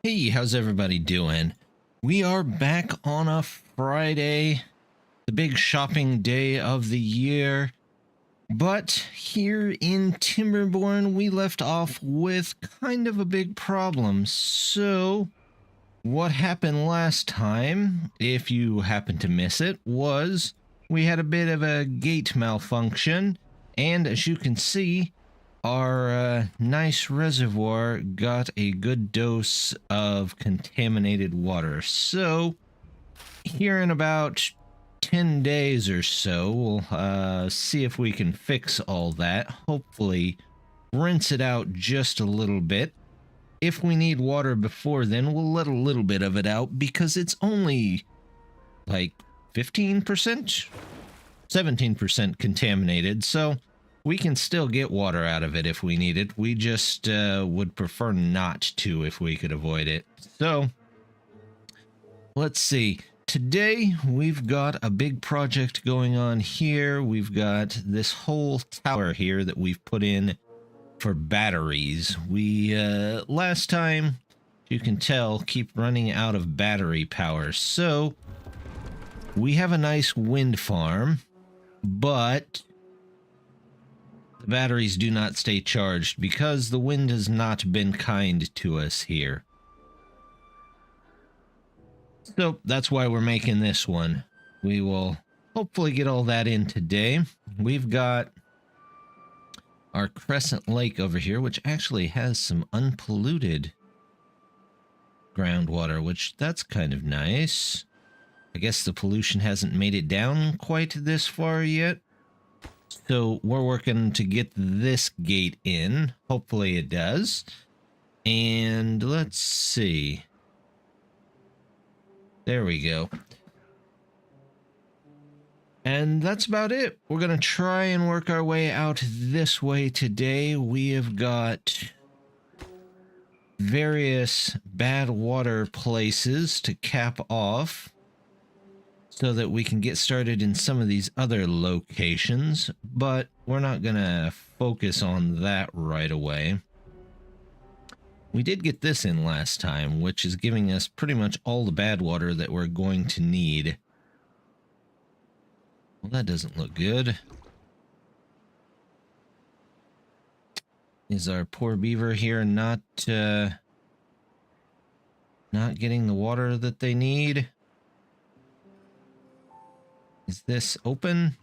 Hey, how's everybody doing? We are back on a Friday, the big shopping day of the year. But here in Timberborn, we left off with kind of a big problem. So, what happened last time, if you happen to miss it, was we had a bit of a gate malfunction. And as you can see, our nice reservoir got a good dose of contaminated water. So, here in about 10 days or so, we'll see if we can fix all that. Hopefully, rinse it out just a little bit. If we need water before then, we'll let a little bit of it out because it's only like 15%, 17% contaminated. So, we can still get water out of it if we need it. We just would prefer not to if we could avoid it. So, let's see. Today, we've got a big project going on here. We've got this whole tower here that we've put in for batteries. We, last time, you can tell, keep running out of battery power. So, we have a nice wind farm, but the batteries do not stay charged because the wind has not been kind to us here. So that's why we're making this one. We will hopefully get all that in today. We've got our Crescent Lake over here, which actually has some unpolluted groundwater, which that's kind of nice. I guess the pollution hasn't made it down quite this far yet. So we're working to get this gate in. Hopefully it does. And let's see. There we go. And that's about it. We're going to try and work our way out this way today. We have got various bad water places to cap off, so that we can get started in some of these other locations, but we're not going to focus on that right away. We did get this in last time, which is giving us pretty much all the bad water that we're going to need. Well, that doesn't look good. Is our poor beaver here not getting the water that they need? Is this open?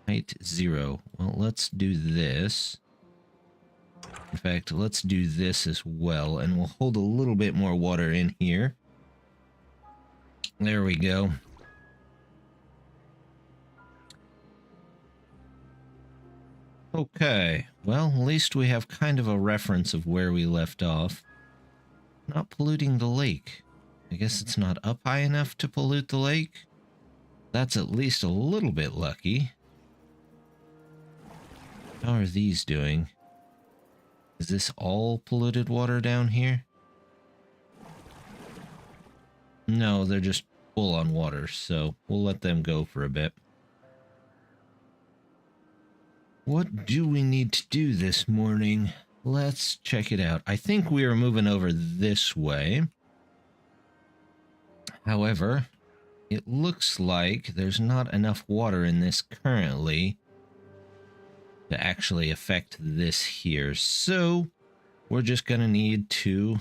Height 0. Well, let's do this. In fact, let's do this as well, and we'll hold a little bit more water in here. There we go. Okay, well, at least we have kind of a reference of where we left off. Not polluting the lake. I guess it's not up high enough to pollute the lake. That's at least a little bit lucky. How are these doing? Is this all polluted water down here? No, they're just full on water, so we'll let them go for a bit. What do we need to do this morning? Let's check it out. I think we are moving over this way. However, it looks like there's not enough water in this currently to actually affect this here. So we're just going to need to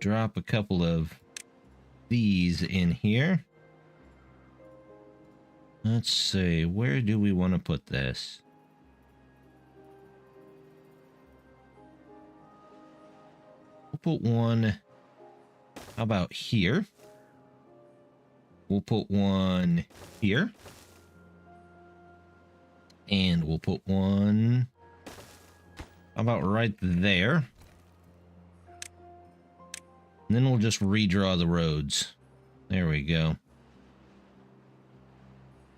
drop a couple of these in here. Let's see, where do we want to put this? We'll put one, how about here? We'll put one here. And we'll put one about right there. And then we'll just redraw the roads. There we go.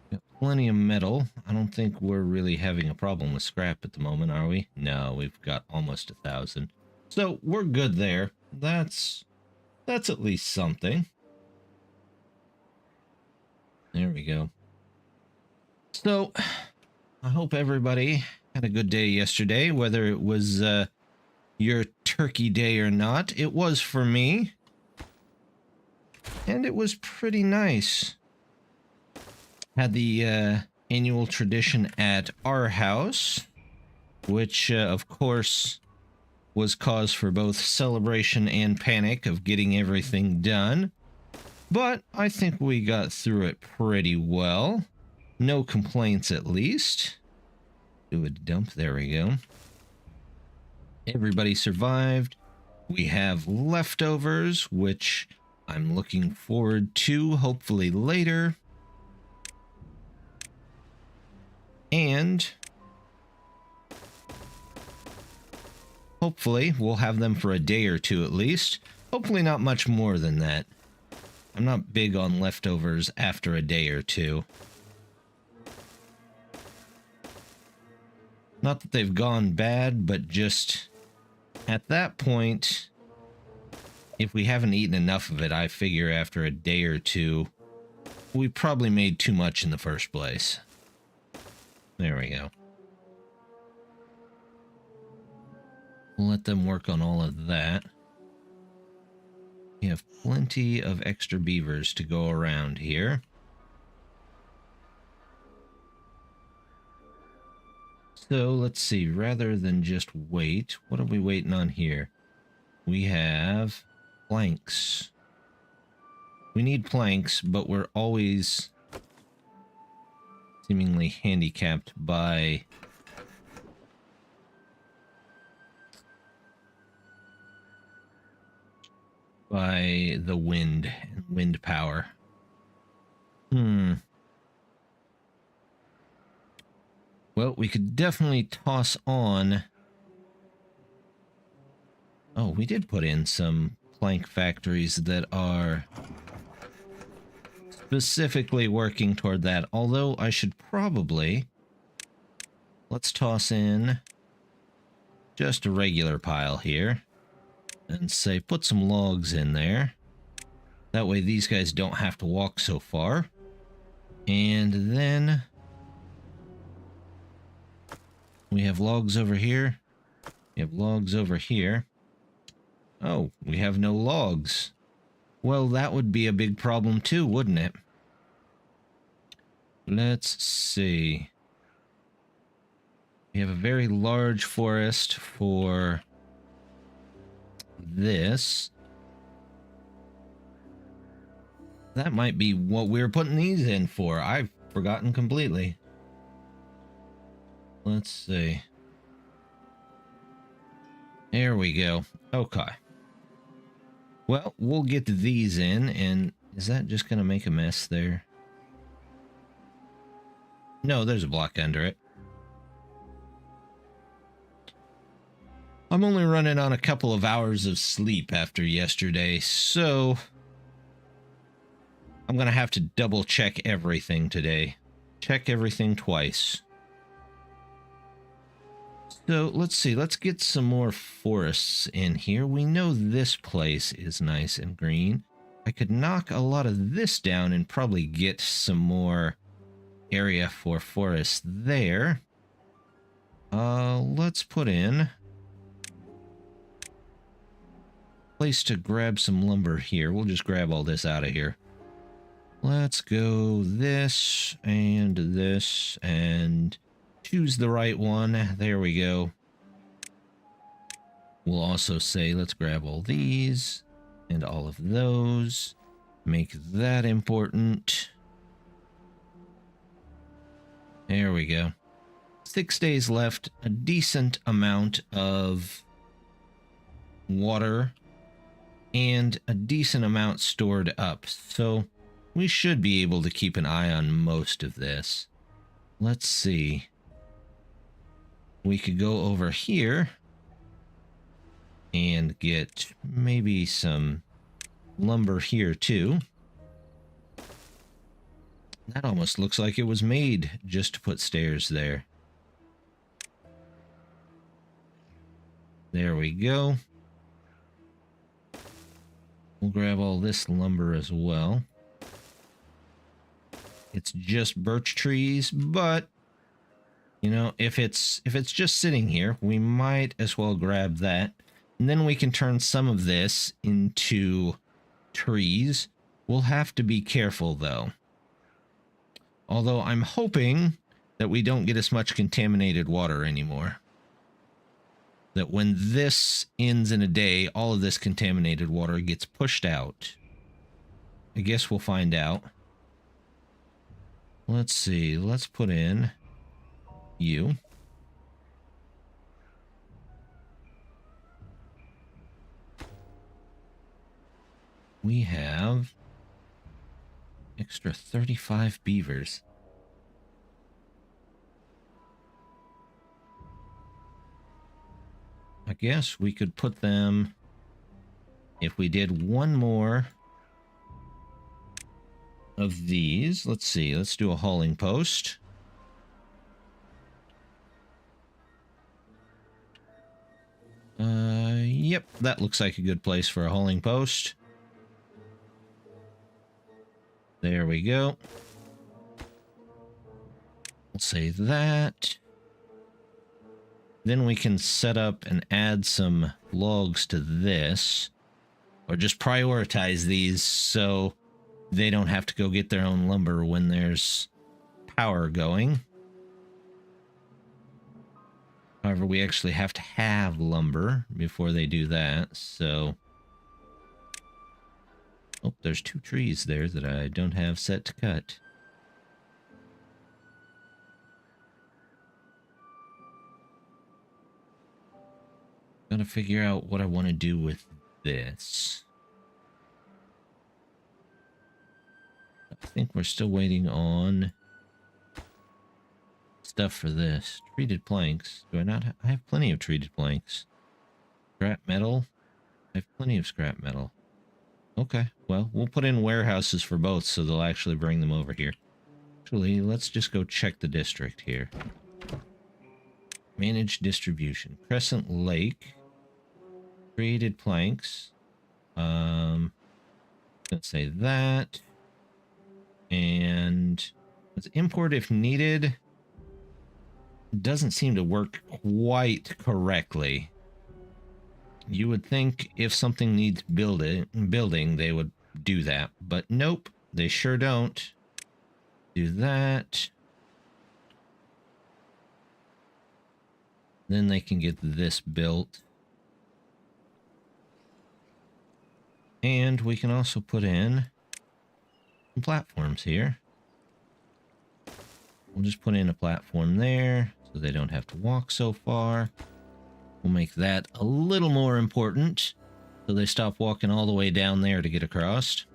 Got plenty of metal. I don't think we're really having a problem with scrap at the moment, are we? No, we've got almost 1,000. So we're good there. That's at least something. There we go. So, I hope everybody had a good day yesterday, whether it was your Turkey Day or not, it was for me. And it was pretty nice. Had the annual tradition at our house, which, of course, was cause for both celebration and panic of getting everything done. But I think we got through it pretty well. No complaints, at least. Do a dump. There we go. Everybody survived. We have leftovers, which I'm looking forward to, hopefully later. And hopefully we'll have them for a day or two at least. Hopefully not much more than that. I'm not big on leftovers after a day or two. Not that they've gone bad, but just at that point, if we haven't eaten enough of it, I figure after a day or two, we probably made too much in the first place. There we go. We'll let them work on all of that. We have plenty of extra beavers to go around here. So let's see, rather than just wait, what are we waiting on here? We have planks. We need planks, but we're always seemingly handicapped by the wind and wind power. Well, we could definitely toss on. Oh, we did put in some plank factories that are specifically working toward that, although I should probably, let's toss in just a regular pile here and say put some logs in there. That way these guys don't have to walk so far. And then we have logs over here. We have logs over here. Oh, we have no logs. Well, that would be a big problem too, wouldn't it? Let's see. We have a very large forest for this. That might be what we're putting these in for. I've forgotten completely. Let's see. There we go. Okay. Well, we'll get these in, and is that just going to make a mess there? No, there's a block under it. I'm only running on a couple of hours of sleep after yesterday, so I'm going to have to double check everything today. Check everything twice. So let's see, let's get some more forests in here. We know this place is nice and green. I could knock a lot of this down and probably get some more area for forests there. Let's put in place to grab some lumber here. We'll just grab all this out of here. Let's go this and choose the right one. There we go. We'll also say let's grab all these and all of those. Make that important. There we go. 6 days left. A decent amount of water and a decent amount stored up. So we should be able to keep an eye on most of this. Let's see. We could go over here and get maybe some lumber here too. That almost looks like it was made just to put stairs there. There we go. We'll grab all this lumber as well. It's just birch trees, but you know, if it's just sitting here, we might as well grab that. And then we can turn some of this into trees. We'll have to be careful, though. Although I'm hoping that we don't get as much contaminated water anymore. That when this ends in a day, all of this contaminated water gets pushed out. I guess we'll find out. Let's see. Let's put in you. We have extra 35 beavers. I guess we could put them, if we did one more of these. Let's see, let's do a hauling post. Yep, that looks like a good place for a hauling post. There we go. We'll say that. Then we can set up and add some logs to this, or just prioritize these so they don't have to go get their own lumber when there's power going. However, we actually have to have lumber before they do that, so... Oh, there's 2 trees there that I don't have set to cut. Gotta figure out what I want to do with this. I think we're still waiting on stuff for this. Treated planks. Do I not have... I have plenty of treated planks. Scrap metal. I have plenty of scrap metal. Okay, well, we'll put in warehouses for both so they'll actually bring them over here. Actually, let's just go check the district here. Manage distribution. Crescent Lake. Created planks. Let's say that. And let's import if needed. It doesn't seem to work quite correctly. You would think if something needs building, they would do that. But nope, they sure don't. Do that. Then they can get this built. And we can also put in some platforms here. We'll just put in a platform there so they don't have to walk so far. We'll make that a little more important so they stop walking all the way down there to get across.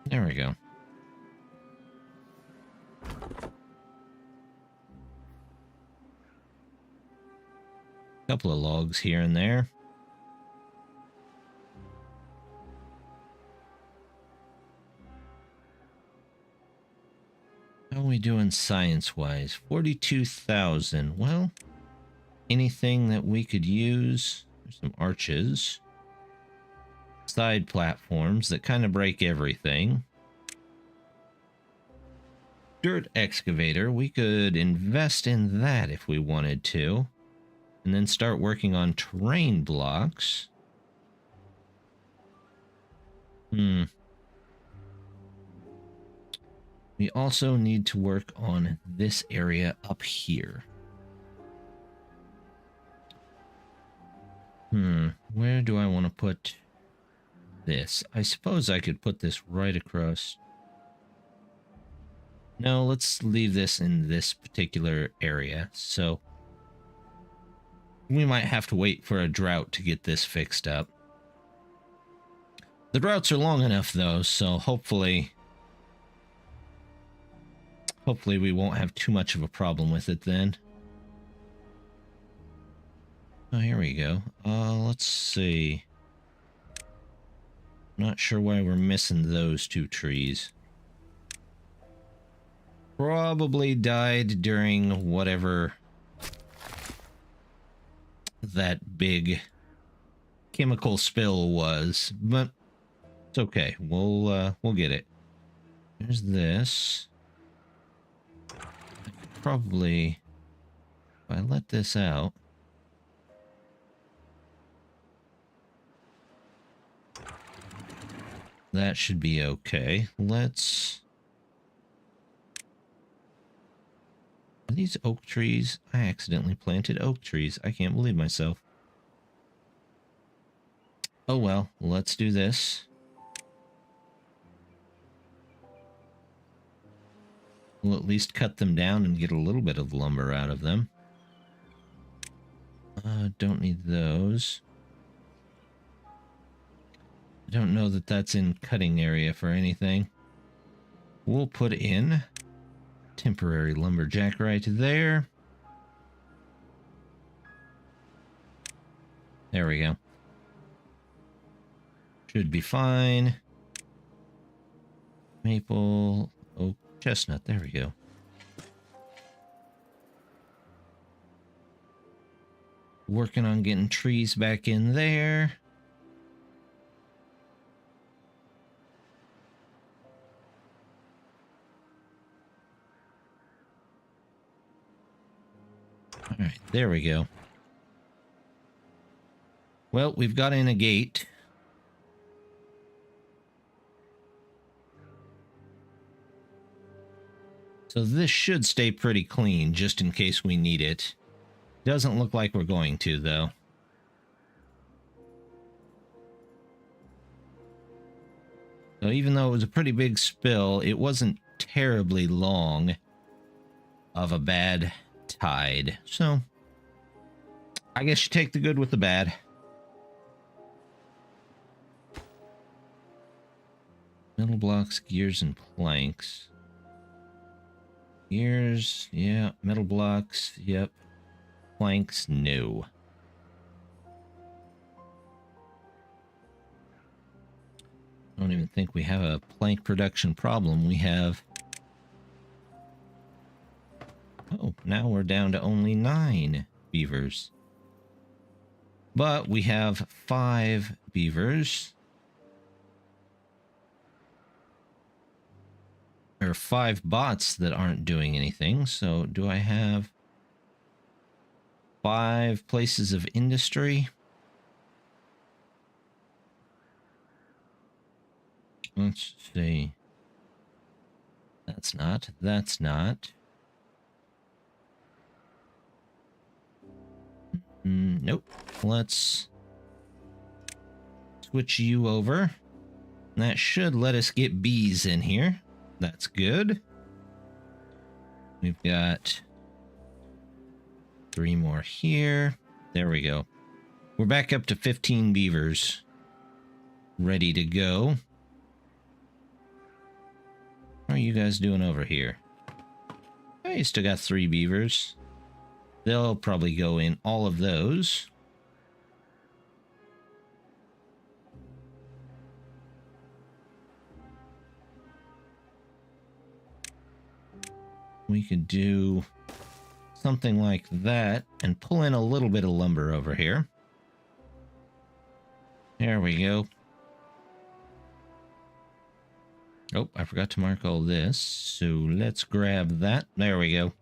There we go. Couple of logs here and there. How are we doing science-wise? 42,000. Well, anything that we could use. There's some arches. Side platforms that kind of break everything. Dirt excavator. We could invest in that if we wanted to. And then start working on terrain blocks. We also need to work on this area up here. Where do I want to put this? I suppose I could put this right across. No, let's leave this in this particular area. So we might have to wait for a drought to get this fixed up. The droughts are long enough though, so hopefully we won't have too much of a problem with it then. Oh, here we go. Let's see. Not sure why we're missing those 2 trees. Probably died during whatever that big chemical spill was, but it's okay. We'll get it. There's this. Probably I let this out, that should be okay. Let's... Are these oak trees? I accidentally planted oak trees. I can't believe myself. Oh well, let's do this. We'll at least cut them down and get a little bit of lumber out of them. Don't need those. I don't know that that's in cutting area for anything. We'll put in temporary lumberjack right there. There we go. Should be fine. Maple, oak, chestnut. There we go. Working on getting trees back in there. All right, there we go. Well, we've got in a gate. So this should stay pretty clean, just in case we need it. Doesn't look like we're going to, though. So even though it was a pretty big spill, it wasn't terribly long of a bad tide. So, I guess you take the good with the bad. Metal blocks, gears, and planks. Gears, yeah. Metal blocks, yep. Planks, no. I don't even think we have a plank production problem. We have... Oh, now we're down to only 9 beavers. But we have 5 beavers. There are 5 bots that aren't doing anything. So do I have 5 places of industry? Let's see. That's not. That's not. Nope. Let's switch you over. That should let us get bees in here. That's good. We've got 3 more here. There we go. We're back up to 15 beavers. Ready to go. How are you guys doing over here? I still got 3 beavers. They'll probably go in all of those. We could do something like that and pull in a little bit of lumber over here. There we go. Oh, I forgot to mark all this, so let's grab that. There we go.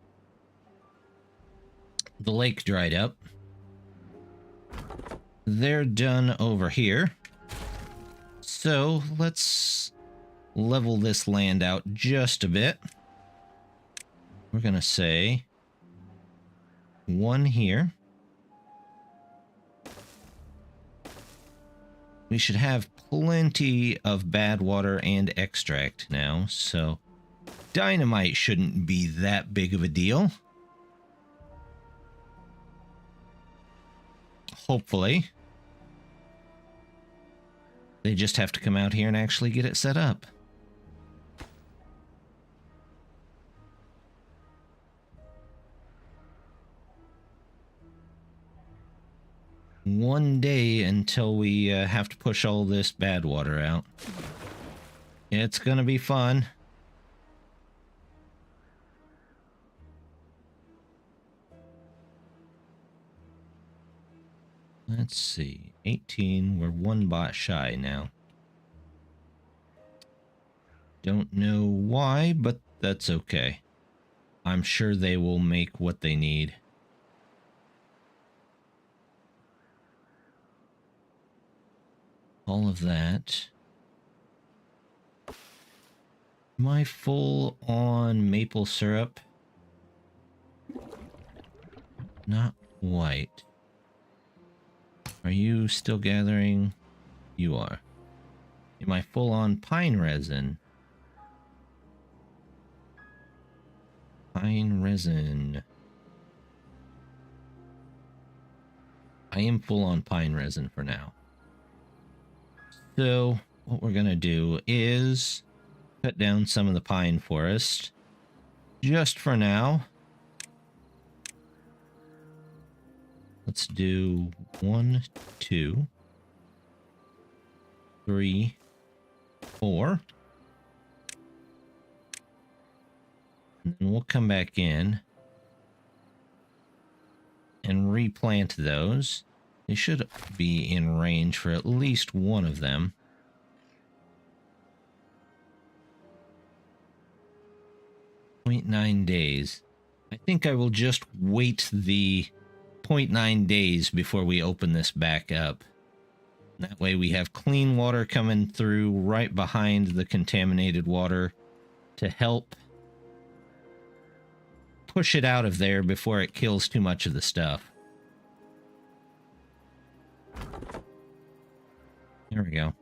The lake dried up. They're done over here. So let's level this land out just a bit. We're going to say 1 here. We should have plenty of bad water and extract now, so dynamite shouldn't be that big of a deal. Hopefully. They just have to come out here and actually get it set up. One day until we have to push all this bad water out. It's gonna be fun. Let's see. 18. We're 1 bot shy now. Don't know why, but that's okay. I'm sure they will make what they need. all of that. Am I full on maple syrup? Not quite. Are you still gathering? You are. Am I full on pine resin? Pine resin. I am full on pine resin for now. So what we're gonna do is cut down some of the pine forest just for now. Let's do 1, 2, 3, 4. And then we'll come back in and replant those. They should be in range for at least one of them. .9 days. I think I will just wait the 0.9 days before we open this back up. That way we have clean water coming through right behind the contaminated water to help push it out of there before it kills too much of the stuff. There we go.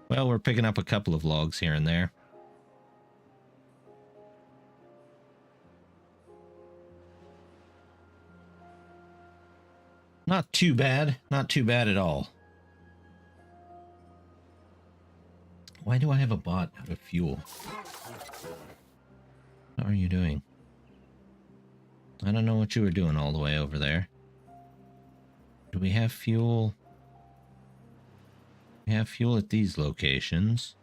Well, we're picking up a couple of logs here and there. Not too bad. Not too bad at all. Why do I have a bot out of fuel? What are you doing? I don't know what you were doing all the way over there. Do we have fuel? We have fuel at these locations.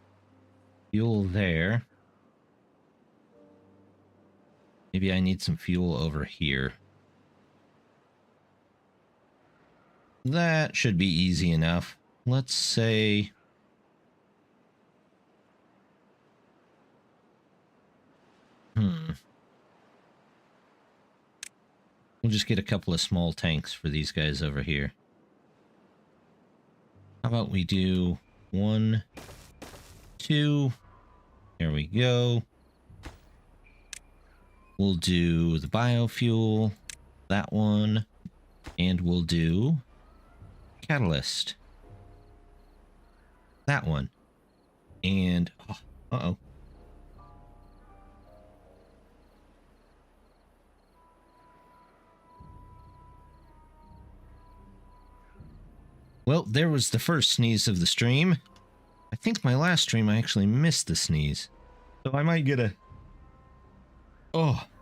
Fuel there. Maybe I need some fuel over here. That should be easy enough. Let's say... We'll just get a couple of small tanks for these guys over here. How about we do 1, 2. There we go. We'll do the biofuel, that one, and we'll do catalyst. That one. And, uh-oh. Well, there was the first sneeze of the stream. I think my last stream I actually missed the sneeze. So I might get a...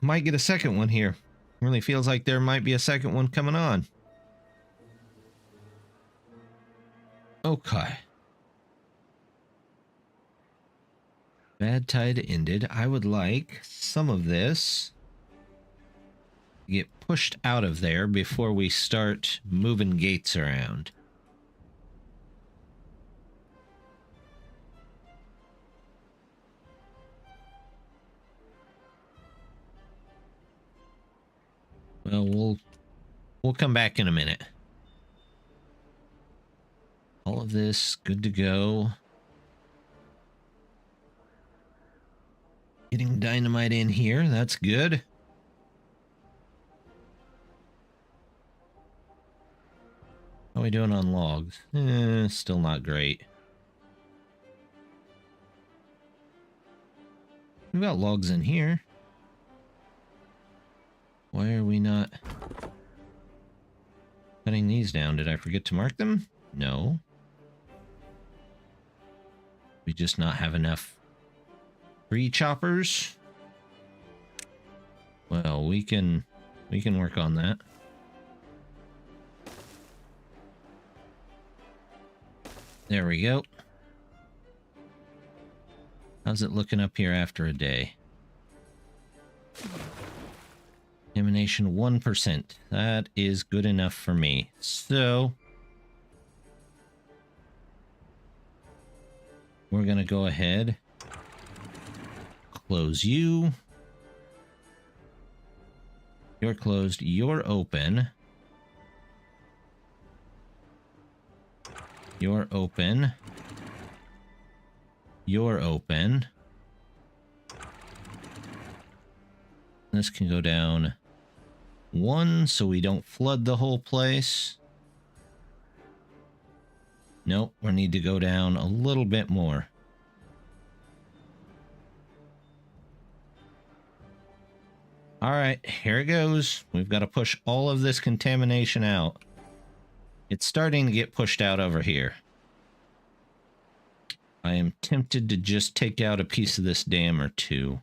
might get a second one here. Really feels like there might be a second one coming on. Okay. Bad tide ended. I would like some of this to get pushed out of there before we start moving gates around. Well, we'll come back in a minute. All of this good to go. Getting dynamite in here, that's good. How are we doing on logs? Still not great. We've got logs in here. Why are we not cutting these down? Did I forget to mark them? No. We just not have enough tree choppers? Well, we can work on that. There we go. How's it looking up here after a day? Contamination 1%. That is good enough for me. So we're going to go ahead, close you. You're closed. You're open. You're open. You're open. This can go down 1 so we don't flood the whole place. Nope, we need to go down a little bit more. All right, here it goes. We've got to push all of this contamination out. It's starting to get pushed out over here. I am tempted to just take out a piece of this dam or two.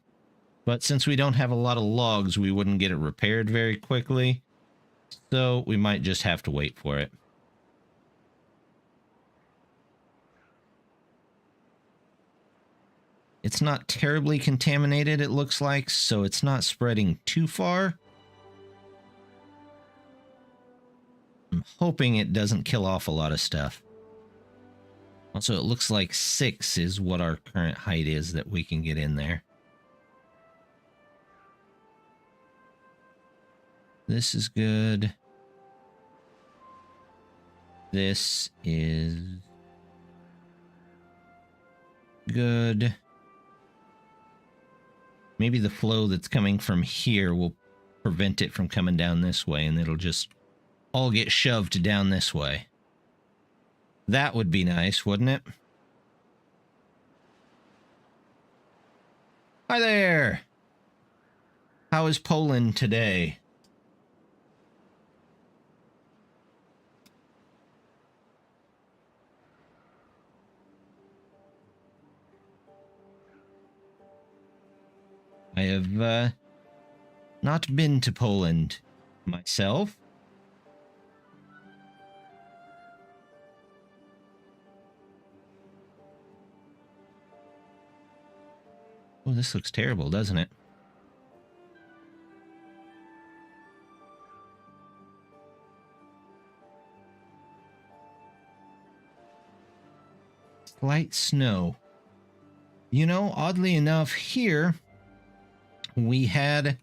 But since we don't have a lot of logs, we wouldn't get it repaired very quickly. So we might just have to wait for it. It's not terribly contaminated, it looks like, so it's not spreading too far. I'm hoping it doesn't kill off a lot of stuff. Also, it looks like 6 is what our current height is that we can get in there. This is good. This is good. Maybe the flow that's coming from here will prevent it from coming down this way, and it'll just all get shoved down this way. That would be nice, wouldn't it? Hi there! How is Poland today? I have not been to Poland myself. Oh, this looks terrible, doesn't it? Slight snow. You know, oddly enough, here we had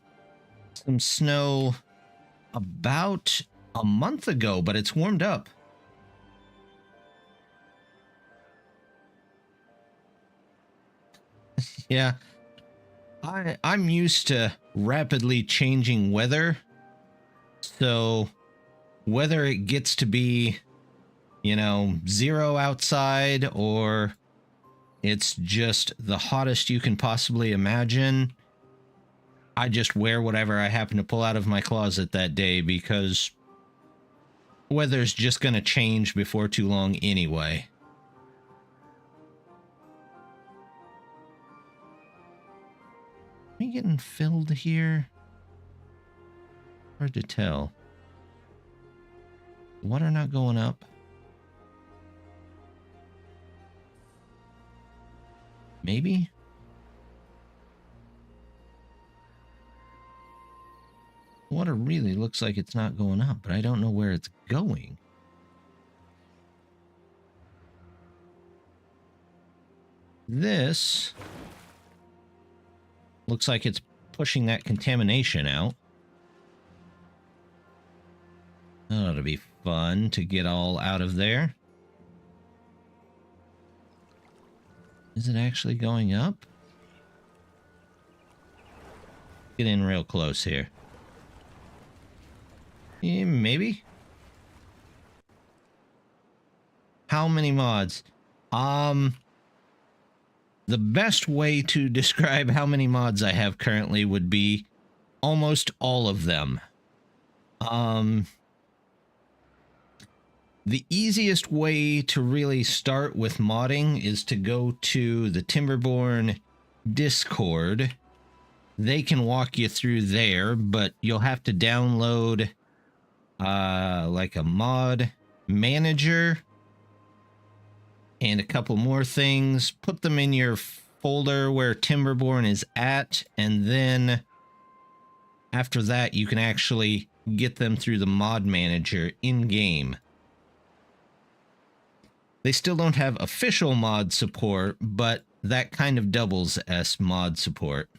some snow about a month ago, but it's warmed up. Yeah, I'm used to rapidly changing weather. So whether it gets to be, you know, 0 outside or it's just the hottest you can possibly imagine, I just wear whatever I happen to pull out of my closet that day because weather's just going to change before too long anyway. Are we getting filled here? Hard to tell. Water not going up. Maybe? Water really looks like it's not going up, but I don't know where it's going. This looks like it's pushing that contamination out. That ought to be fun to get all out of there. Is it actually going up? Get in real close here. Yeah, maybe. How many mods? The best way to describe how many mods I have currently would be almost all of them. The easiest way to really start with modding is to go to the Timberborn Discord. They can walk you through there, but you'll have to download like a mod manager and a couple more things, put them in your folder where Timberborn is at, and then after that you can actually get them through the mod manager in game. They still don't have official mod support, but that kind of doubles as mod support.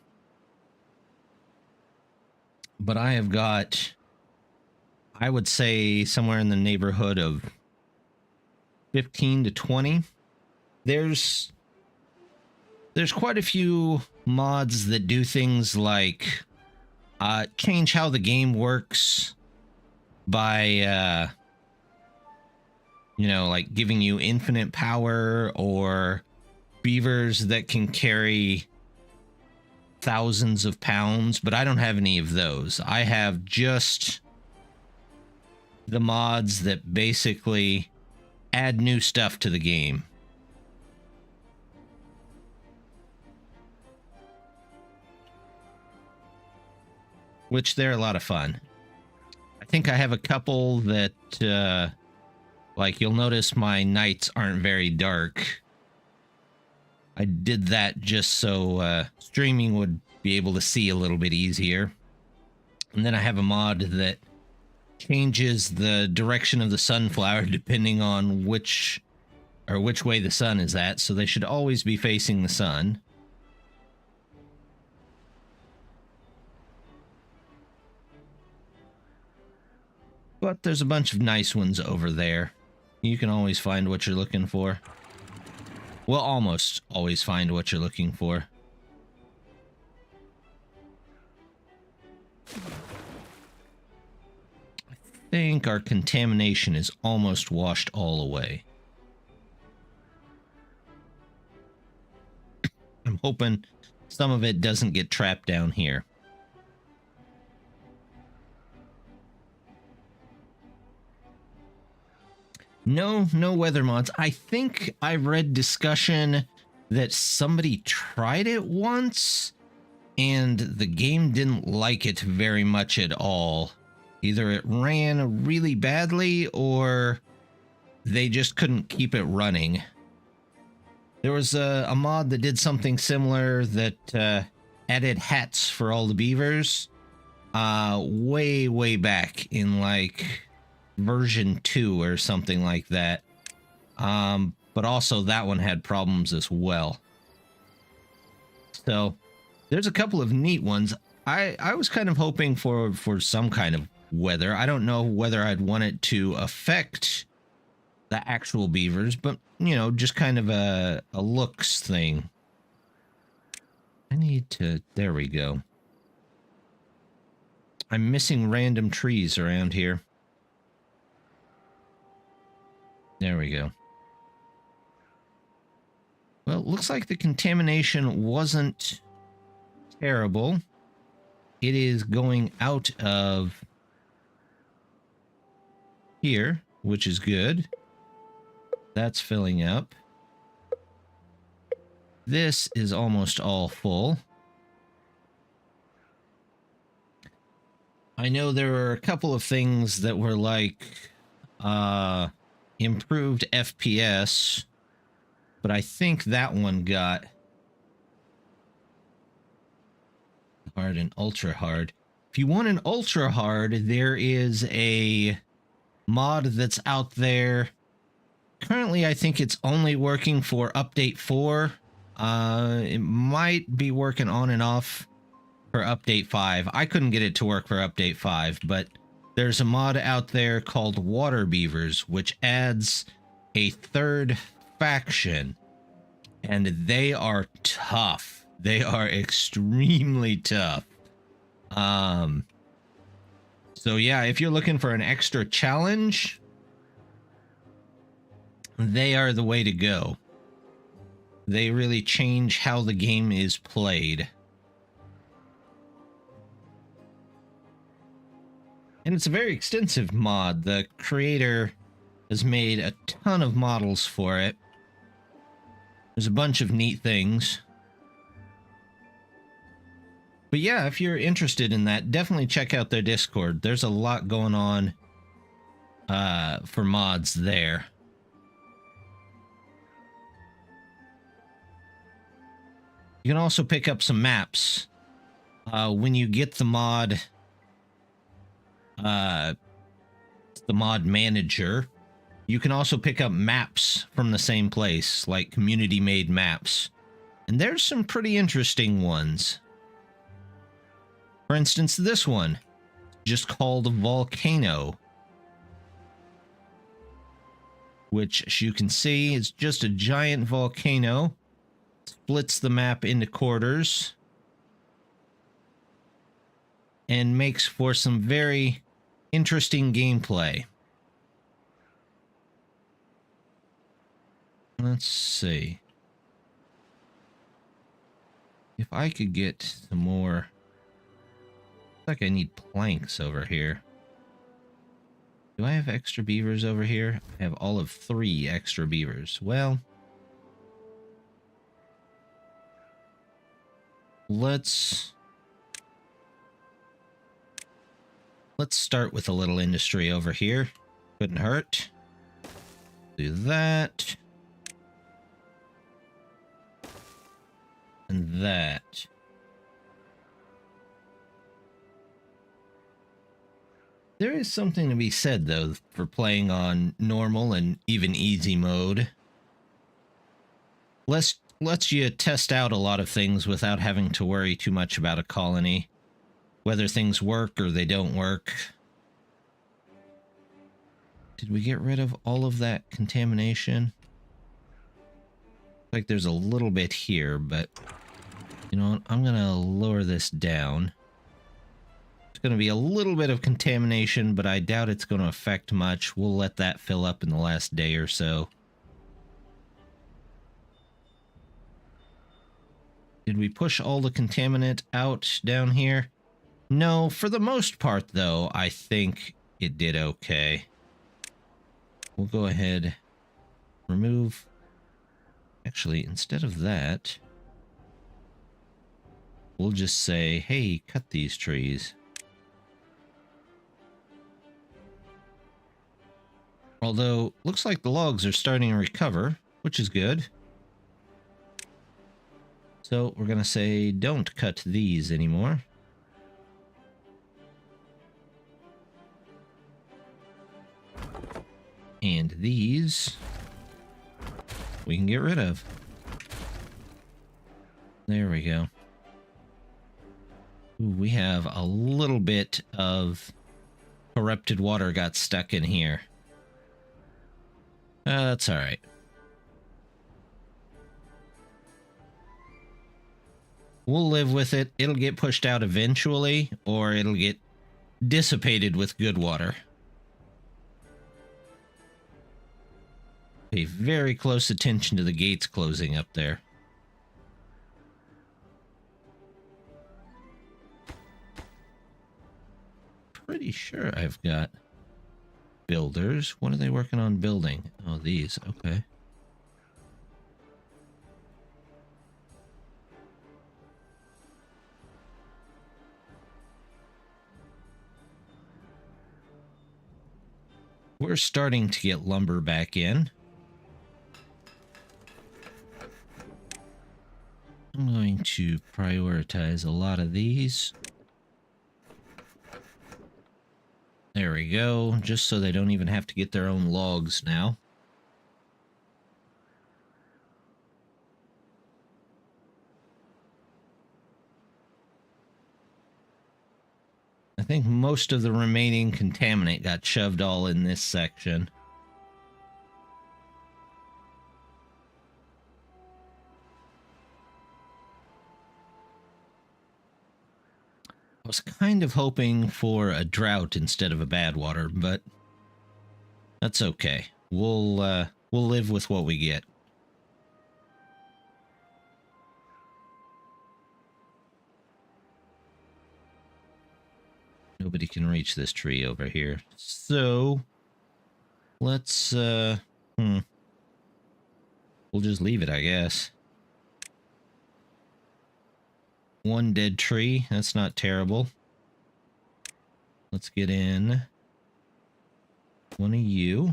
But I have got, I would say, somewhere in the neighborhood of 15 to 20. There's There's quite a few mods that do things like change how the game works by like giving you infinite power, or beavers that can carry thousands of pounds, but I don't have any of those. I have just the mods that basically add new stuff to the game. Which they're a lot of fun. I think I have a couple that like you'll notice my nights aren't very dark. I did that just so streaming would be able to see a little bit easier. And then I have a mod that changes the direction of the sunflower depending on which way the sun is at, so they should always be facing the sun. But there's a bunch of nice ones over there. You can always find what you're looking for. Well, almost always find what you're looking for. I think our contamination is almost washed all away. I'm hoping some of it doesn't get trapped down here. No weather mods. I think I read discussion that somebody tried it once and the game didn't like it very much at all. Either it ran really badly or they just couldn't keep it running. There was a mod that did something similar that added hats for all the beavers way back in like version 2 or something like that. But also that one had problems as well. So there's a couple of neat ones. I was kind of hoping for some kind of weather. I don't know whether I'd want it to affect the actual beavers, but just kind of a looks thing. I need to, there we go. I'm missing random trees around here. There we go. Well, it looks like the contamination wasn't terrible. It is going out of here, which is good. That's filling up. This is almost all full. I know there were a couple of things that were like improved FPS, but I think that one got hard and ultra hard. If you want an ultra hard, there is a mod that's out there. Currently, I think it's only working for update 4. It might be working on and off for update 5. I couldn't get it to work for update 5, but there's a mod out there called Water Beavers, which adds a third faction, and they are tough. They are extremely tough. So yeah, if you're looking for an extra challenge, they are the way to go. They really change how the game is played. And it's a very extensive mod. The creator has made a ton of models for it. There's a bunch of neat things. But yeah, if you're interested in that, definitely check out their Discord. There's a lot going on for mods there. You can also pick up some maps when you get the mod manager. You can also pick up maps from the same place, like community made maps, and there's some pretty interesting ones. For instance, this one, just called Volcano, which, as you can see, is just a giant volcano. It's splits the map into quarters and makes for some very interesting gameplay. Let's see. If I could get some more... Looks like I need planks over here. Do I have extra beavers over here? I have all of 3 extra beavers. Well, let's start with a little industry over here. Couldn't hurt. Do that. And that. There is something to be said, though, for playing on normal and even easy mode. Lets you test out a lot of things without having to worry too much about a colony. Whether things work or they don't work. Did we get rid of all of that contamination? Like there's a little bit here, but you know what? I'm gonna lower this down. It's gonna be a little bit of contamination, but I doubt it's gonna affect much. We'll let that fill up in the last day or so. Did we push all the contaminant out down here? No, for the most part, though, I think it did okay. We'll go ahead, remove... Actually, instead of that, we'll just say, hey, cut these trees. Although, looks like the logs are starting to recover, which is good. So, we're going to say, don't cut these anymore. And these we can get rid of. There we go. Ooh, we have a little bit of corrupted water got stuck in here. That's all right. We'll live with it. It'll get pushed out eventually, or it'll get dissipated with good water. Pay very close attention to the gates closing up there. Pretty sure I've got builders. What are they working on building? Oh, these. Okay. We're starting to get lumber back in. I'm going to prioritize a lot of these. There we go, just so they don't even have to get their own logs now. I think most of the remaining contaminant got shoved all in this section. I was kind of hoping for a drought instead of a bad water, but that's okay. We'll live with what we get. Nobody can reach this tree over here. So let's we'll just leave it, I guess. One dead tree, that's not terrible. Let's get in one of you.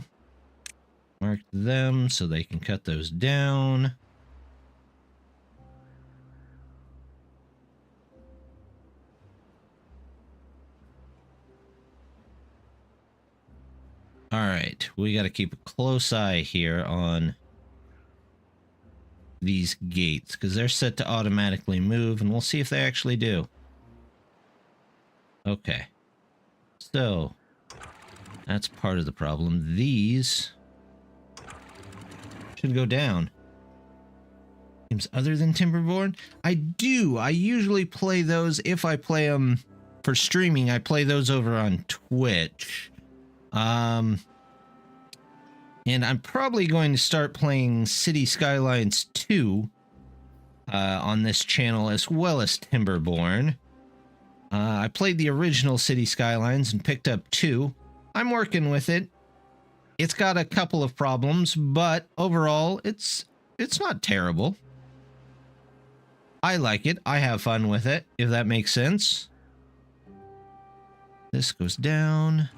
Mark them so they can cut those down. All right, we got to keep a close eye here on these gates because they're set to automatically move, and we'll see if they actually do. Okay, so that's part of the problem. These should go down. Games other than Timberborn? I do. I usually play those. If I play them for streaming, I play those over on Twitch. And I'm probably going to start playing City Skylines 2 on this channel, as well as Timberborn. I played the original City Skylines and picked up 2. I'm working with it. It's got a couple of problems, but overall, it's not terrible. I like it. I have fun with it, if that makes sense. This goes down.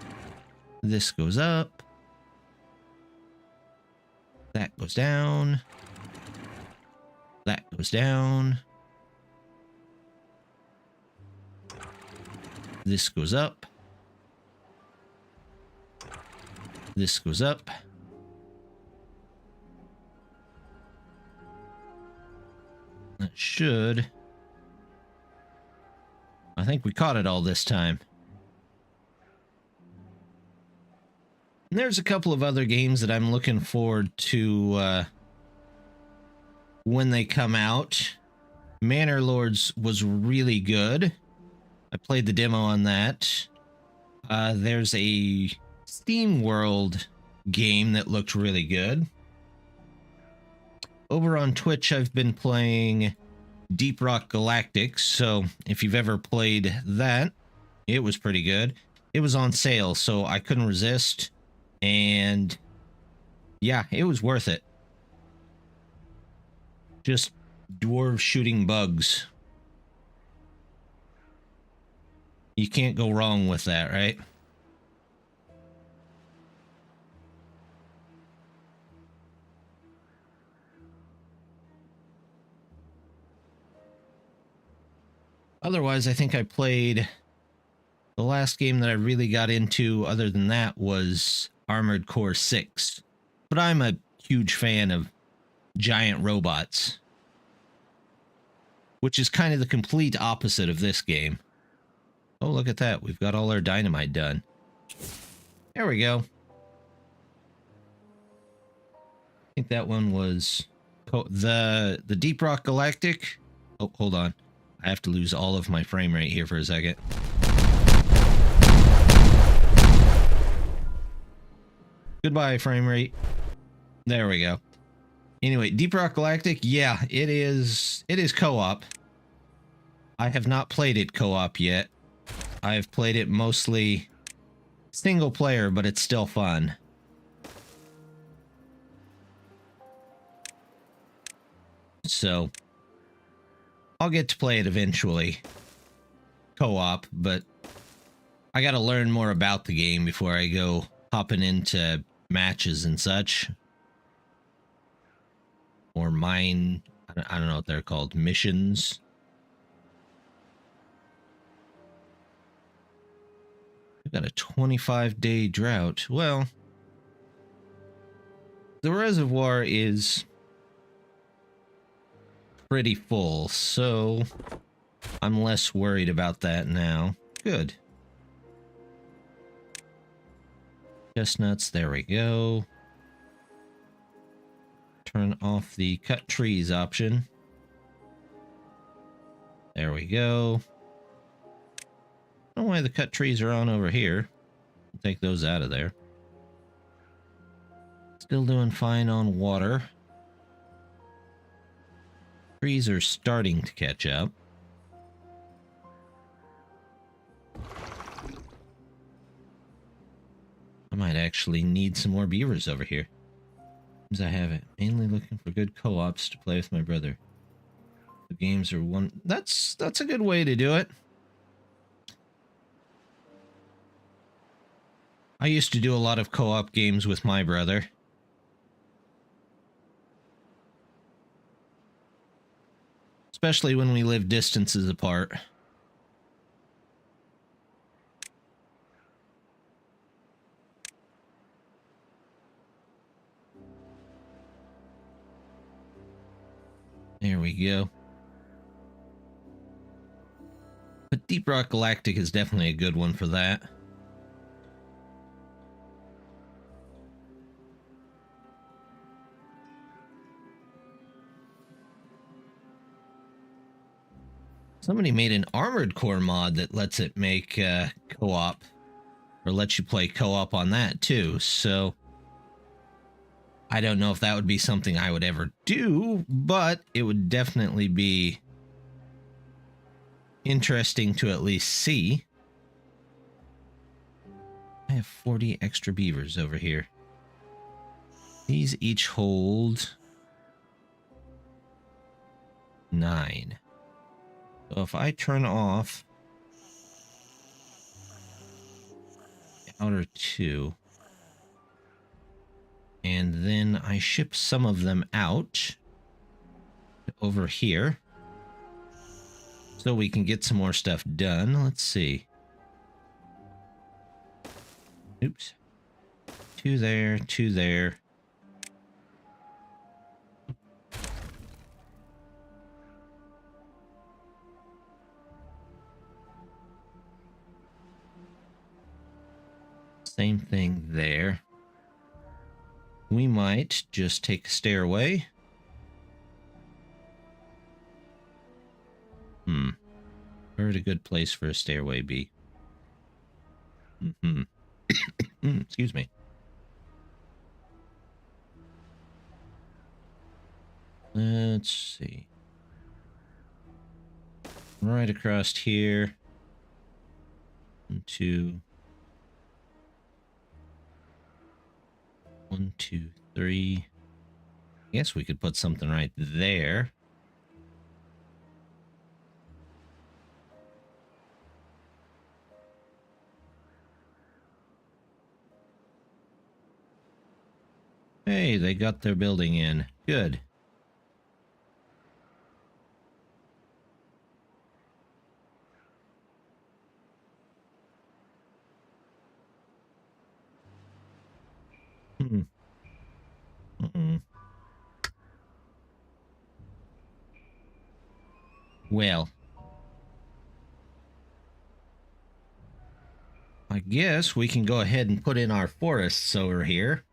This goes up. That goes down. That goes down. This goes up. This goes up. That should. I think we caught it all this time. And there's a couple of other games that I'm looking forward to when they come out. Manor Lords was really good. I played the demo on that. There's a Steam World game that looked really good. Over on Twitch, I've been playing Deep Rock Galactic, so if you've ever played that, it was pretty good. It was on sale, so I couldn't resist, and yeah, it was worth it. Just dwarves shooting bugs. You can't go wrong with that, right? Otherwise, I think I played... The last game that I really got into other than that was Armored Core 6. But I'm a huge fan of giant robots, which is kind of the complete opposite of this game. Oh, look at that. We've got all our dynamite done. There we go. I think that one was the Deep Rock Galactic. Oh, hold on. I have to lose all of my frame rate here for a second. Goodbye, frame rate. There we go. Anyway, Deep Rock Galactic, yeah, it is co-op. I have not played it co-op yet. I've played it mostly single player, but it's still fun. So, I'll get to play it eventually. Co-op, but I gotta learn more about the game before I go hopping into matches and such. Or mine, I don't know what they're called, missions. We've got a 25-day drought. Well, the reservoir is pretty full, so I'm less worried about that now. Good. Chestnuts, there we go. Turn off the cut trees option. There we go. I don't know why the cut trees are on over here. I'll take those out of there. Still doing fine on water. Trees are starting to catch up. I might actually need some more beavers over here. As I have it, mainly looking for good co-ops to play with my brother. The games are one. That's a good way to do it. I used to do a lot of co-op games with my brother. Especially when we lived distances apart. There we go. But Deep Rock Galactic is definitely a good one for that. Somebody made an Armored Core mod that lets it make co-op, or lets you play co-op on that too. So I don't know if that would be something I would ever do, but it would definitely be interesting to at least see. I have 40 extra beavers over here. These each hold 9. So if I turn off the outer 2, and then I ship some of them out over here so we can get some more stuff done. Let's see. Oops. 2 there, 2 there. Same thing there. We might just take a stairway. Where would a good place for a stairway be? Excuse me. Let's see. Right across here. 1, 2. 1, 2, 3. I guess we could put something right there. Hey, they got their building in. Good. Well, I guess we can go ahead and put in our forests over here.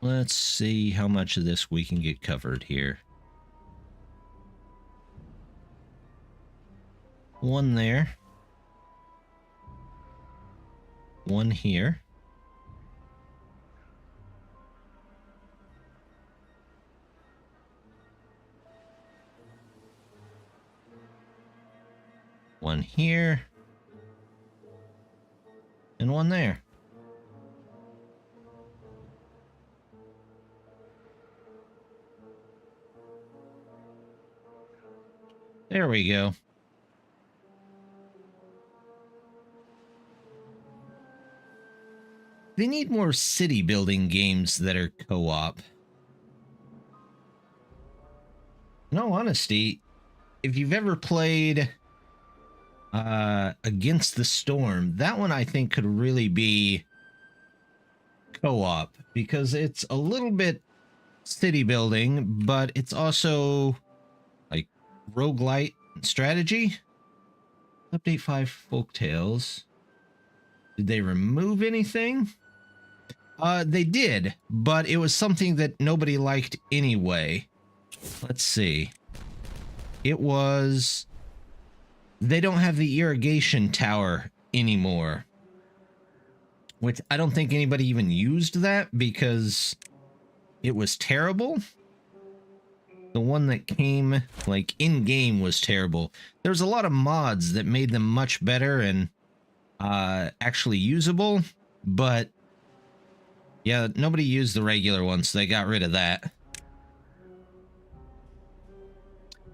Let's see how much of this we can get covered here. 1 there. 1 here. One here. And 1 there. There we go. They need more city building games that are co-op. In all honesty, if you've ever played Against the Storm, that one I think could really be co-op because it's a little bit city building, but it's also like roguelite strategy. Update 5 Folktales. Did they remove anything? They did, but it was something that nobody liked anyway. Let's see. It was... They don't have the irrigation tower anymore. Which I don't think anybody even used that because it was terrible. The one that came, like, in-game was terrible. There's a lot of mods that made them much better and actually usable, but yeah, nobody used the regular one, so they got rid of that.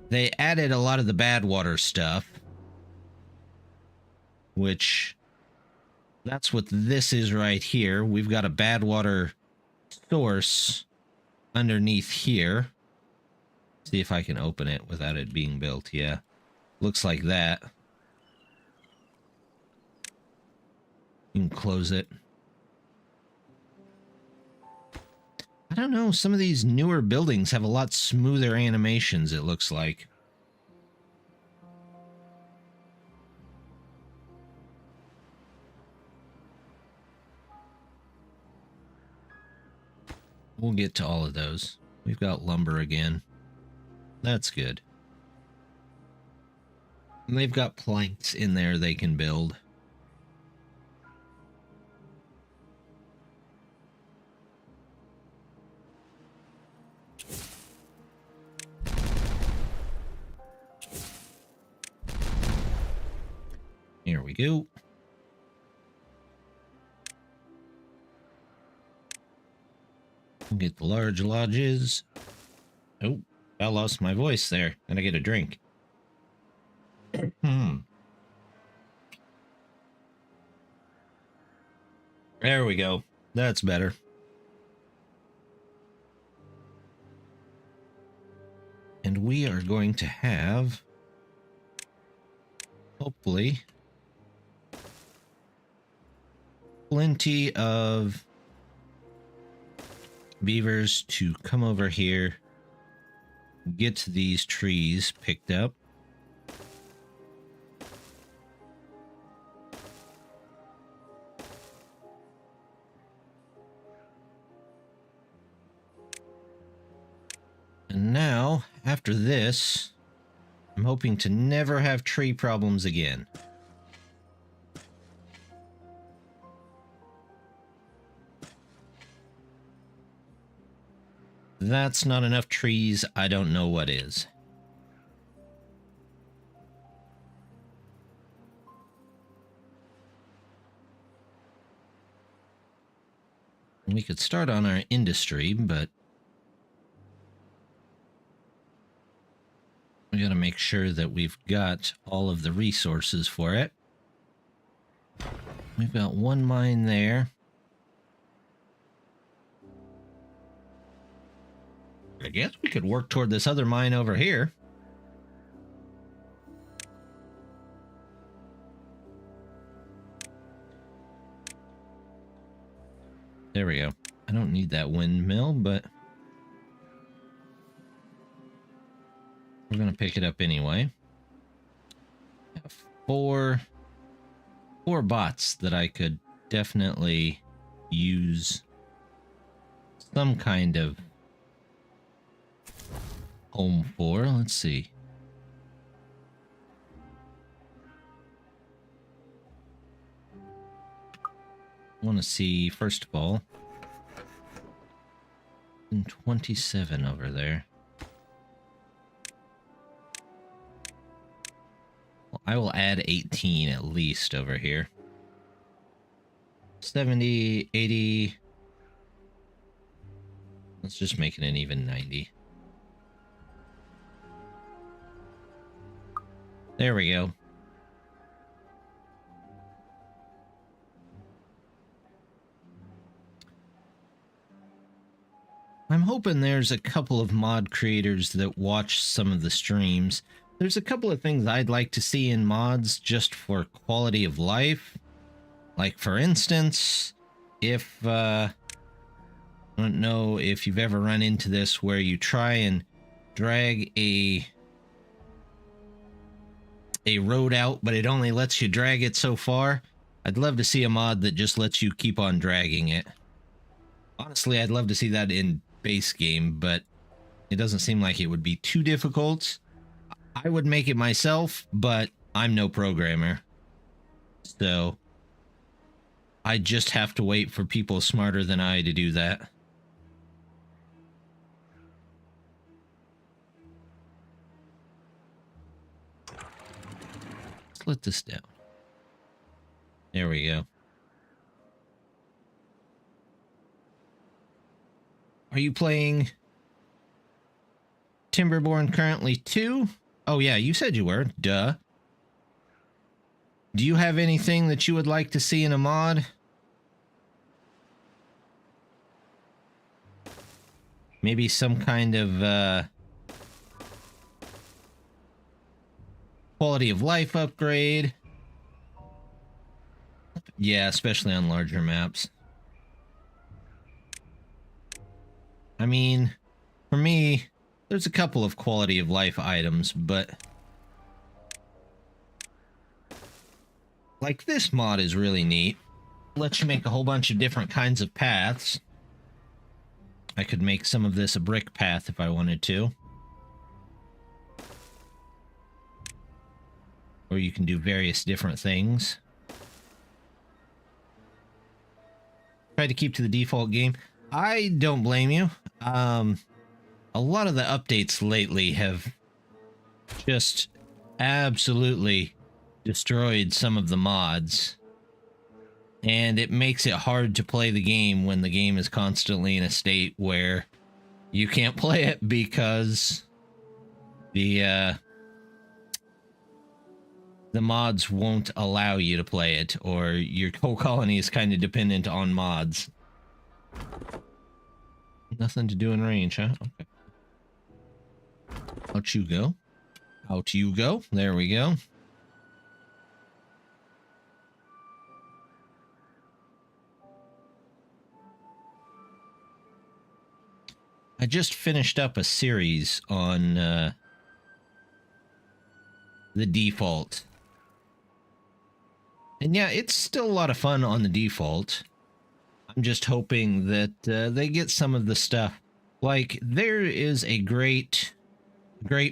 They added a lot of the bad water stuff, which that's what this is right here. We've got a bad water source underneath here. See if I can open it without it being built. Yeah, looks like that. You can close it. I don't know, some of these newer buildings have a lot smoother animations, it looks like. We'll get to all of those. We've got lumber again. That's good. And they've got planks in there they can build. Here we go. We'll get the large lodges. Oh, I lost my voice there. And I get a drink. There we go. That's better. And we are going to have, hopefully, plenty of beavers to come over here, get these trees picked up. And now, after this, I'm hoping to never have tree problems again. That's not enough trees. I don't know what is. We could start on our industry, but we got to make sure that we've got all of the resources for it. We've got one mine there. I guess we could work toward this other mine over here. There we go. I don't need that windmill, but we're going to pick it up anyway. I have four bots that I could definitely use some kind of home for. Let's see. I want to see, first of all, 27 over there. Well, I will add 18 at least over here. 70, 80. Let's just make it an even 90. There we go. I'm hoping there's a couple of mod creators that watch some of the streams. There's a couple of things I'd like to see in mods just for quality of life. Like, for instance, if, I don't know if you've ever run into this where you try and drag a road out, but it only lets you drag it so far. I'd love to see a mod that just lets you keep on dragging it. Honestly, I'd love to see that in base game, but it doesn't seem like it would be too difficult. I would make it myself, but I'm no programmer. So I just have to wait for people smarter than I to do that. Split this down. There we go. Are you playing Timberborn currently too? Oh yeah, you said you were. Duh. Do you have anything that you would like to see in a mod? Maybe some kind of quality of life upgrade. Yeah, especially on larger maps. I mean, for me, there's a couple of quality of life items, but like this mod is really neat. It lets you make a whole bunch of different kinds of paths. I could make some of this a brick path if I wanted to. Or you can do various different things. Try to keep to the default game. I don't blame you. A lot of the updates lately have just absolutely destroyed some of the mods. And it makes it hard to play the game when the game is constantly in a state where you can't play it because the mods won't allow you to play it, or your whole colony is kind of dependent on mods. Nothing to do in range, huh? Okay. Out you go. Out you go. There we go. I just finished up a series on the default. And yeah, it's still a lot of fun on the default. I'm just hoping that they get some of the stuff. Like, there is a great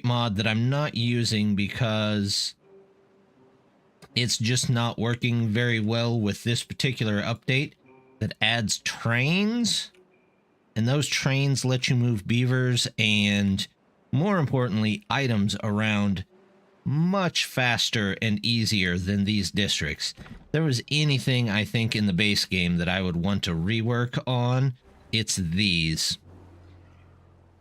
mod that I'm not using because it's just not working very well with this particular update that adds trains. And those trains let you move beavers and, more importantly, items around much faster and easier than these districts. If there was anything, I think, in the base game that I would want to rework on, it's these.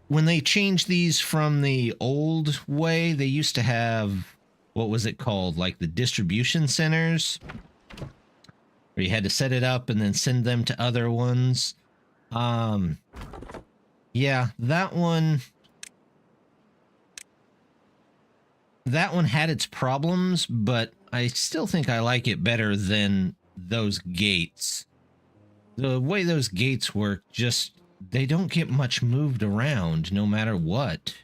When they changed these from the old way, they used to have, what was it called? Like the distribution centers, where you had to set it up and then send them to other ones. Yeah, that one had its problems, but I still think I like it better than those gates. The way those gates work, just, they don't get much moved around no matter what.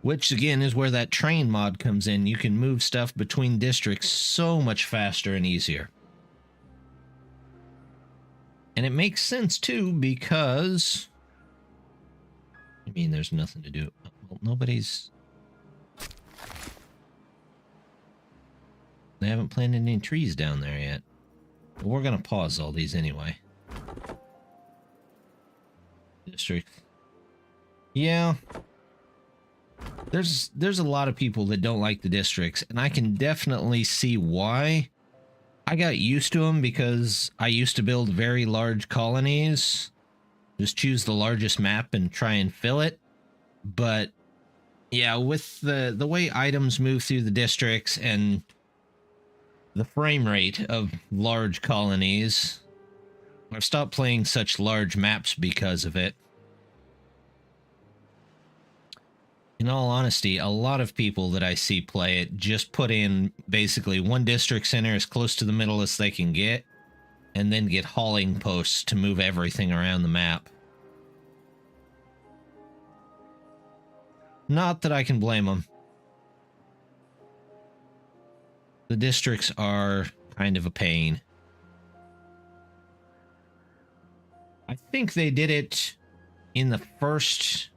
Which, again, is where that train mod comes in. You can move stuff between districts so much faster and easier. And it makes sense, too, because... I mean, there's nothing to do. Well, nobody's... They haven't planted any trees down there yet. But we're going to pause all these anyway. District. Yeah. There's a lot of people that don't like the districts, and I can definitely see why. I got used to them because I used to build very large colonies. Just choose the largest map and try and fill it. But yeah, with the way items move through the districts and the frame rate of large colonies, I've stopped playing such large maps because of it. In all honesty, a lot of people that I see play it just put in basically one district center as close to the middle as they can get, and then get hauling posts to move everything around the map. Not that I can blame them. The districts are kind of a pain. I think they did it in the first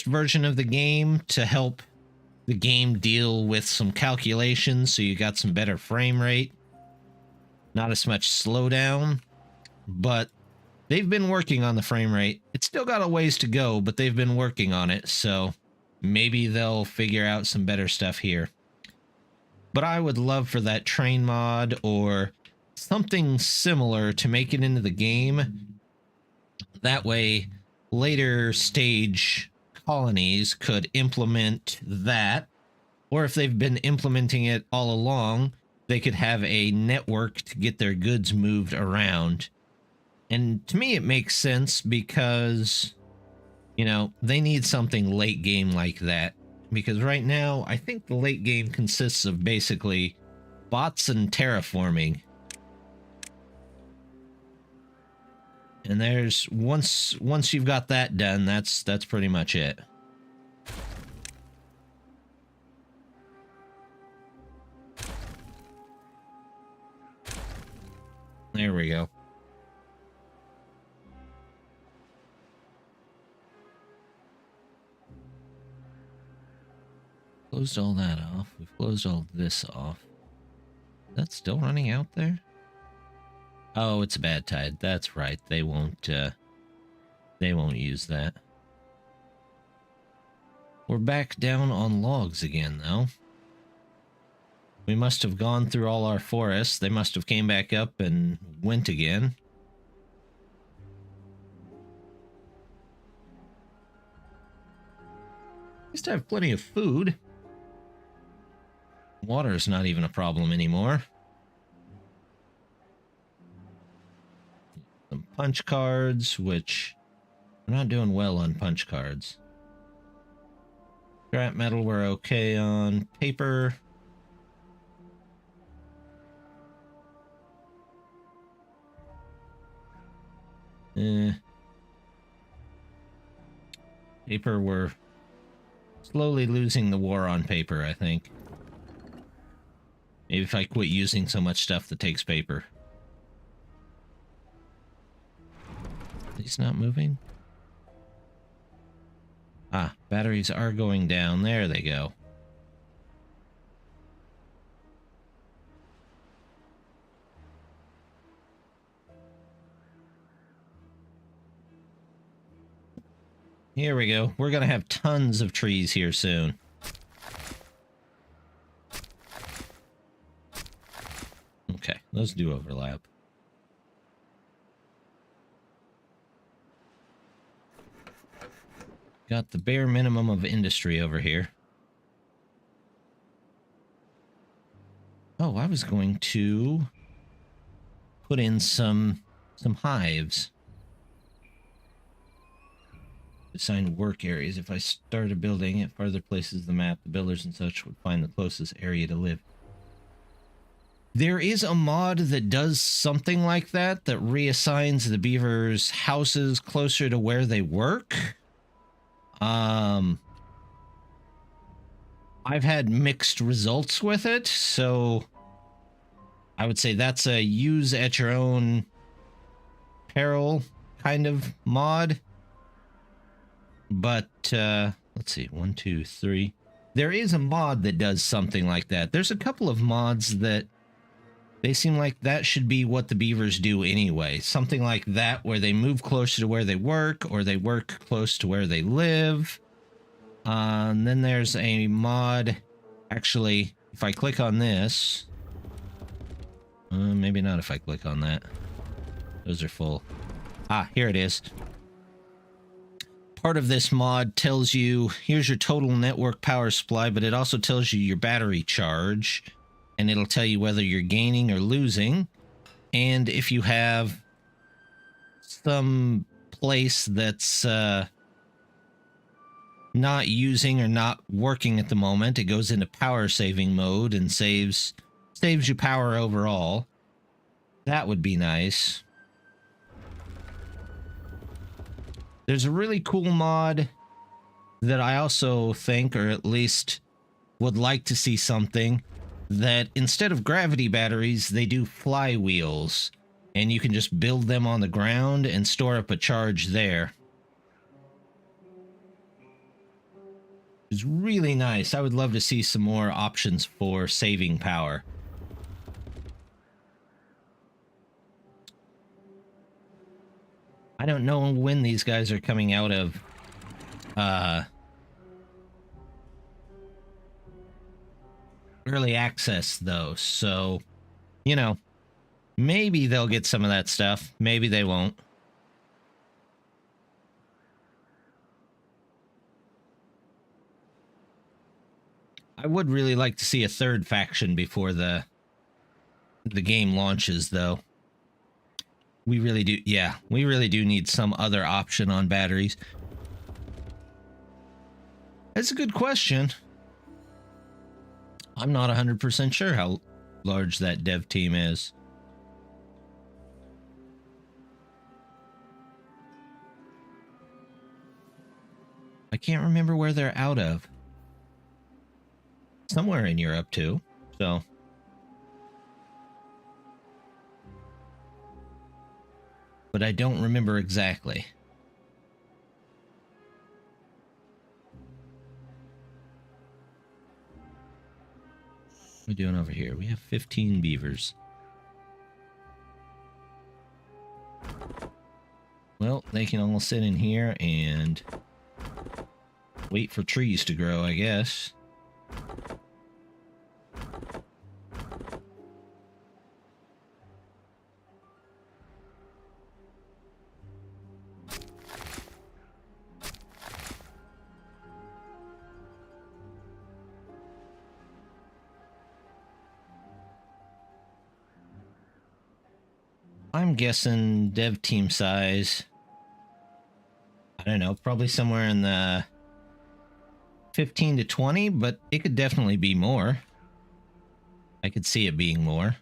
version of the game to help the game deal with some calculations, so you got some better frame rate, not as much slowdown. But they've been working on the frame rate. It's still got a ways to go, but they've been working on it, so maybe they'll figure out some better stuff here. But I would love for that train mod or something similar to make it into the game. That way, later stage colonies could implement that, or if they've been implementing it all along, they could have a network to get their goods moved around. And to me, it makes sense because, you know, they need something late game like that. Because right now, I think the late game consists of basically bots and terraforming. And there's once you've got that done, that's pretty much it. There we go. Closed all that off. We've closed all this off. That's still running out there? Oh, it's a bad tide. That's right. They won't use that. We're back down on logs again, though. We must have gone through all our forests. They must have came back up and went again. Used to have plenty of food. Water's not even a problem anymore. Some punch cards, which we're not doing well on punch cards. Scrap metal we're okay on. Paper. Paper, we're slowly losing the war on paper, I think. Maybe if I quit using so much stuff that takes paper. He's not moving? Ah, batteries are going down. There they go. Here we go. We're going to have tons of trees here soon. Okay, those do overlap. Got the bare minimum of industry over here. Oh, I was going to put in some hives. Assign work areas. If I start a building at farther places of the map, the builders and such would find the closest area to live. There is a mod that does something like that, that reassigns the beavers' houses closer to where they work. I've had mixed results with it, so I would say that's a use at your own peril kind of mod. But, let's see, 1, 2, 3. There is a mod that does something like that. There's a couple of mods that they seem like that should be what the beavers do anyway. Something like that where they move closer to where they work, or they work close to where they live. And then there's a mod. Actually, if I click on this, maybe not if I click on that. Those are full. Ah, here it is. Part of this mod tells you, here's your total network power supply, but it also tells you your battery charge, and it'll tell you whether you're gaining or losing. And if you have some place that's not using or not working at the moment, it goes into power saving mode and saves you power overall. That would be nice. There's a really cool mod that I also think, or at least would like to see something, that instead of gravity batteries, they do flywheels, and you can just build them on the ground and store up a charge there. It's really nice. I would love to see some more options for saving power. I don't know when these guys are coming out of early access, though, so, you know, maybe they'll get some of that stuff. Maybe they won't. I would really like to see a third faction before the game launches, though. We really do, yeah, we really do need some other option on batteries. That's a good question. I'm not 100% sure how large that dev team is. I can't remember where they're out of. Somewhere in Europe, too, so... but I don't remember exactly. What are we doing over here? We have 15 beavers. Well, they can all sit in here and wait for trees to grow, I guess. I'm guessing dev team size, I don't know, probably somewhere in the 15 to 20, but it could definitely be more. I could see it being more.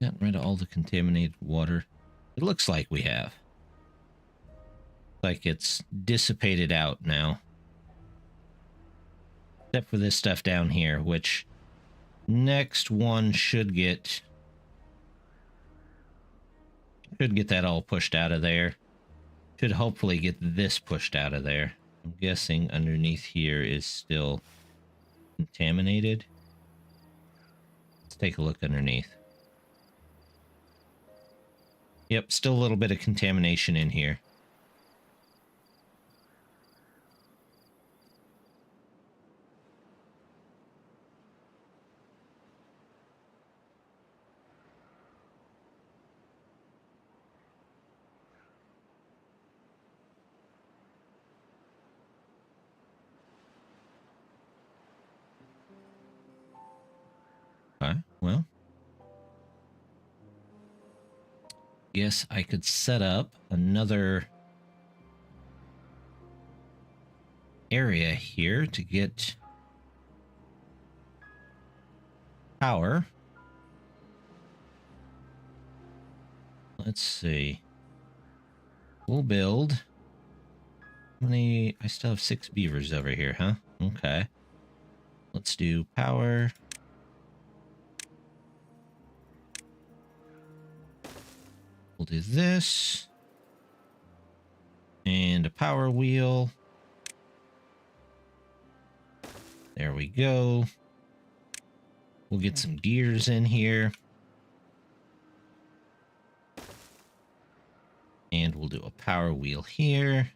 Gotten rid of all the contaminated water. It looks like we have. Like it's dissipated out now. Except for this stuff down here, which next one should get that all pushed out of there. Should hopefully get this pushed out of there. I'm guessing underneath here is still contaminated. Let's take a look underneath. Yep, still a little bit of contamination in here. Okay, well. Yes, I could set up another area here to get power. Let's see. We'll build. How many? I still have 6 beavers over here, huh? Okay. Let's do power. We'll do this. And a power wheel. There we go. We'll get some gears in here. And we'll do a power wheel here.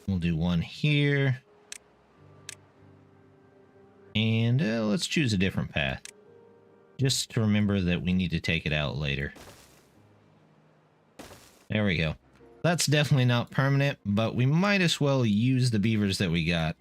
We'll do one here. And let's choose a different path. Just to remember that we need to take it out later. There we go. That's definitely not permanent, but we might as well use the beavers that we got.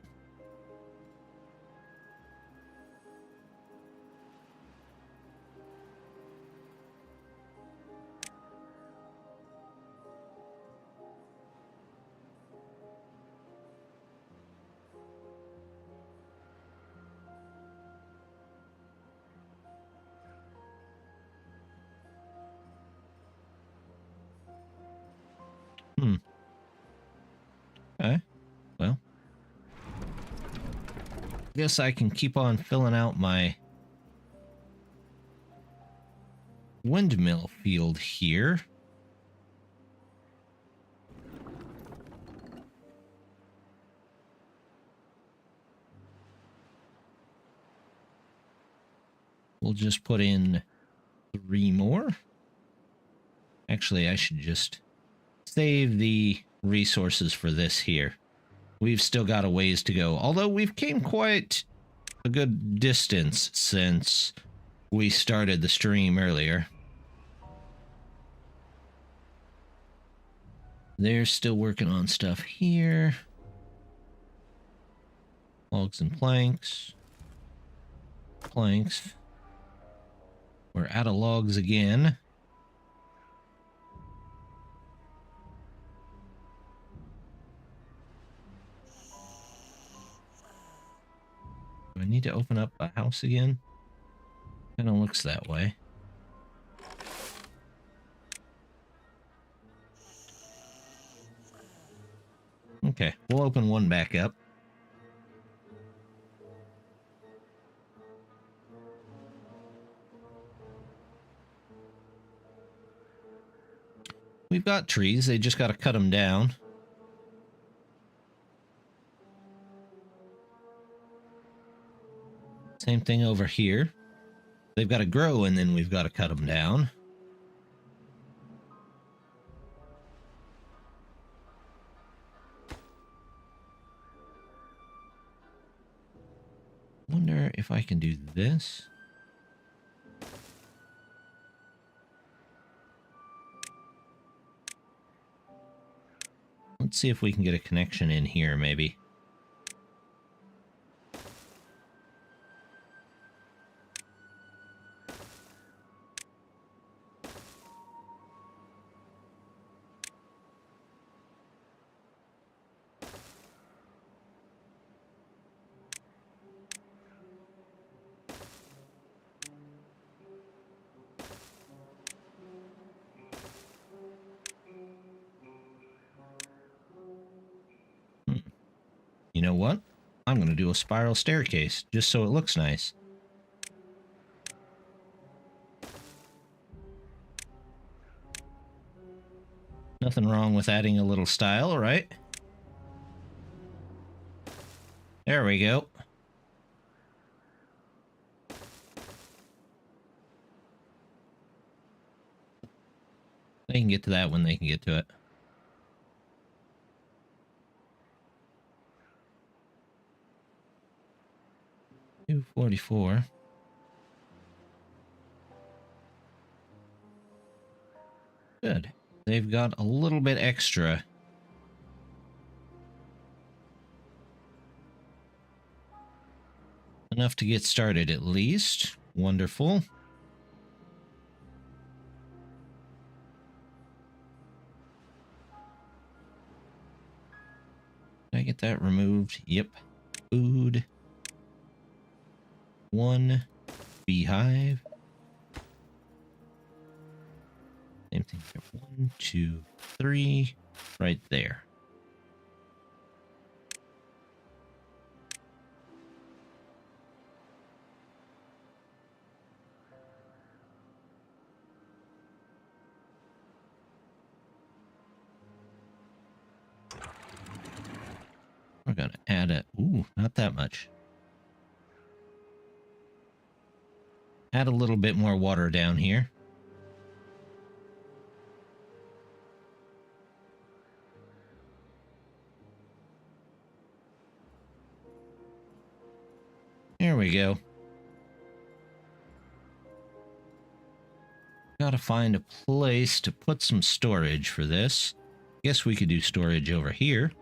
Okay, well. Guess I can keep on filling out my windmill field here. We'll just put in 3 more. Actually, I should just save the resources for this here. We've still got a ways to go, although we've came quite a good distance since we started the stream earlier. They're still working on stuff here. Logs and planks. Planks. We're out of logs again. Do I need to open up a house again? Kind of looks that way. Okay, we'll open one back up. We've got trees, they just got to cut them down. Same thing over here. They've got to grow and then we've got to cut them down. Wonder if I can do this. Let's see if we can get a connection in here, maybe. You know what? I'm going to do a spiral staircase, just so it looks nice. Nothing wrong with adding a little style, right? There we go. They can get to that when they can get to it. $244. Good. They've got a little bit extra. Enough to get started at least. Wonderful. Did I get that removed? Yep. Food. 1 beehive. Same thing here. 1, 2, 3. Right there. We're gonna add a... Ooh, not that much. Add a little bit more water down here. There we go. Gotta find a place to put some storage for this. Guess we could do storage over here.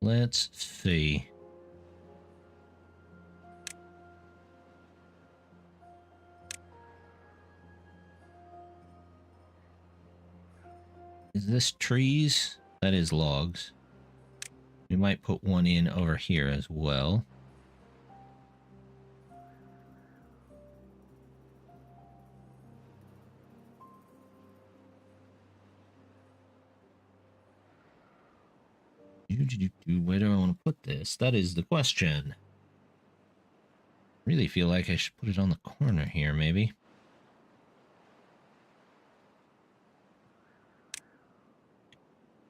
Let's see. Is this trees? That is logs. We might put one in over here as well. Where do I want to put this? That is the question. Really feel like I should put it on the corner here, maybe.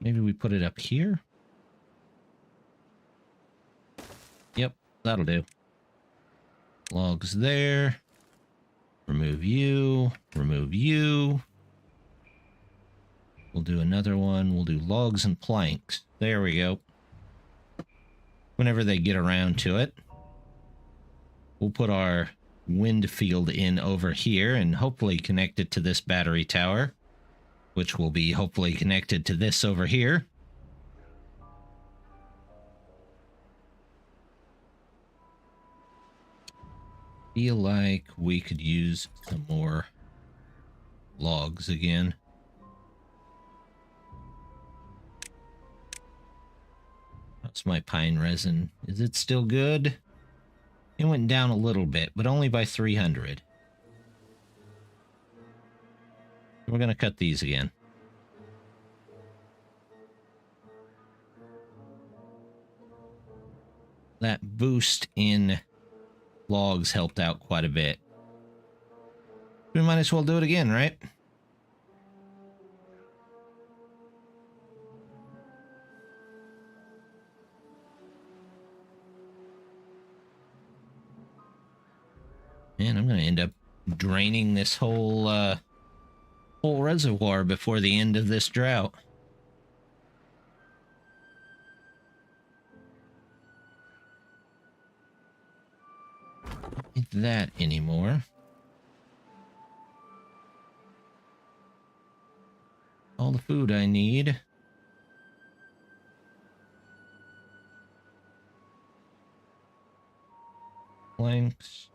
Maybe we put it up here? Yep, that'll do. Logs there. Remove you. Remove you. We'll do another one. We'll do logs and planks. There we go. Whenever they get around to it, we'll put our wind field in over here and hopefully connect it to this battery tower, which will be hopefully connected to this over here. Feel like we could use some more logs again. That's my pine resin. Is it still good? It went down a little bit, but only by 300. We're going to cut these again. That boost in logs helped out quite a bit. We might as well do it again, right? Man, I'm going to end up draining this whole reservoir before the end of this drought. Don't need that anymore. All the food I need. Planks.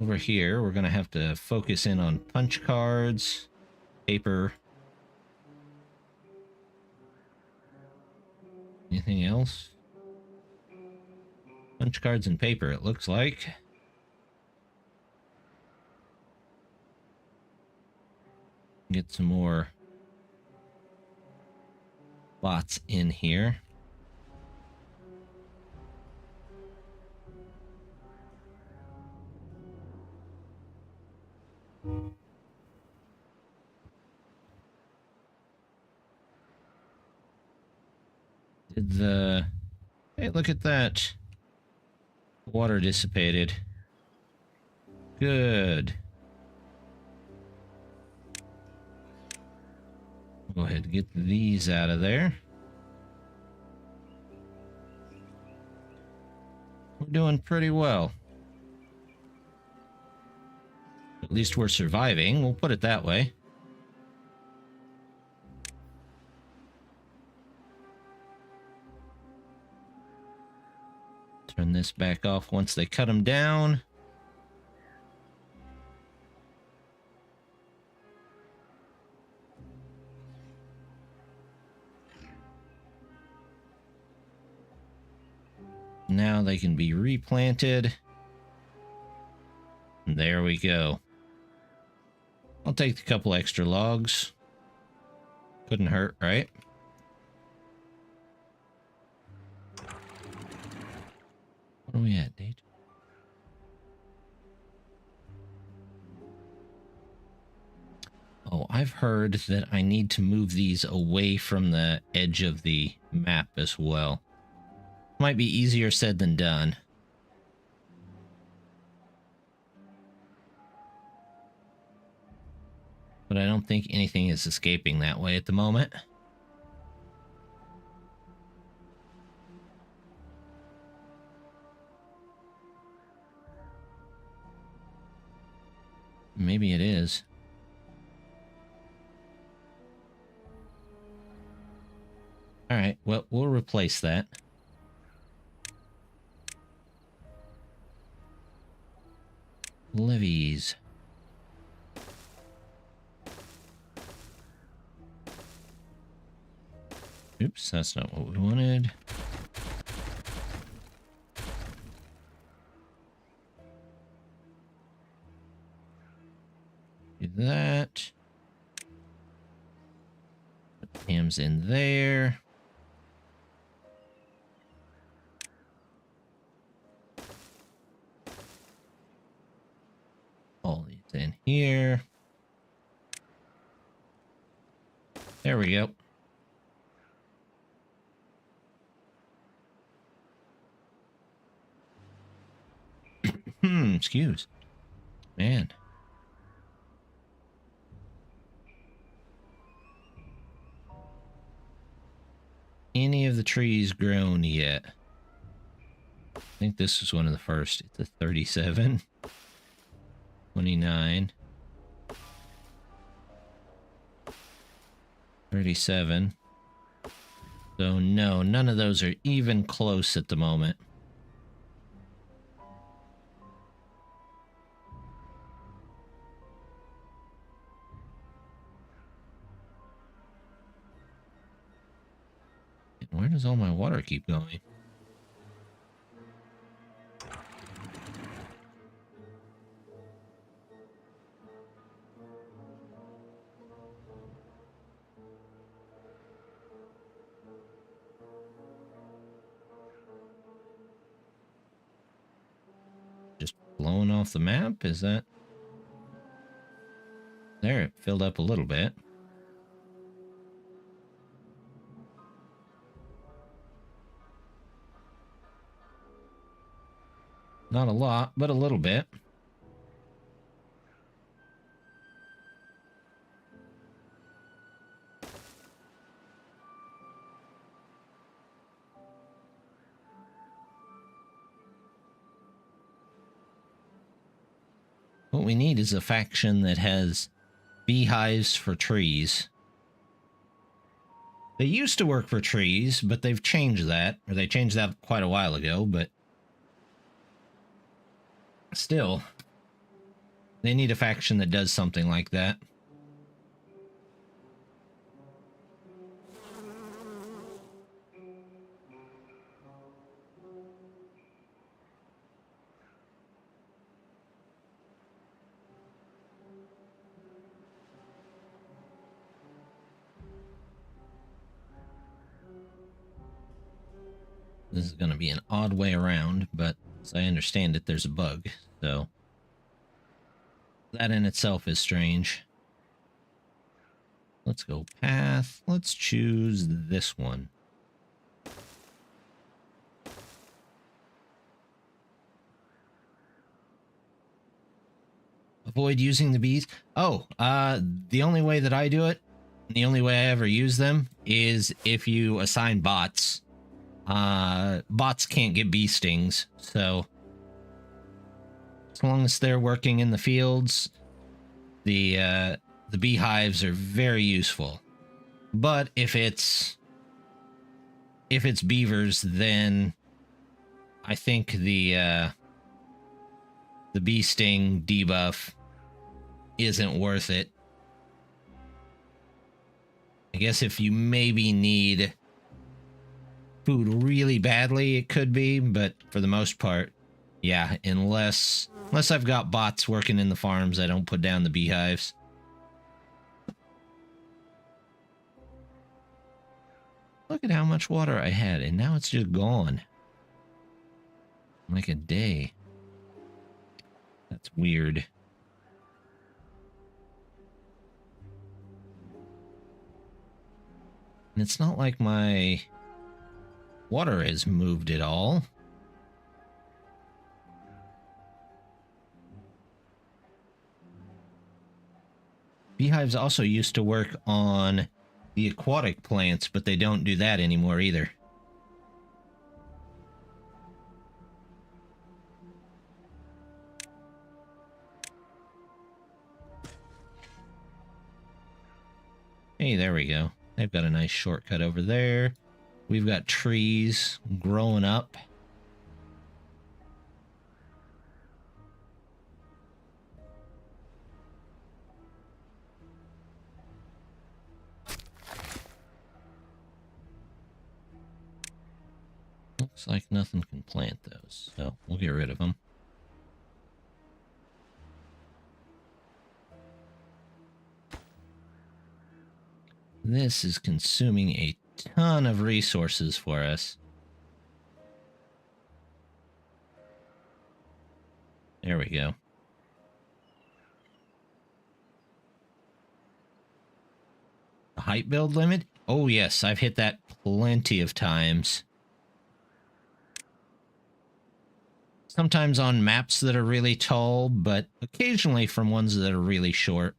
Over here, we're going to have to focus in on punch cards, paper. Anything else? Punch cards and paper, it looks like. Get some more lots in here. Hey, look at that. Water dissipated. Good. Go ahead and get these out of there. We're doing pretty well. At least we're surviving, we'll put it that way. Turn this back off once they cut them down. Now they can be replanted. And there we go. I'll take the couple extra logs. Couldn't hurt, right? What are we at, Dave? Oh, I've heard that I need to move these away from the edge of the map as well. Might be easier said than done. But I don't think anything is escaping that way at the moment. Maybe it is. All right, well, we'll replace that. Levies. Oops, that's not what we wanted. Do that. Put hams in there. All these in here. There we go. Excuse. Man. Any of the trees grown yet? I think this was one of the first. It's a 37. 29. 37. So no, none of those are even close at the moment. Where does all my water keep going? glowing off the map? Is that... There, it filled up a little bit. Not a lot, but a little bit. What we need is a faction that has beehives for trees. They used to work for trees, but they've changed that. Or they changed that quite a while ago, but... Still, they need a faction that does something like that. This is going to be an odd way around, but as I understand it, there's a bug, so that in itself is strange. Let's go path. Let's choose this one. Avoid using the bees. Oh, the only way that I do it, the only way I ever use them, is if you assign bots. Bots can't get bee stings, so as long as they're working in the fields, the beehives are very useful. But if it's beavers, then I think the bee sting debuff isn't worth it. I guess if you maybe need food really badly, it could be, but for the most part, yeah, unless I've got bots working in the farms, I don't put down the beehives. Look at how much water I had, and now it's just gone. Like a day. That's weird. And it's not like my water has moved at all. Beehives also used to work on the aquatic plants, but they don't do that anymore either. Hey, there we go. They've got a nice shortcut over there. We've got trees growing up. Looks like nothing can plant those, so we'll get rid of them. This is consuming a ton of resources for us. There we go. The height build limit? Oh yes, I've hit that plenty of times. Sometimes on maps that are really tall, but occasionally from ones that are really short.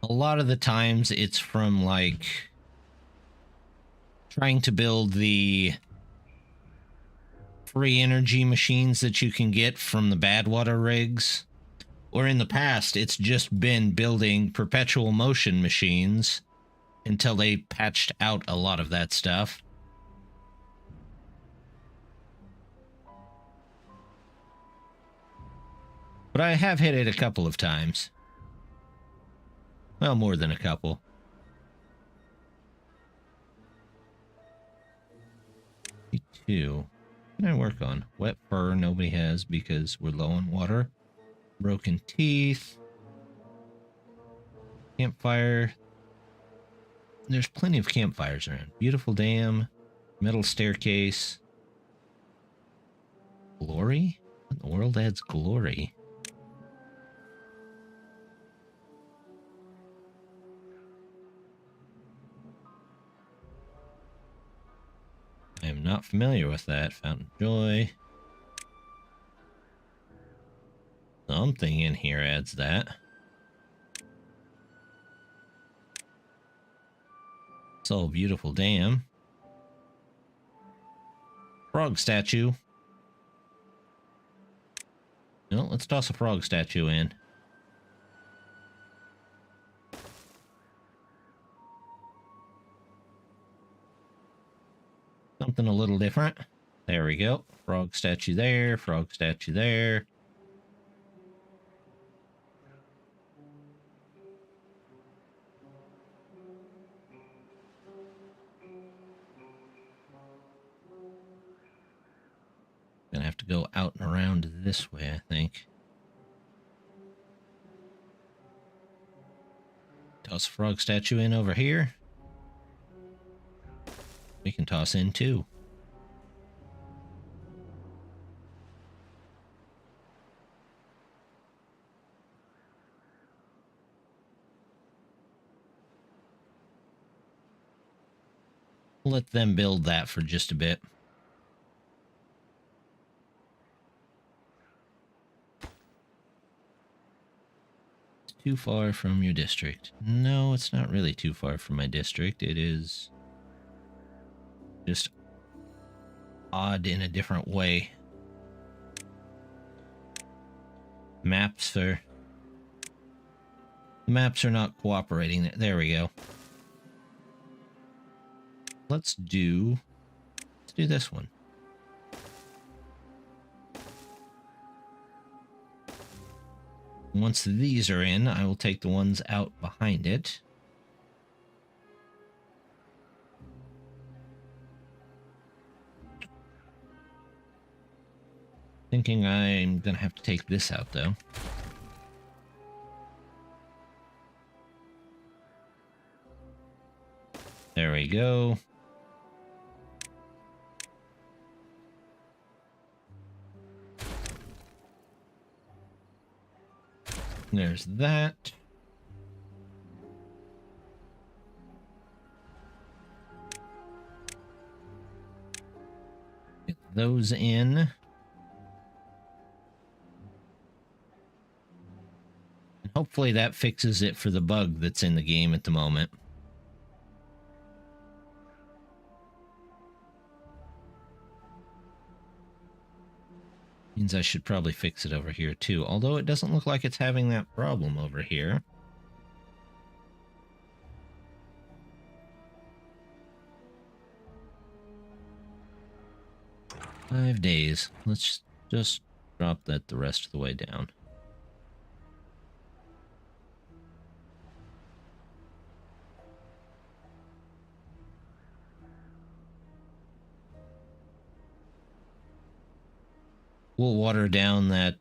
A lot of the times it's from, like, trying to build the free energy machines that you can get from the Badwater rigs. Or in the past, it's just been building perpetual motion machines until they patched out a lot of that stuff. But I have hit it a couple of times. Well, more than a couple. Two. What can I work on? Wet fur, nobody has because we're low on water. Broken teeth. Campfire. There's plenty of campfires around. Beautiful dam. Metal staircase. Glory? What in the world adds glory? I am not familiar with that. Fountain Joy. Something in here adds that. So beautiful dam. Frog statue. No, let's toss a frog statue in. Something a little different. There we go. Frog statue there, frog statue there. Gonna have to go out and around this way, I think. Toss a frog statue in over here. We can toss in two. Let them build that for just a bit. It's too far from your district. No, it's not really too far from my district. It is just odd in a different way. Maps are not cooperating. There we go. Let's do this one. Once these are in, I will take the ones out behind it. Thinking I'm gonna have to take this out though. There we go. There's that. Get those in. And hopefully that fixes it for the bug that's in the game at the moment. Means I should probably fix it over here too, although it doesn't look like it's having that problem over here. Five days. Let's just drop that the rest of the way down. We'll water down that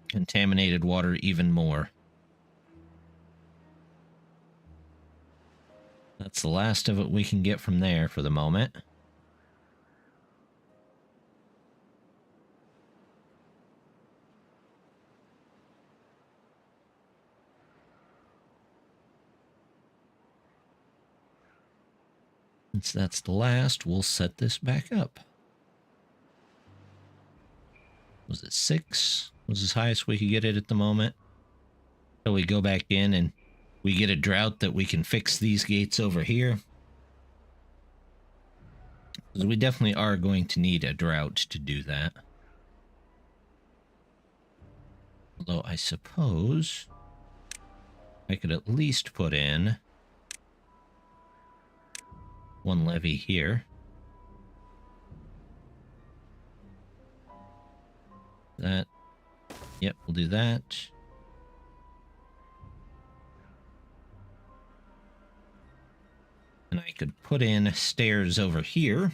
contaminated water even more. That's the last of it we can get from there for the moment. Since that's the last, we'll set this back up. Was it 6? Was as high as we could get it at the moment. So we go back in and we get a drought that we can fix these gates over here. Because we definitely are going to need a drought to do that. Although I suppose I could at least put in one levee here. That. Yep, we'll do that. And I could put in stairs over here.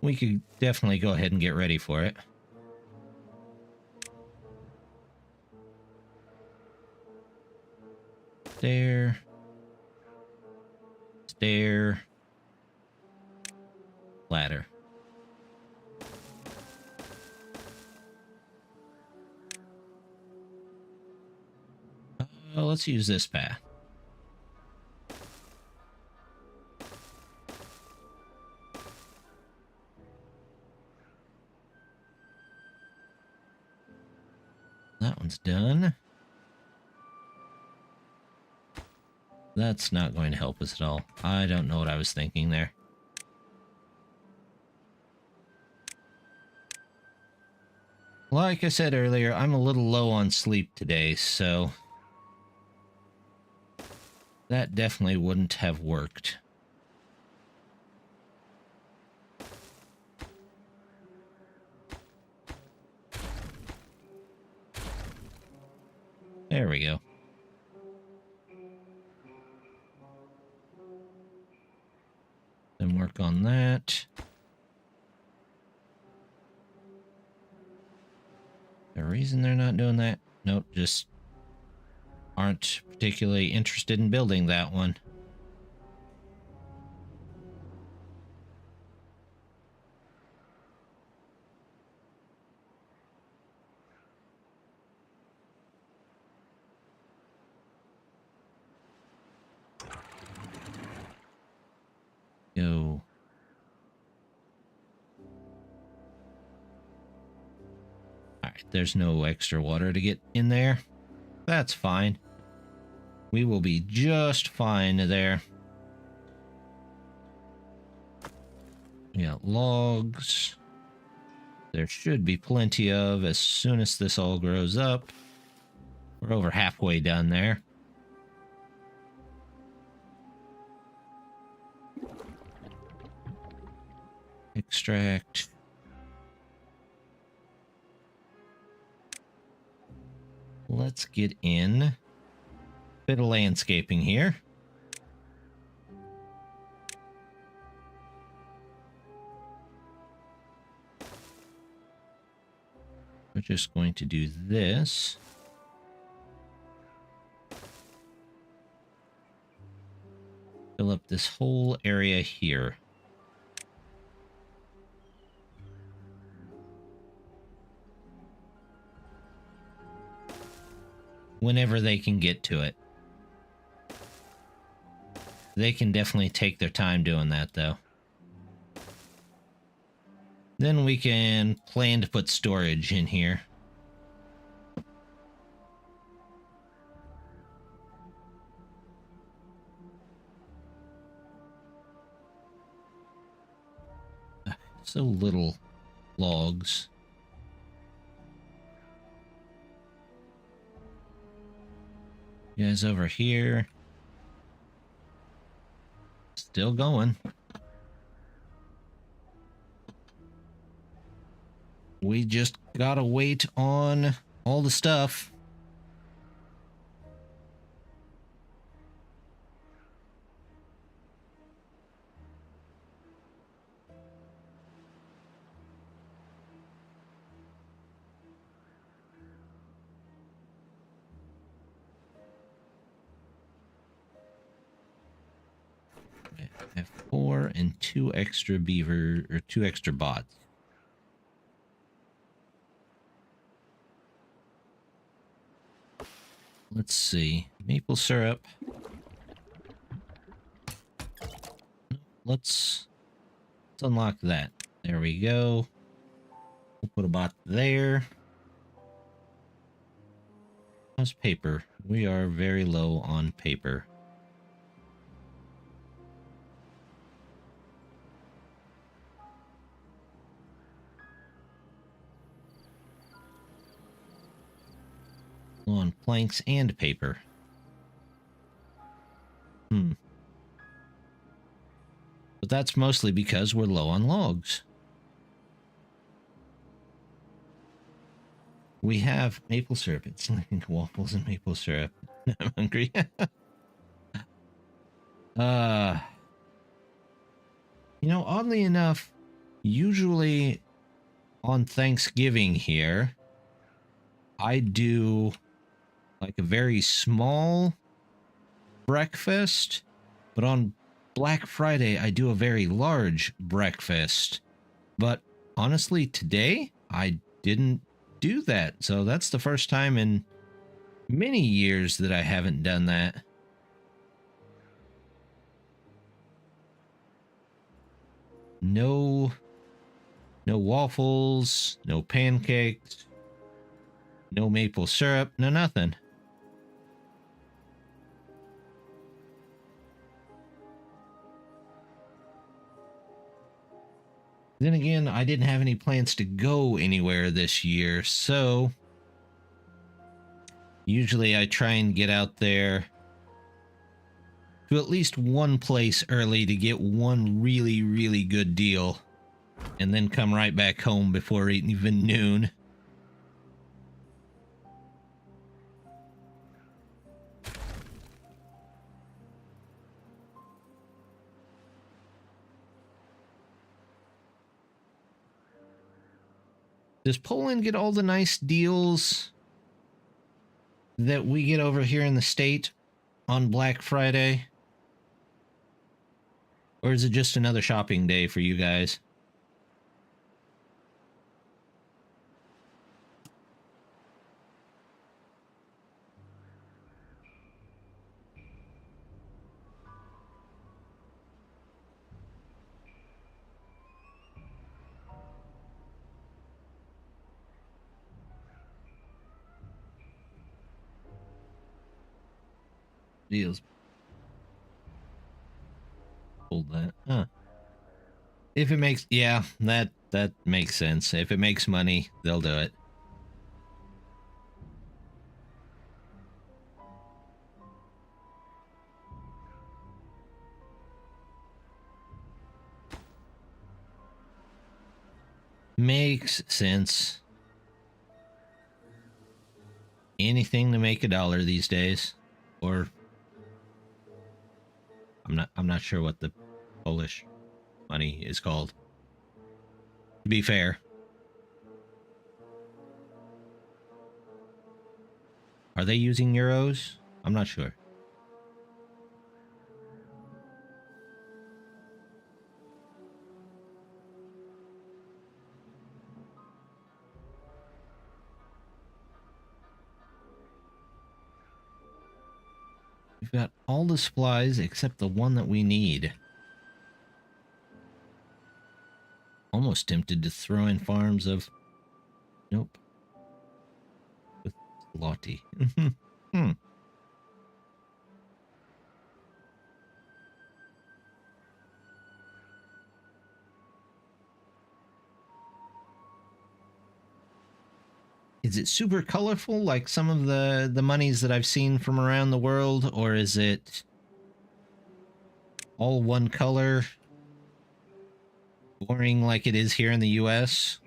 We could definitely go ahead and get ready for it. Stair. Stair. Ladder. Let's use this path. That one's done. That's not going to help us at all. I don't know what I was thinking there. Like I said earlier, I'm a little low on sleep today, so that definitely wouldn't have worked. There we go. Then work on that. The reason they're not doing that? Nope, just aren't particularly interested in building that one. Go. Alright, there's no extra water to get in there. That's fine. We will be just fine there. We got logs. There should be plenty of as soon as this all grows up. We're over halfway done there. Extract. Let's get in a bit of landscaping here. We're just going to do this. Fill up this whole area here. Whenever they can get to it. They can definitely take their time doing that, though. Then we can plan to put storage in here. So little logs. You guys over here. Still going. We just gotta wait on all the stuff. I have 4 and 2 extra beaver, or 2 extra bots. Let's see. Maple syrup. Let's unlock that. There we go. We'll put a bot there. How's paper? We are very low on paper. On planks and paper. But that's mostly because we're low on logs. We have maple syrup. It's like waffles and maple syrup. I'm hungry. You know, oddly enough, usually on Thanksgiving here, I do like a very small breakfast, but on Black Friday, I do a very large breakfast. But honestly, today, I didn't do that. So that's the first time in many years that I haven't done that. No waffles, no pancakes, no maple syrup, no nothing. Then again, I didn't have any plans to go anywhere this year, so usually I try and get out there to at least one place early to get one really, really good deal, and then come right back home before even noon. Does Poland get all the nice deals that we get over here in the state on Black Friday? Or is it just another shopping day for you guys? Deals. Hold that. Huh. If it makes, yeah, that makes sense. If it makes money, they'll do it. Makes sense. Anything to make $1 these days. Or I'm not sure what the Polish money is called. To be fair. Are they using euros? I'm not sure. We've got all the supplies except the one that we need. Almost tempted to throw in farms of... Nope. With Lottie. Hmm. Is it super colorful like some of the monies that I've seen from around the world, or is it all one color, boring like it is here in the US?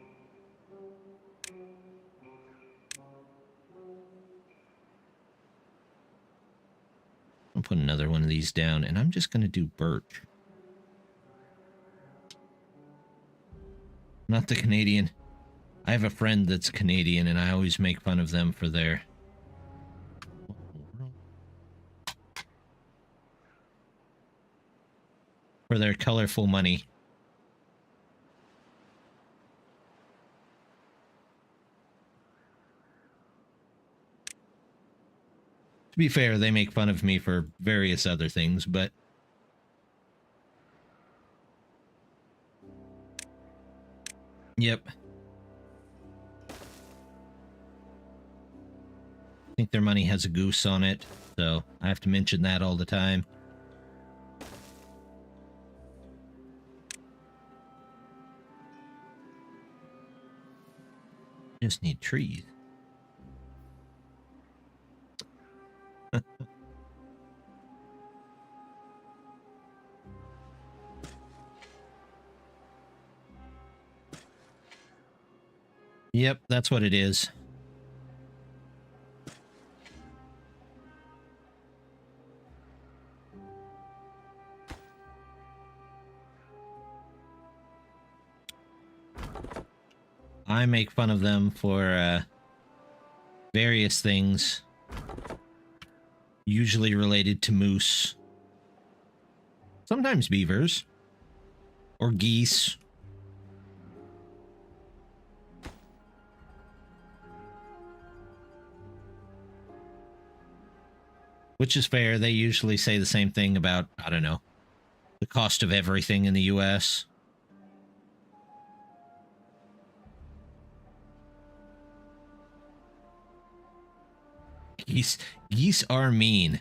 I'll put another one of these down, and I'm just going to do birch. Not the Canadian. I have a friend that's Canadian, and I always make fun of them for their... for their colorful money. To be fair, they make fun of me for various other things, but... Yep. I think their money has a goose on it, so I have to mention that all the time. Just need trees. Yep, that's what it is. I make fun of them for various things. usually related to moose. Sometimes beavers. Or geese. Which is fair. They usually say the same thing about, I don't know, the cost of everything in the US. Geese are mean.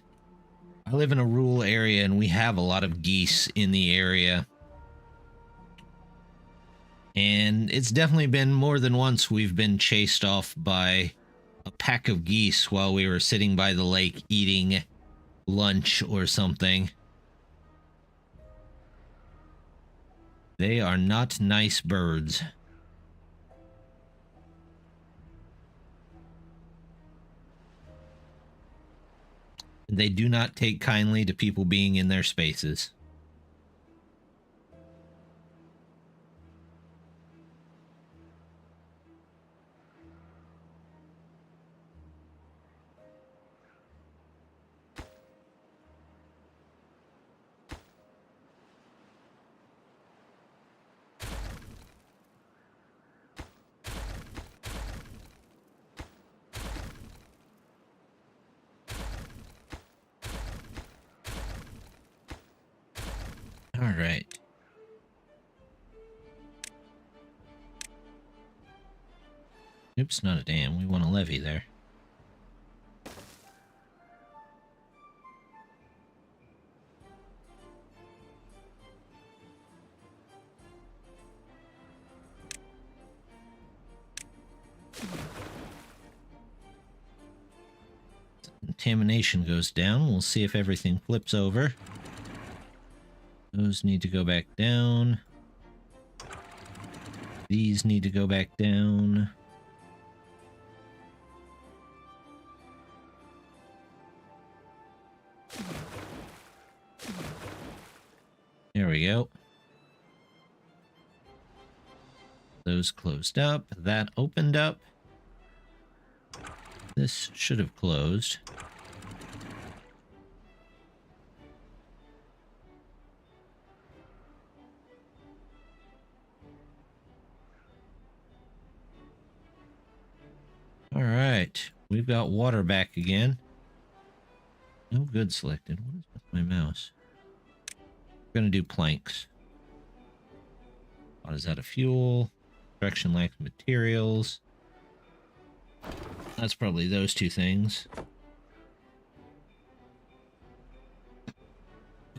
I live in a rural area and we have a lot of geese in the area. And it's definitely been more than once we've been chased off by a pack of geese while we were sitting by the lake eating lunch or something. They are not nice birds. They do not take kindly to people being in their spaces. All right. Oops, not a dam. We want a levee there. Contamination goes down. We'll see if everything flips over. Those need to go back down. These need to go back down. There we go. Those closed up. That opened up. This should have closed. All right. We've got water back again. No good selected. What is with my mouse? We're going to do planks. What is that? A fuel? Direction lacks materials. That's probably those two things.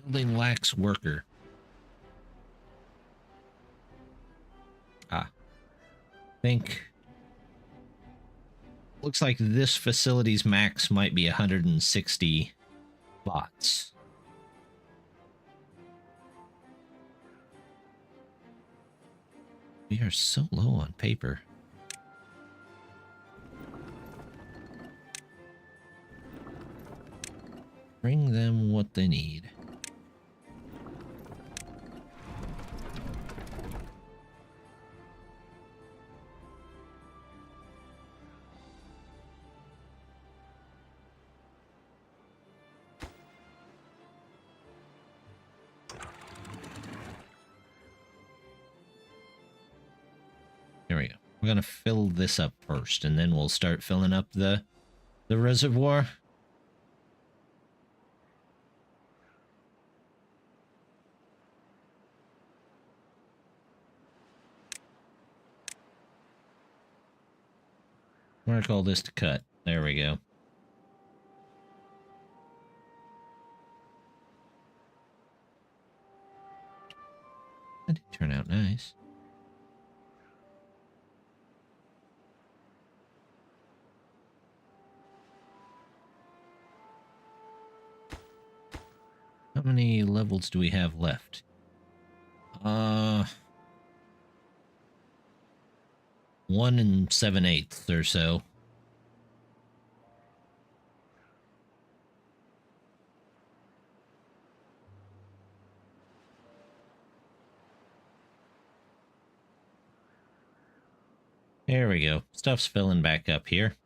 Building lacks worker. Ah. Think. Looks like this facility's max might be 160 bots. We are so low on paper. Bring them what they need. There we go. We're going to fill this up first, and then we'll start filling up the reservoir. Mark all this to cut. There we go. That did turn out nice. How many levels do we have left? 1 7/8 or so. There we go. Stuff's filling back up here.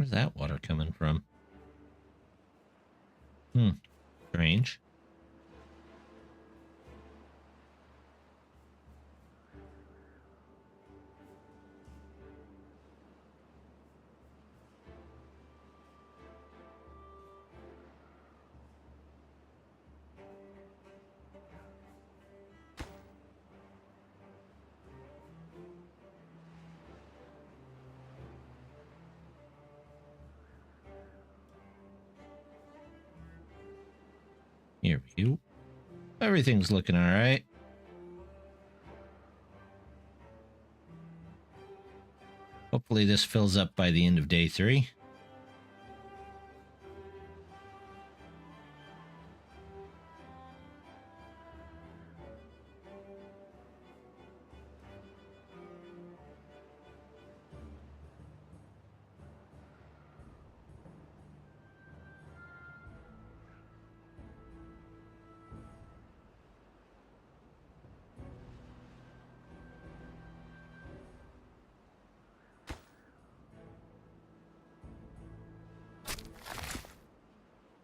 Where's that water coming from? Strange. Here we go. Everything's looking all right. Hopefully this fills up by the end of day 3.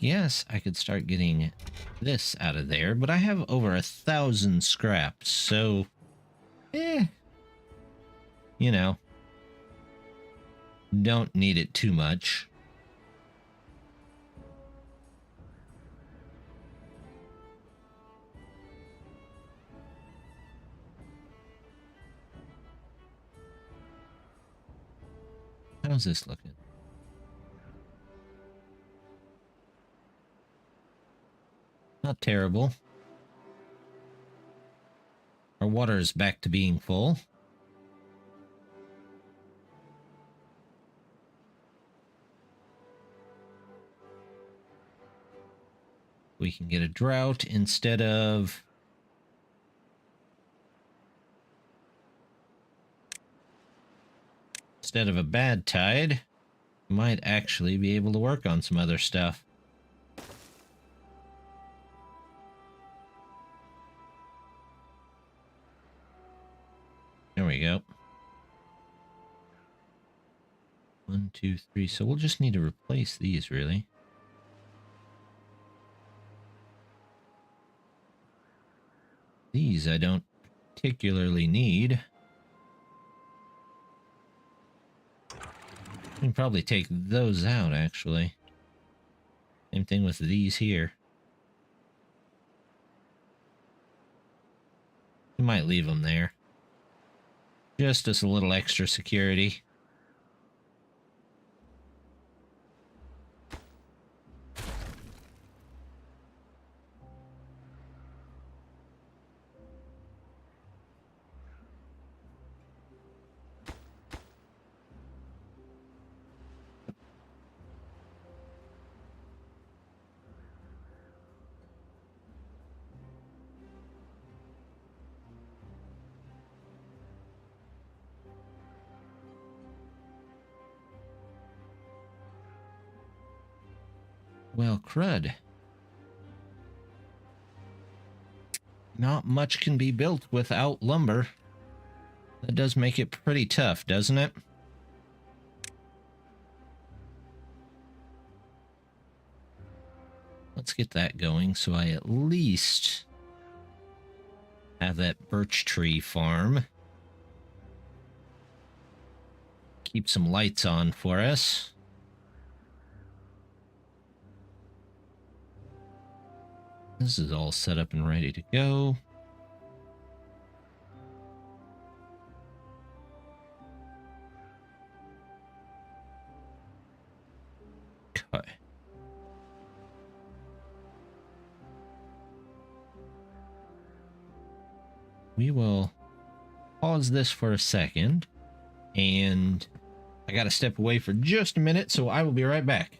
Yes, I could start getting this out of there, but I have over 1,000 scraps, so, you know, don't need it too much. How's this looking? Not terrible. Our water is back to being full. We can get a drought instead of a bad tide. Might actually be able to work on some other stuff. There we go. 1, 2, 3. So we'll just need to replace these, really. These I don't particularly need. We can probably take those out, actually. Same thing with these here. We might leave them there. Just as a little extra security. Well, crud. Not much can be built without lumber. That does make it pretty tough, doesn't it? Let's get that going so I at least have that birch tree farm. Keep some lights on for us. This is all set up and ready to go. Okay. We will pause this for a second, and I got to step away for just a minute, so I will be right back.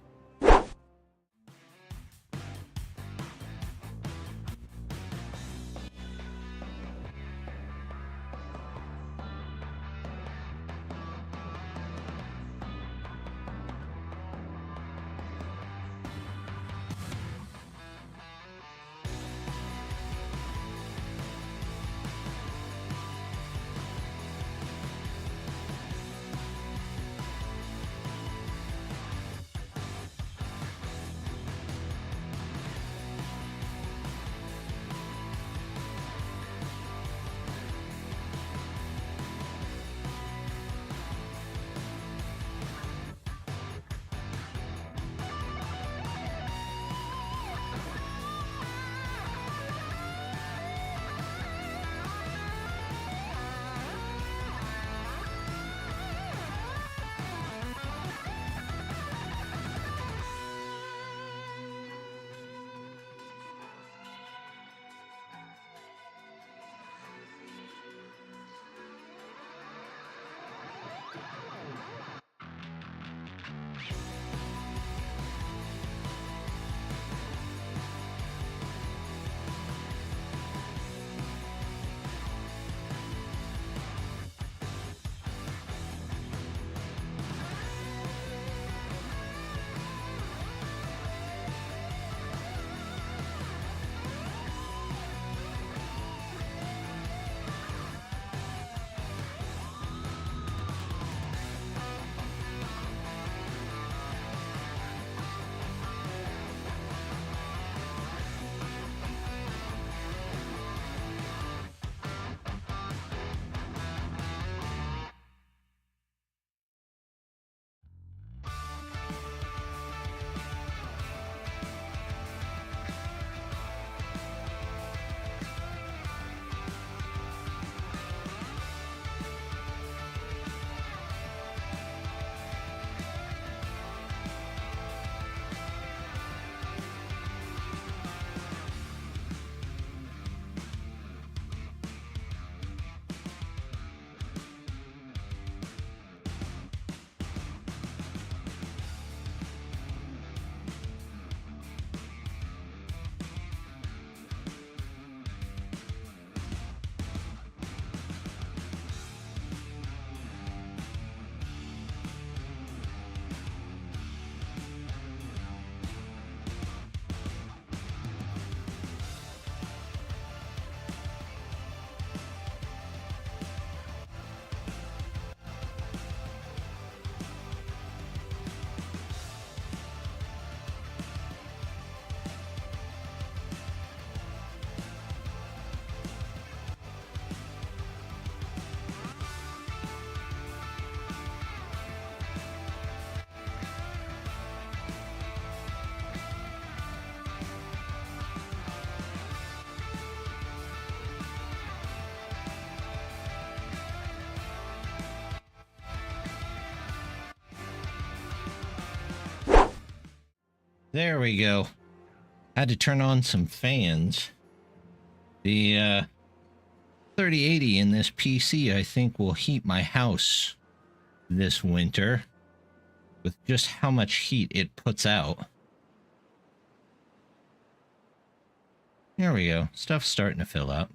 There we go. Had to turn on some fans. The 3080 in this PC, I think, will heat my house this winter with just how much heat it puts out. There we go. Stuff's starting to fill up.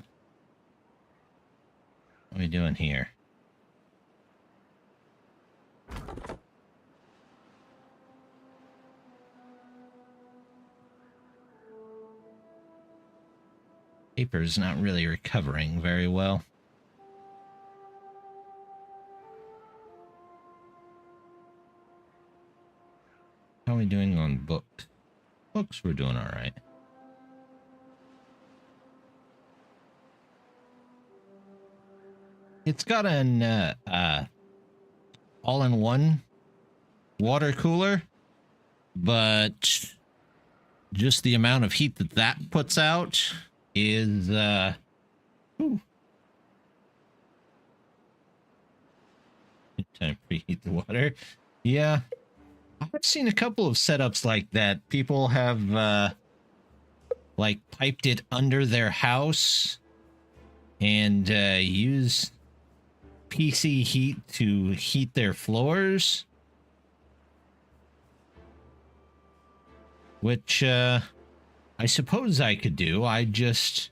What are we doing here? Paper's not really recovering very well. How are we doing on books? Books, we're doing all right. It's got an all-in-one water cooler, but just the amount of heat that that puts out is time to preheat the water. Yeah, I've seen a couple of setups like that. People have like piped it under their house and use PC heat to heat their floors, which I suppose I could do. It's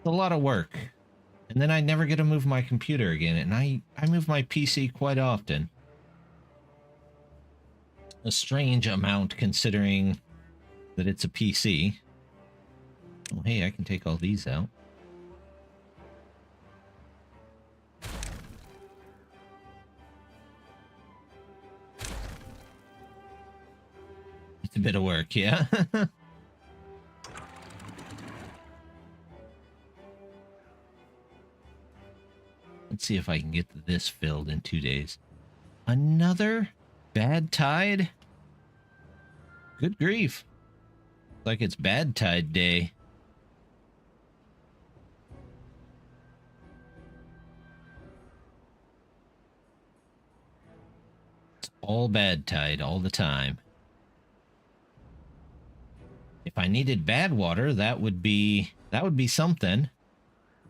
a lot of work, and then I never get to move my computer again, and I move my PC quite often. A strange amount considering that it's a PC. Oh, hey, I can take all these out. It's a bit of work, yeah. Let's see if I can get this filled in 2 days. Another bad tide? Good grief. Like it's bad tide day. It's all bad tide all the time. If I needed bad water, that would be something.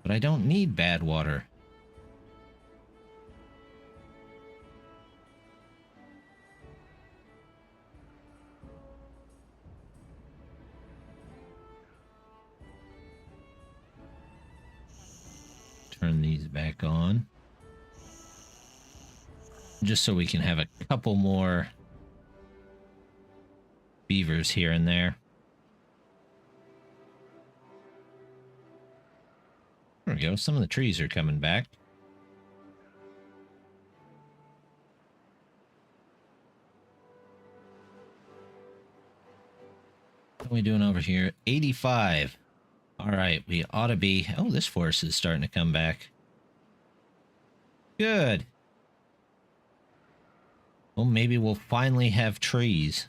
But I don't need bad water. Turn these back on. Just so we can have a couple more beavers here and there. There we go. Some of the trees are coming back. What are we doing over here? 85. All right, we ought to be... Oh, this forest is starting to come back. Good. Well, maybe we'll finally have trees.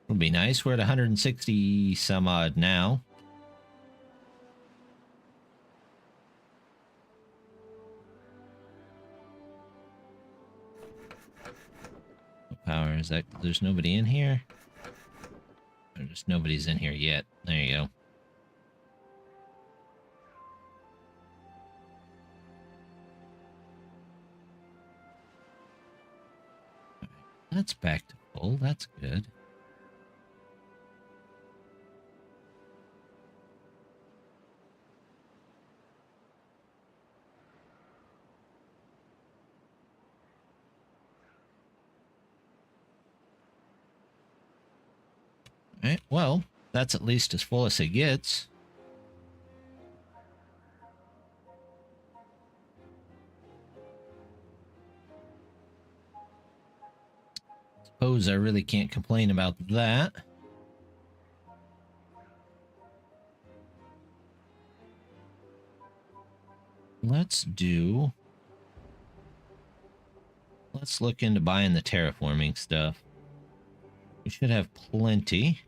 It'll be nice. We're at 160 some odd now. What power is that? There's nobody in here? There's nobody's in here yet. There you go. That's back to full. That's good. All right, well, that's at least as full as it gets. Suppose I really can't complain about that. Let's look into buying the terraforming stuff. We should have plenty.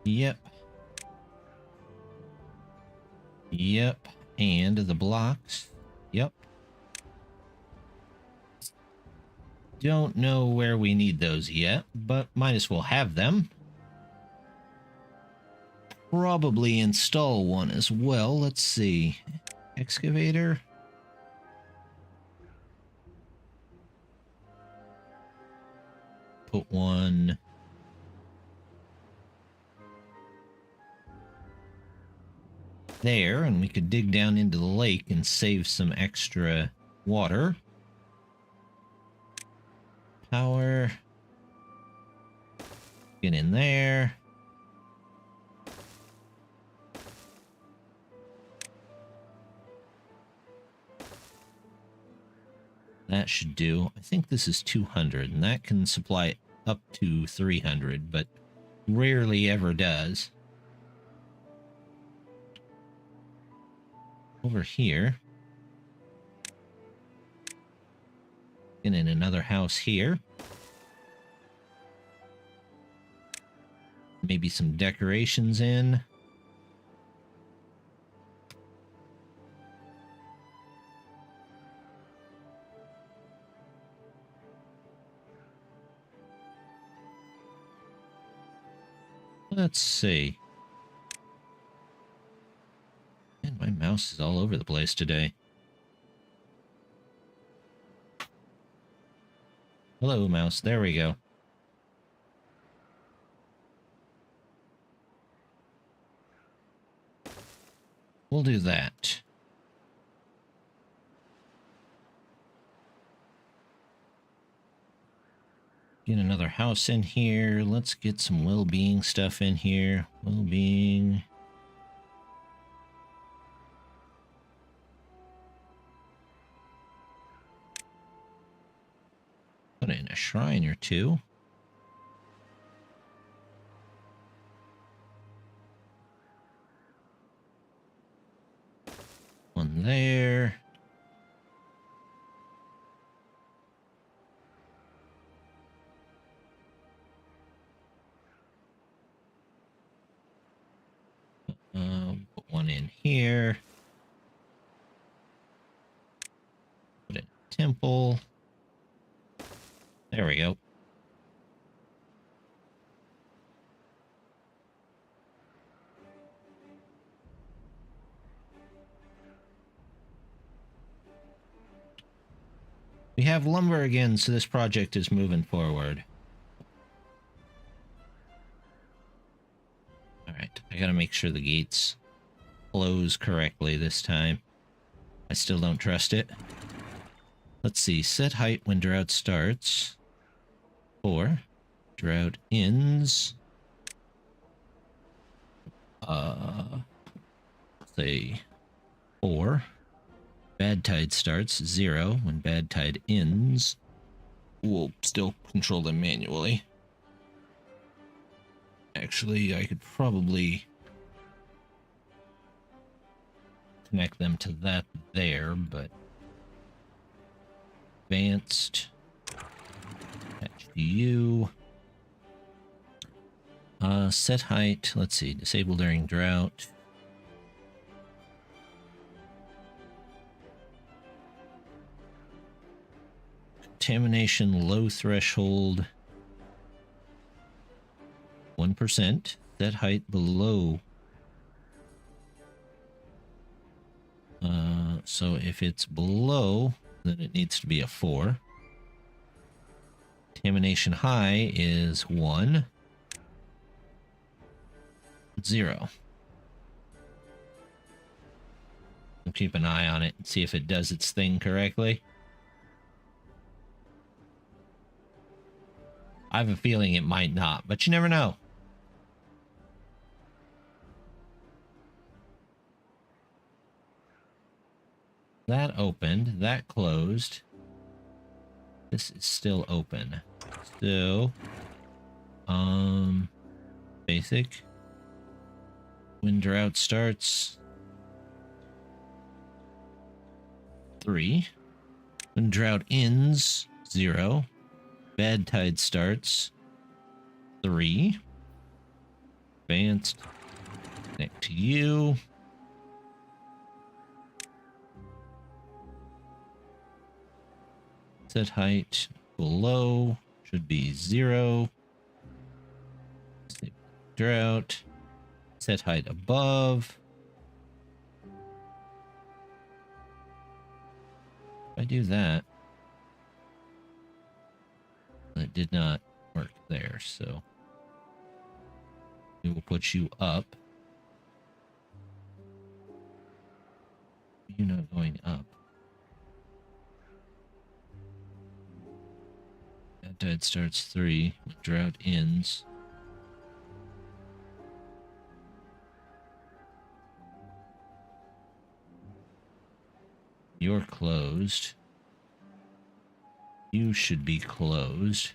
Yep. Yep. And the blocks. Yep. don't know where we need those yet, but might as well have them. Probably install one as well. Let's see. Excavator. Put one there, and we could dig down into the lake and save some extra water. Power. Get in there. That should do. I think this is 200, and that can supply up to 300, but rarely ever does. Over here. And in another house here. Maybe some decorations in. Let's see. Man, my mouse is all over the place today. Hello, mouse. There we go. We'll do that. Get another house in here. Let's get some well-being stuff in here. Well-being. Put in a shrine or two. One there. Put one in here. Put in a temple. There we go. We have lumber again, so this project is moving forward. Alright, I gotta make sure the gates close correctly this time. I still don't trust it. Let's see, set height when drought starts. 4. Drought ends. Say 4. Bad tide starts 0 when bad tide ends. We'll still control them manually. Actually, I could probably connect them to that there, but advanced. Attach to you. Set height. Let's see. Disable during drought. Contamination low threshold. 1%. Set height below. So if it's below, then it needs to be a 4. Contamination high is 1. 0. I'll keep an eye on it and see if it does its thing correctly. I have a feeling it might not, but you never know. That opened, that closed. This is still open. So, basic. When drought starts, 3. When drought ends, 0. Bad tide starts, 3. Advanced. Connect to you. Set height below should be 0. Drought. Set height above. If I do that, it did not work there, so we will put you up. You're not going up. That tide starts 3. Drought ends. You're closed. You should be closed.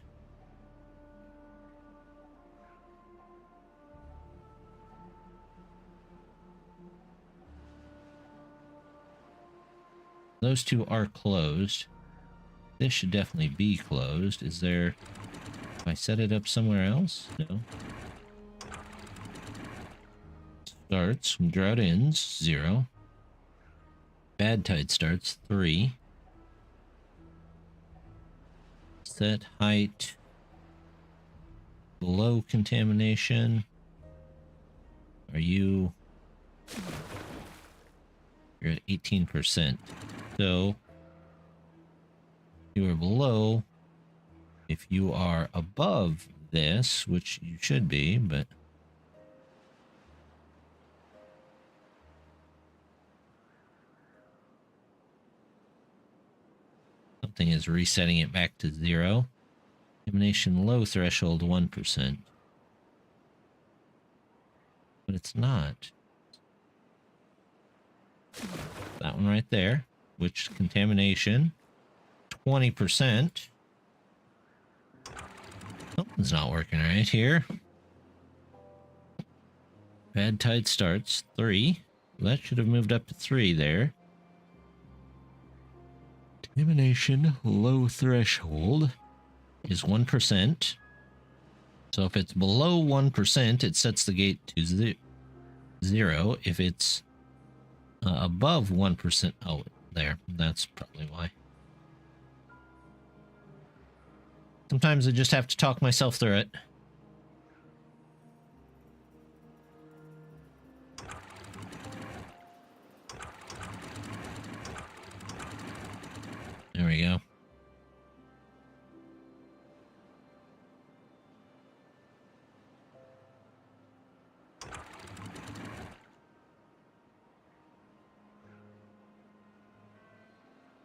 Those two are closed. This should definitely be closed. Is there... If I set it up somewhere else? No. Starts. Drought ends. 0. Bad tide starts. 3. Set height. Below contamination. Are you... You're at 18%. So, you are below. If you are above this, which you should be, but something is resetting it back to 0. Contamination low threshold 1%. But it's not. That one right there. Which contamination 20%. Something's not working right here. Bad tide starts 3. That should have moved up to 3 there. Contamination low threshold is 1%. So if it's below 1%, it sets the gate to 0. If it's above 1%, oh, there. That's probably why. Sometimes I just have to talk myself through it. There we go.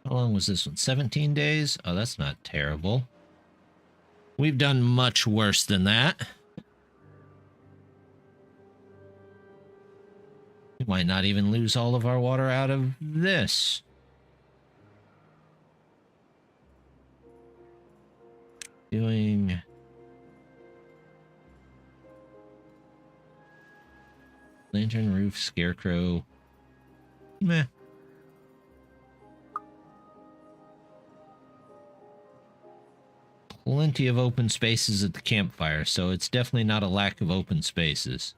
How long was this one? 17 days? Oh, that's not terrible. We've done much worse than that. We might not even lose all of our water out of this. Doing... Lantern, roof, scarecrow. Meh. Plenty of open spaces at the campfire, so it's definitely not a lack of open spaces.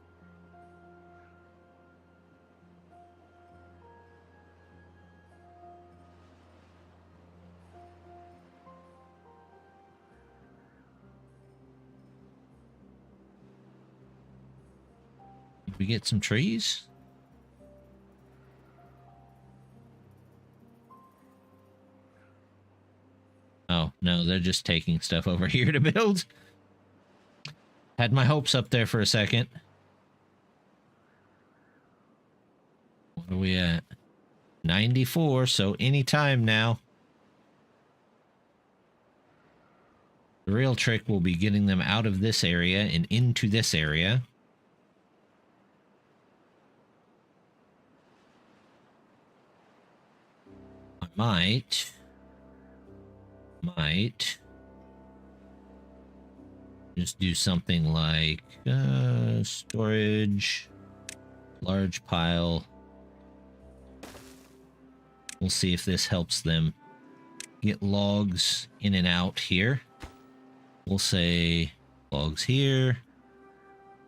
Did we get some trees? Oh, no, they're just taking stuff over here to build. Had my hopes up there for a second. What are we at? 94, so anytime now. The real trick will be getting them out of this area and into this area. I might just do something like storage, large pile. We'll see if this helps them get logs in and out here. We'll say logs here.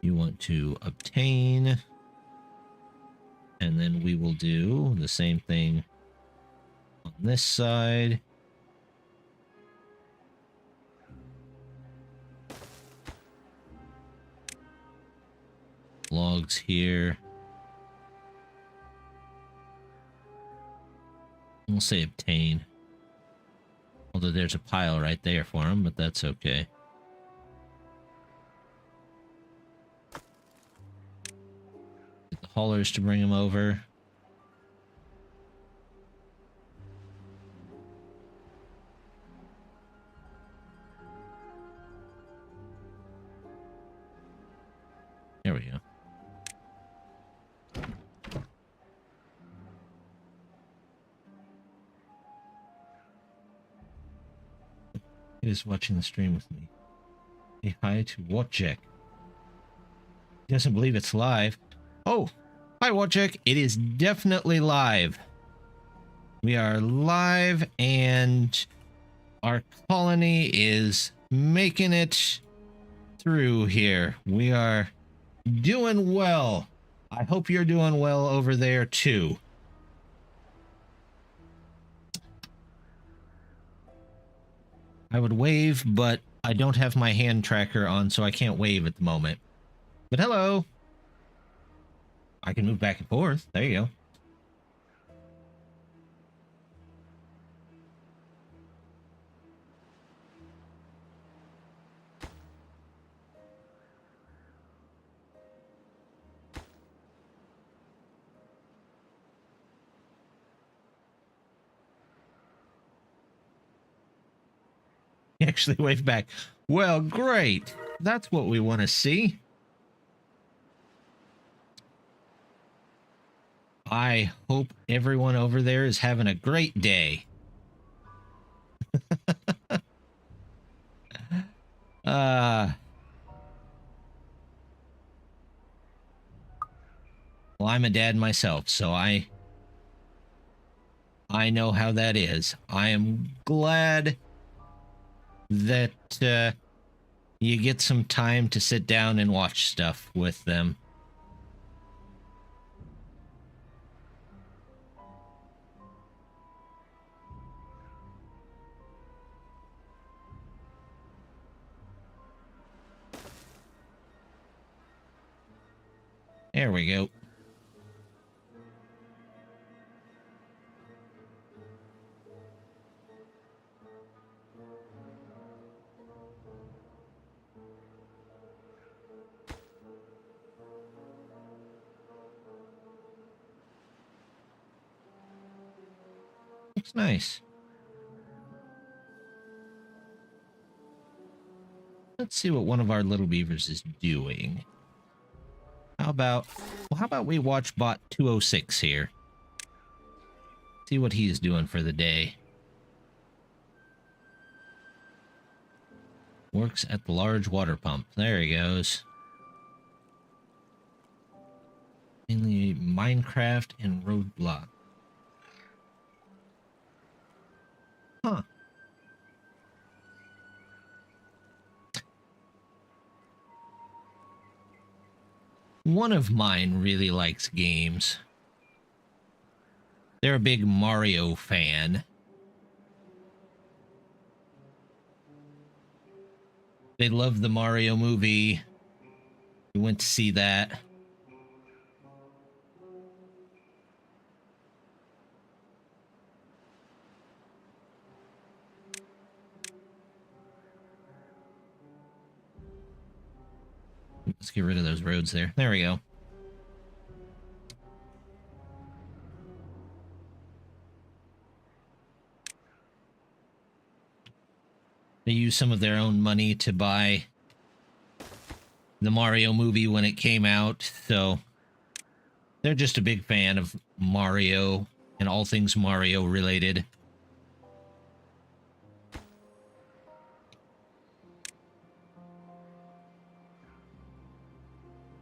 You want to obtain. And then we will do the same thing on this side. Logs here. We'll say obtain. Although there's a pile right there for him, but that's okay. Get the haulers to bring him over. There we go. He is watching the stream with me. Say hi to Wojciech. He doesn't believe it's live. Oh, hi Wojciech. It is definitely live. We are live and our colony is making it through here. We are doing well. I hope you're doing well over there too. I would wave, but I don't have my hand tracker on, so I can't wave at the moment. But hello. I can move back and forth. There you go. He actually waved back. Well, great. That's what we want to see. I hope everyone over there is having a great day. Well, I'm a dad myself, so I know how that is. I am glad that you get some time to sit down and watch stuff with them. There we go. Looks nice. Let's see what one of our little beavers is doing. How about we watch bot 206 here? See what he's doing for the day. Works at the large water pump. There he goes. Mainly Minecraft and Roadblock. Huh. One of mine really likes games. They're a big Mario fan. They love the Mario movie. We went to see that. Let's get rid of those roads there. There we go. They use some of their own money to buy the Mario movie when it came out, so they're just a big fan of Mario and all things Mario related.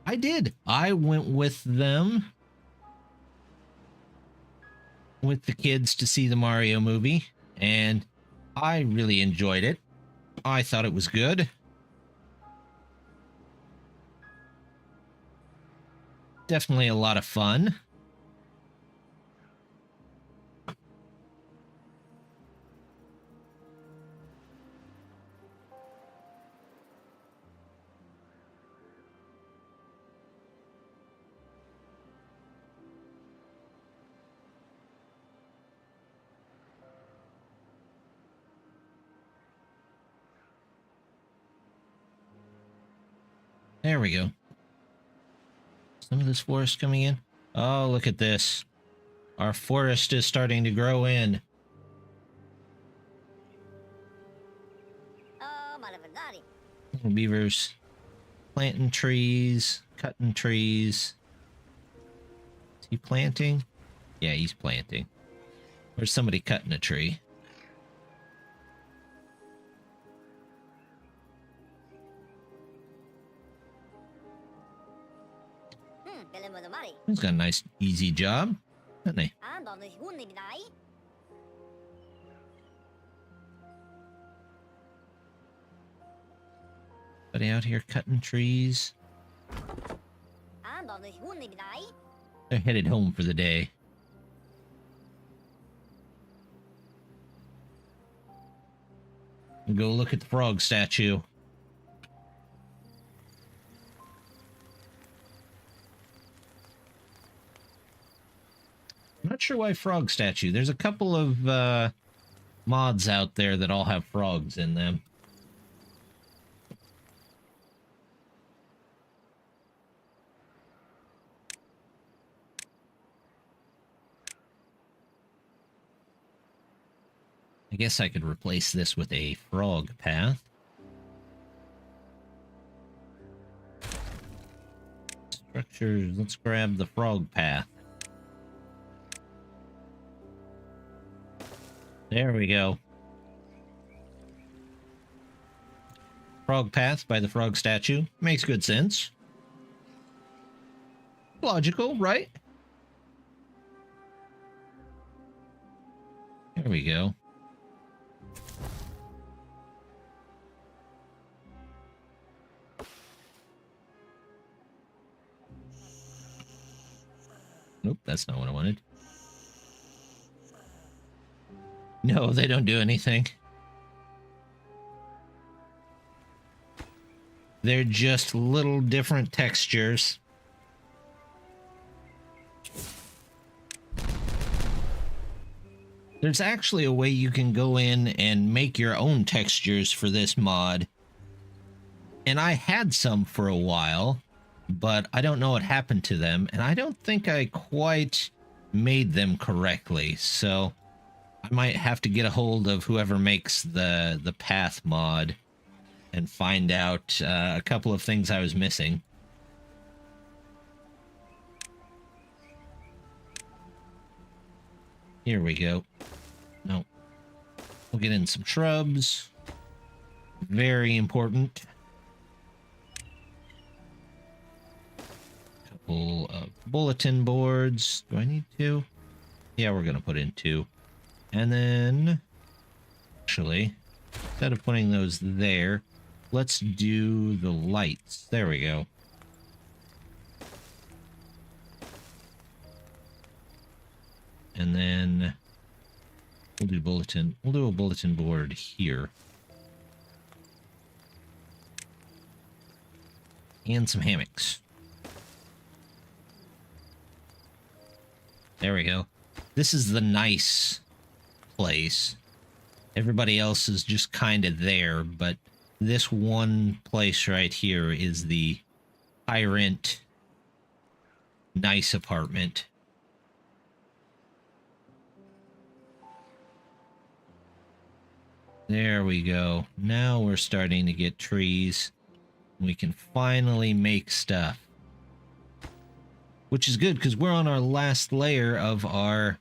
I did. I went with them, with the kids, to see the Mario movie, and I really enjoyed it. I thought it was good. Definitely a lot of fun. There we go. Some of this forest coming in. Oh, look at this. Our forest is starting to grow in. Little beavers planting trees, cutting trees. Is he planting? Yeah, he's planting. There's somebody cutting a tree. He's got a nice, easy job, doesn't he? Somebody out here cutting trees. They're headed home for the day. Go look at the frog statue. I'm not sure why frog statue. There's a couple of mods out there that all have frogs in them. I guess I could replace this with a frog path. Structures, let's grab the frog path. There we go. Frog path by the frog statue. Makes good sense. Logical, right? There we go. Nope, that's not what I wanted. No, they don't do anything. They're just little different textures. There's actually a way you can go in and make your own textures for this mod. And I had some for a while, but I don't know what happened to them, and I don't think I quite made them correctly, so I might have to get a hold of whoever makes the path mod and find out a couple of things I was missing. Here we go. No. We'll get in some shrubs. Very important. Couple of bulletin boards. Do I need two? Yeah, we're gonna put in two. And then, actually, instead of putting those there, let's do the lights. There we go. And then we'll do bulletin. We'll do a bulletin board here. And some hammocks. There we go. This is the nice place. Everybody else is just kind of there, but this one place right here is the high rent, nice apartment. There we go. Now we're starting to get trees. We can finally make stuff. Which is good, because we're on our last layer of our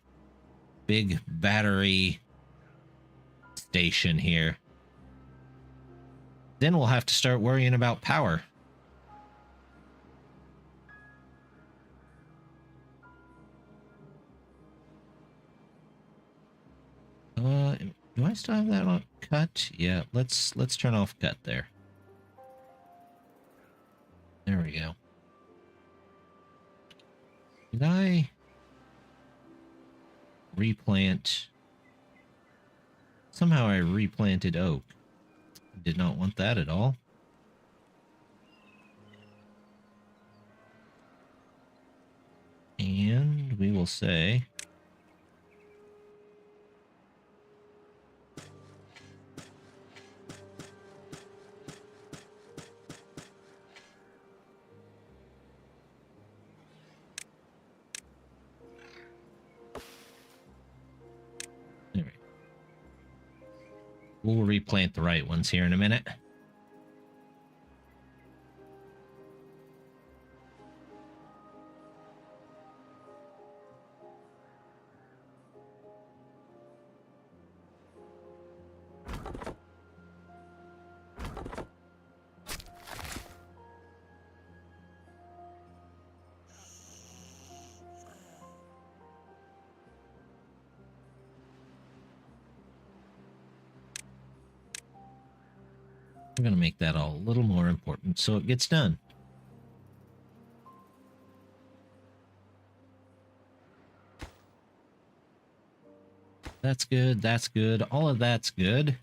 big battery station here. Then we'll have to start worrying about power. Do I still have that on cut? Yeah, let's turn off cut there. There we go. Did I replant? Somehow I replanted oak. Did not want that at all. And we will say We'll replant the right ones here in a minute. I'm going to make that all a little more important so it gets done. That's good. That's good. All of that's good.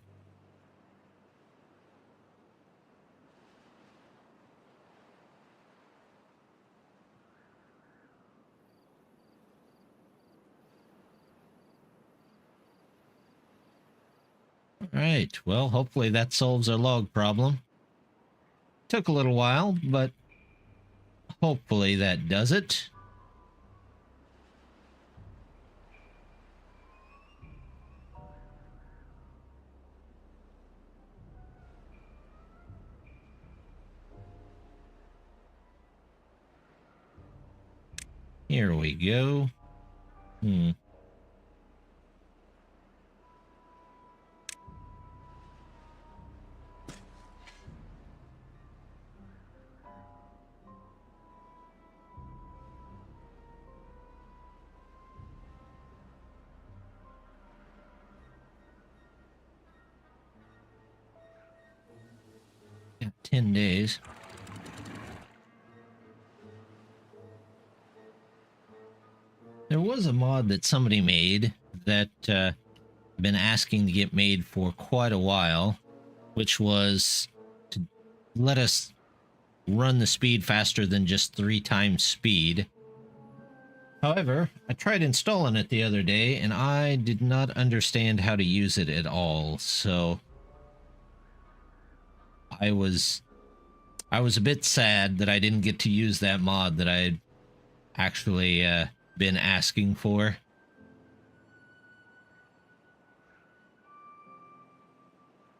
All right. Well, hopefully that solves our log problem. Took a little while, but hopefully that does it. Here we go. Got 10 days. There was a mod that somebody made that I've been asking to get made for quite a while, which was to let us run the speed faster than just 3 times speed. However, I tried installing it the other day and I did not understand how to use it at all, so I was a bit sad that I didn't get to use that mod that I had actually been asking for.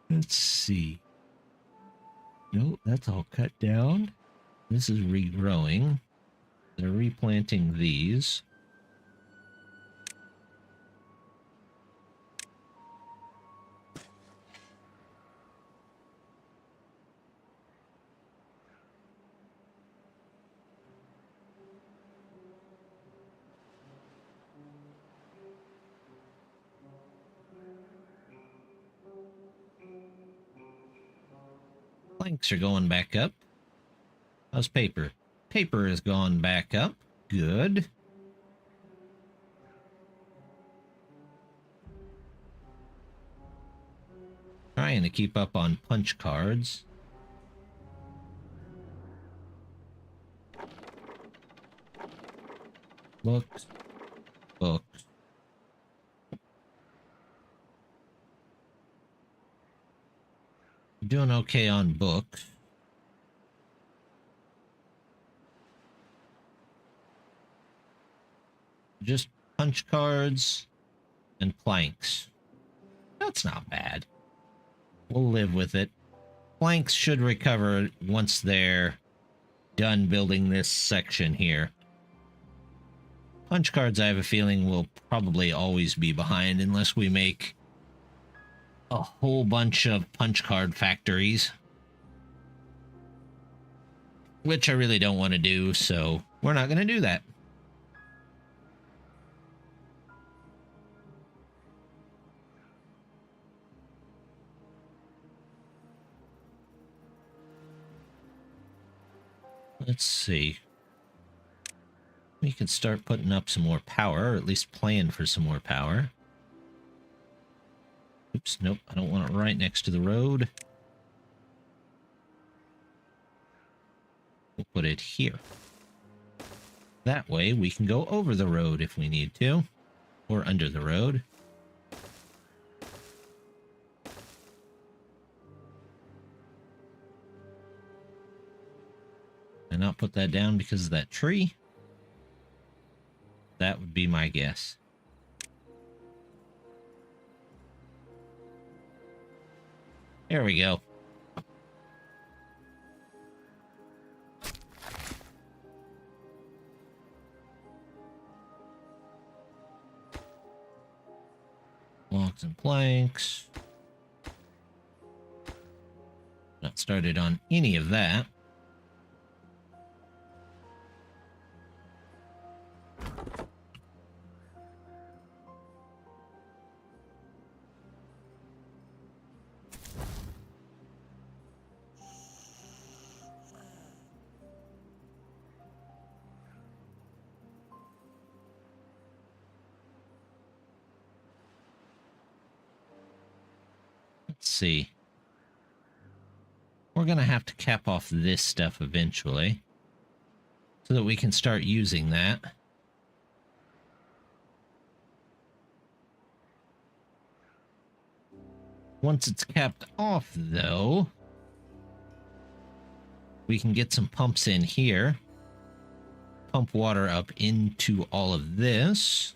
Let's see. No, that's all cut down. This is regrowing. They're replanting these. Planks are going back up. How's paper? Paper has gone back up. Good. Trying to keep up on punch cards. Books. Books. Doing okay on books. Just punch cards and planks. That's not bad. We'll live with it. Planks should recover once they're done building this section here. Punch cards, I have a feeling, will probably always be behind unless we make a whole bunch of punch card factories, which I really don't want to do, so we're not going to do that. Let's see. We can start putting up some more power, or at least plan for some more power. Oops, nope, I don't want it right next to the road. We'll put it here. That way we can go over the road if we need to, or under the road. And not put that down because of that tree. That would be my guess. There we go. Logs and planks. Not started on any of that. Let's see. We're going to have to cap off this stuff eventually so that we can start using that. Once it's capped off, though, we can get some pumps in here. Pump water up into all of this.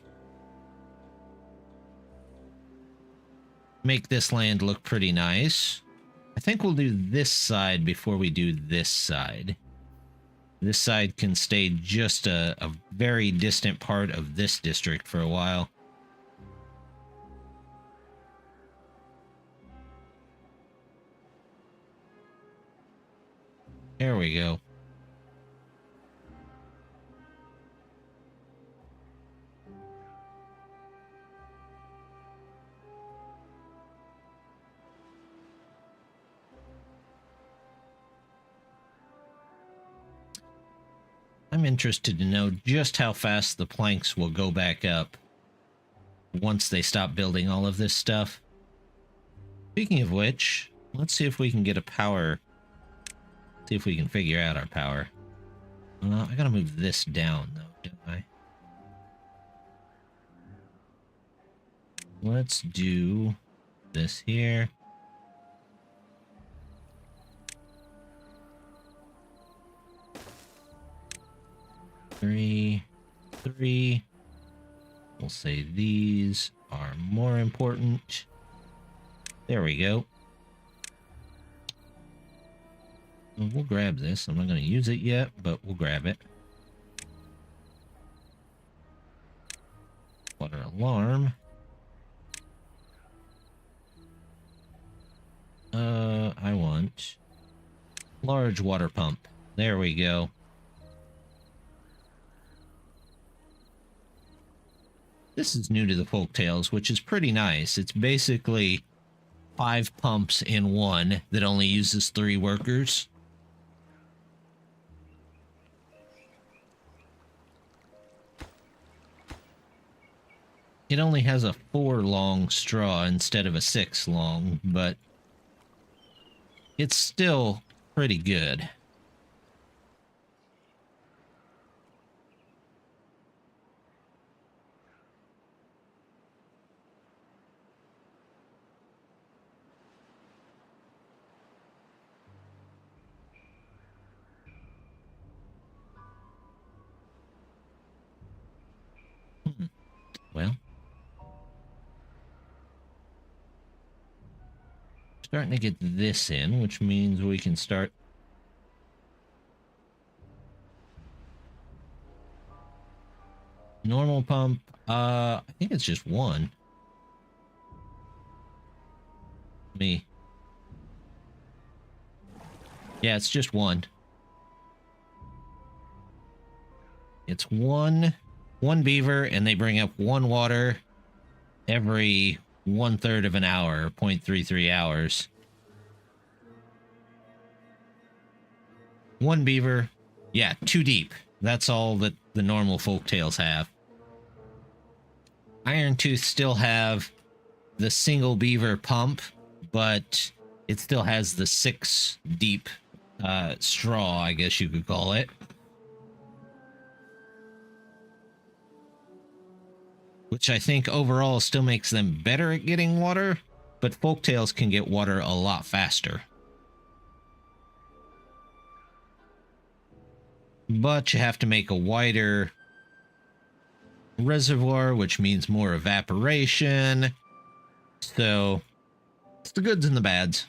Make this land look pretty nice. I think we'll do this side before we do this side. This side can stay just a very distant part of this district for a while. There we go. I'm interested to know just how fast the planks will go back up once they stop building all of this stuff. Speaking of which, let's see if we can get a power. See if we can figure out our power. I gotta move this down, though, don't I? Let's do this here. Three. We'll say these are more important. There we go. We'll grab this. I'm not going to use it yet, but we'll grab it. Water alarm. I want large water pump. There we go. This is new to the Folktales, which is pretty nice. It's basically 5 pumps in one that only uses 3 workers. It only has a 4 long straw instead of a 6 long, but it's still pretty good. Well, starting to get this in, which means we can start normal pump. I think it's just 1. Me. Yeah, it's just 1. It's one beaver, and they bring up 1 water every 1/3 of an hour, 0.33 hours. 1 beaver, yeah, 2 deep. That's all that the normal Folktales have. Irontooth still have the single beaver pump, but it still has the 6 deep straw, I guess you could call it. Which I think overall still makes them better at getting water, but Folktales can get water a lot faster. But you have to make a wider reservoir, which means more evaporation. So, it's the goods and the bads.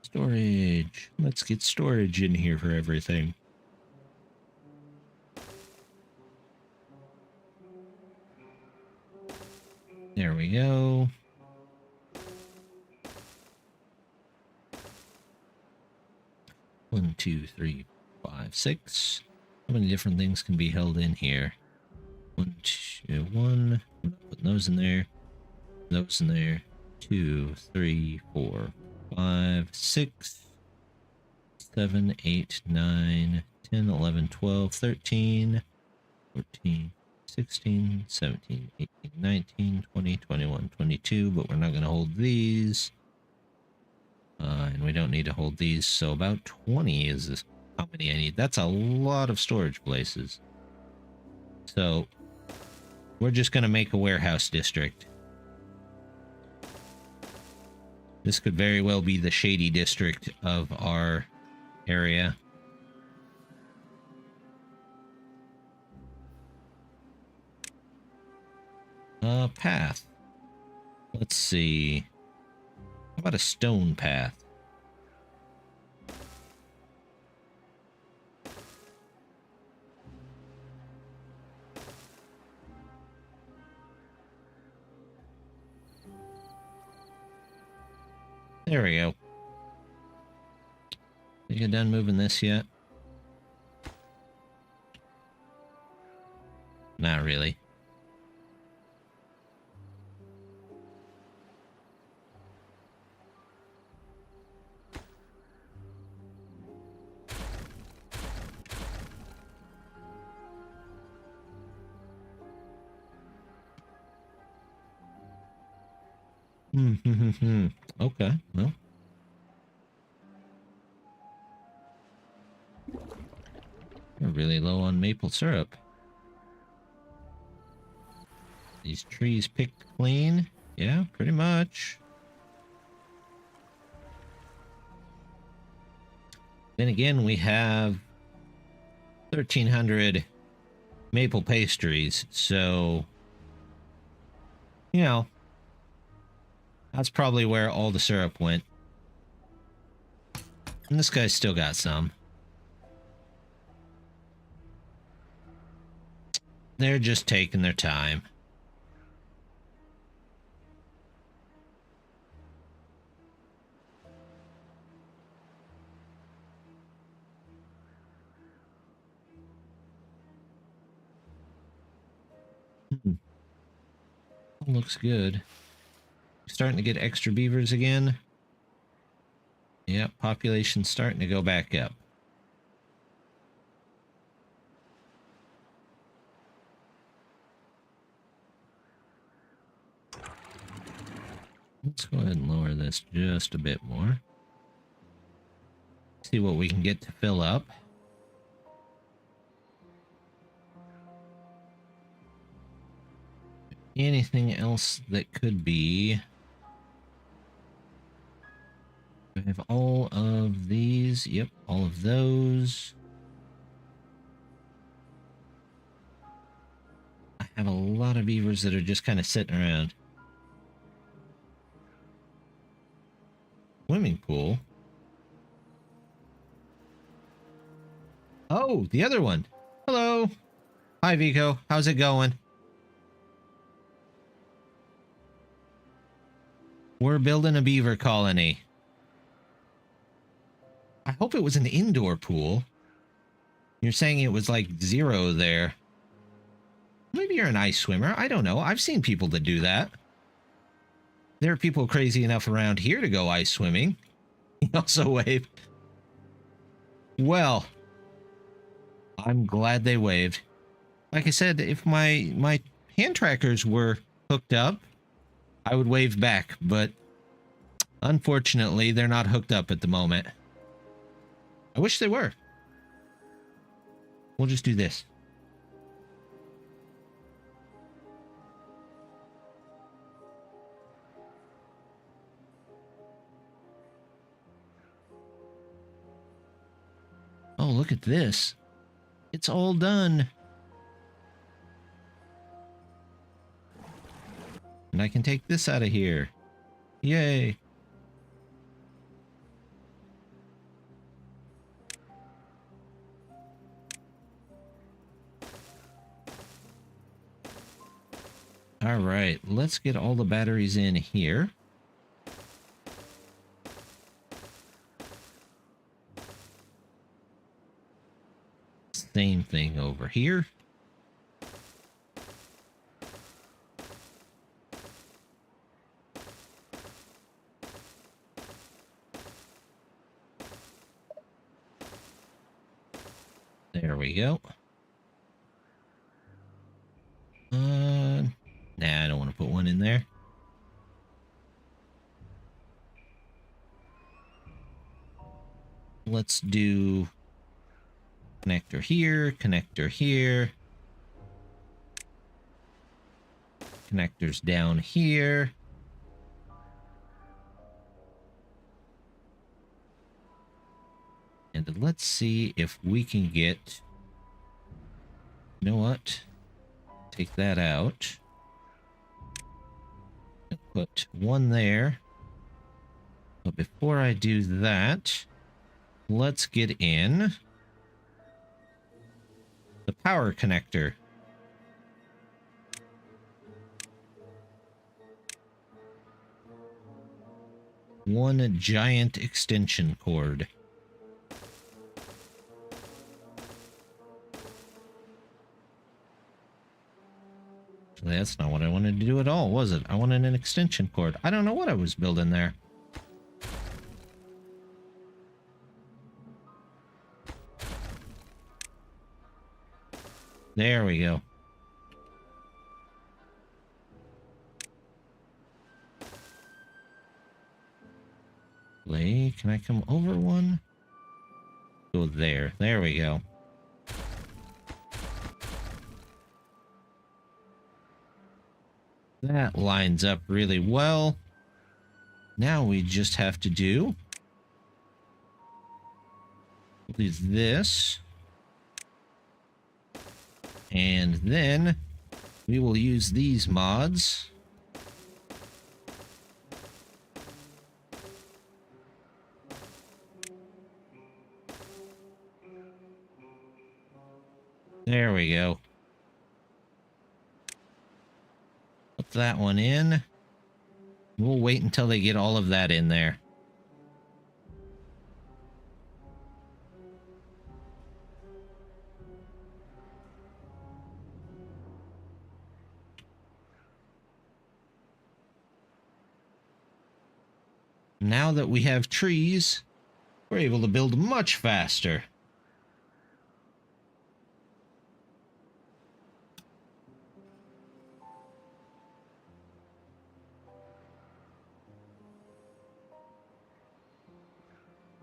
Storage. Let's get storage in here for everything. There we go. One, two, three, five, six. How many different things can be held in here? One, two, one. I'm not putting those in there. Those in there. 2, 3, 4, 5, 6, 7, 8, 9, 10, 11, 12, 13, 14, 16, 17, 18, 19, 20, 21, 22, but we're not going to hold these. And we don't need to hold these, so about 20 is how many I need. That's a lot of storage places. So we're just going to make a warehouse district. This could very well be the shady district of our area. Path. Let's see. How about a stone path? There we go. Think you're done moving this yet? Not really. Okay, well. We're really low on maple syrup. These trees picked clean? Yeah, pretty much. Then again, we have 1,300 maple pastries, so, you know, that's probably where all the syrup went. And this guy's still got some. They're just taking their time. Looks good. Starting to get extra beavers again. Yep, population's starting to go back up. Let's go ahead and lower this just a bit more. See what we can get to fill up. Anything else that could be? We have all of these. Yep, all of those. I have a lot of beavers that are just kind of sitting around. Swimming pool. Oh, the other one. Hello. Hi, Vico. How's it going? We're building a beaver colony. I hope it was an indoor pool. You're saying it was like 0 there. Maybe you're an ice swimmer. I don't know. I've seen people that do that. There are people crazy enough around here to go ice swimming. He also waved. Well, I'm glad they waved. Like I said, if my hand trackers were hooked up, I would wave back, but unfortunately, they're not hooked up at the moment. I wish they were. We'll just do this. Oh, look at this. It's all done. And I can take this out of here. Yay. All right, let's get all the batteries in here. Same thing over here. There we go. Nah, I don't want to put one in there. Let's do connector here, connector here. Connectors down here. And let's see if we can get... You know what? Take that out. Put one there. But before I do that, let's get in the power connector. One giant extension cord. That's not what I wanted to do at all, was it? I wanted an extension cord. I don't know what I was building there. There we go. Play, can I come over one? Go there. There we go. That lines up really well. Now we just have to do this. And then we will use these mods. There we go. Put that one in. We'll wait until they get all of that in there. Now that we have trees, we're able to build much faster.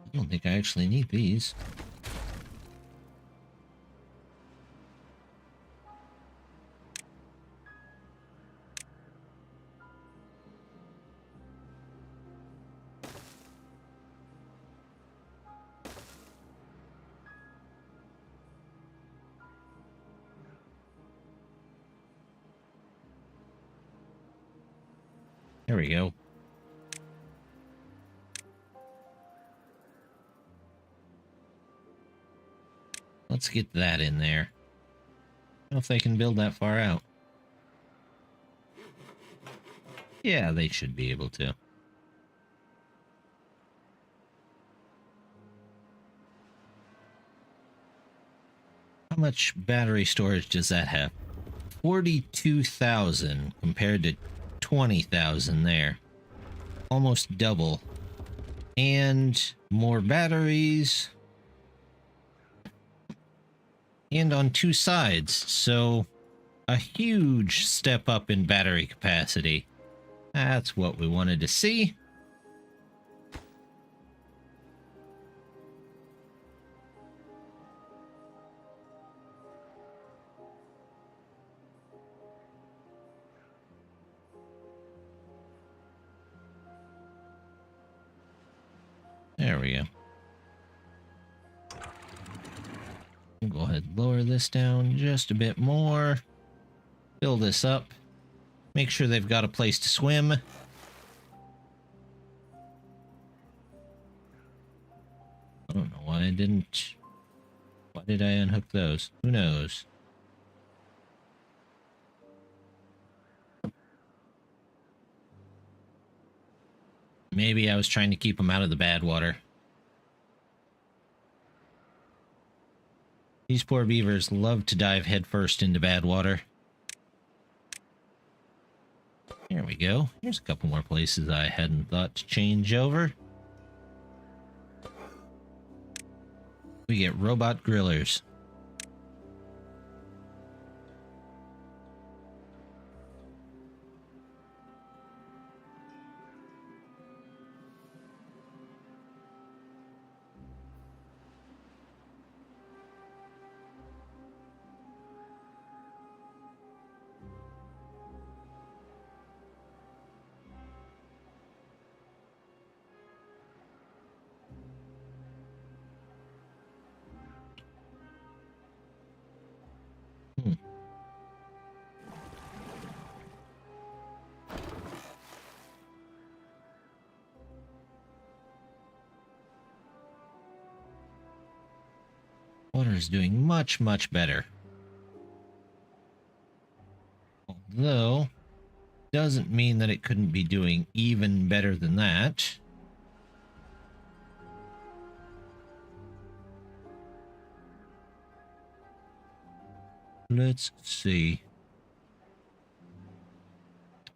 I don't think I actually need these. There we go. Let's get that in there. I don't know if they can build that far out. Yeah, they should be able to. How much battery storage does that have? 42,000 compared to 20,000 there. Almost double. And more batteries. And on two sides, so a huge step up in battery capacity. That's what we wanted to see. There we go. We'll go ahead and lower this down just a bit more. Fill this up. Make sure they've got a place to swim. I don't know why I didn't... Why did I unhook those? Who knows? Maybe I was trying to keep them out of the bad water. These poor beavers love to dive headfirst into bad water. Here we go. Here's a couple more places I hadn't thought to change over. We get robot grillers. Water is doing much, much better. Although, doesn't mean that it couldn't be doing even better than that. Let's see.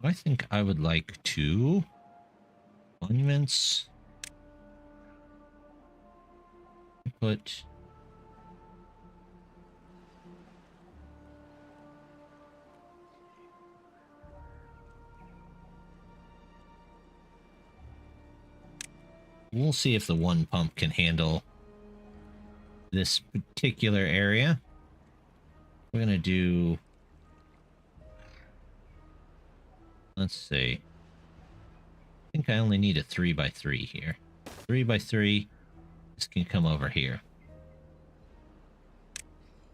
I think I would like to... Monuments. Put... We'll see if the one pump can handle this particular area. We're going to do... Let's see. I think I only need a 3x3 here. 3x3. This can come over here.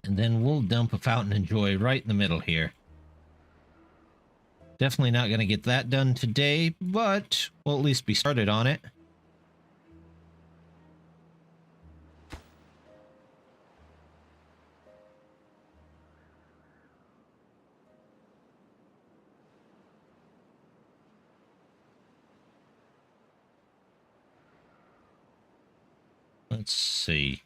And then we'll dump a Fountain and Joy right in the middle here. Definitely not going to get that done today, but we'll at least be started on it. Let's see.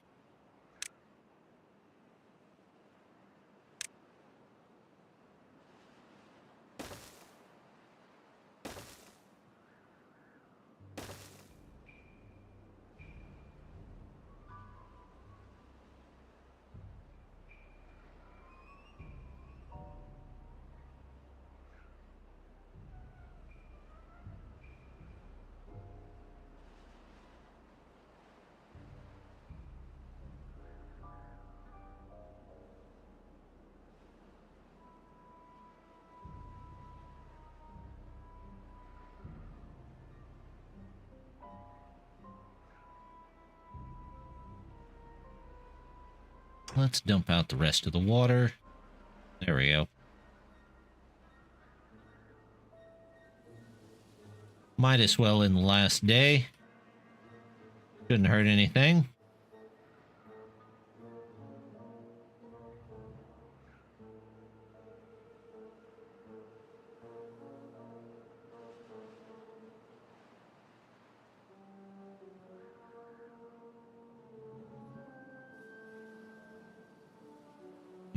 Let's dump out the rest of the water. There we go. Might as well in the last day. Shouldn't hurt anything.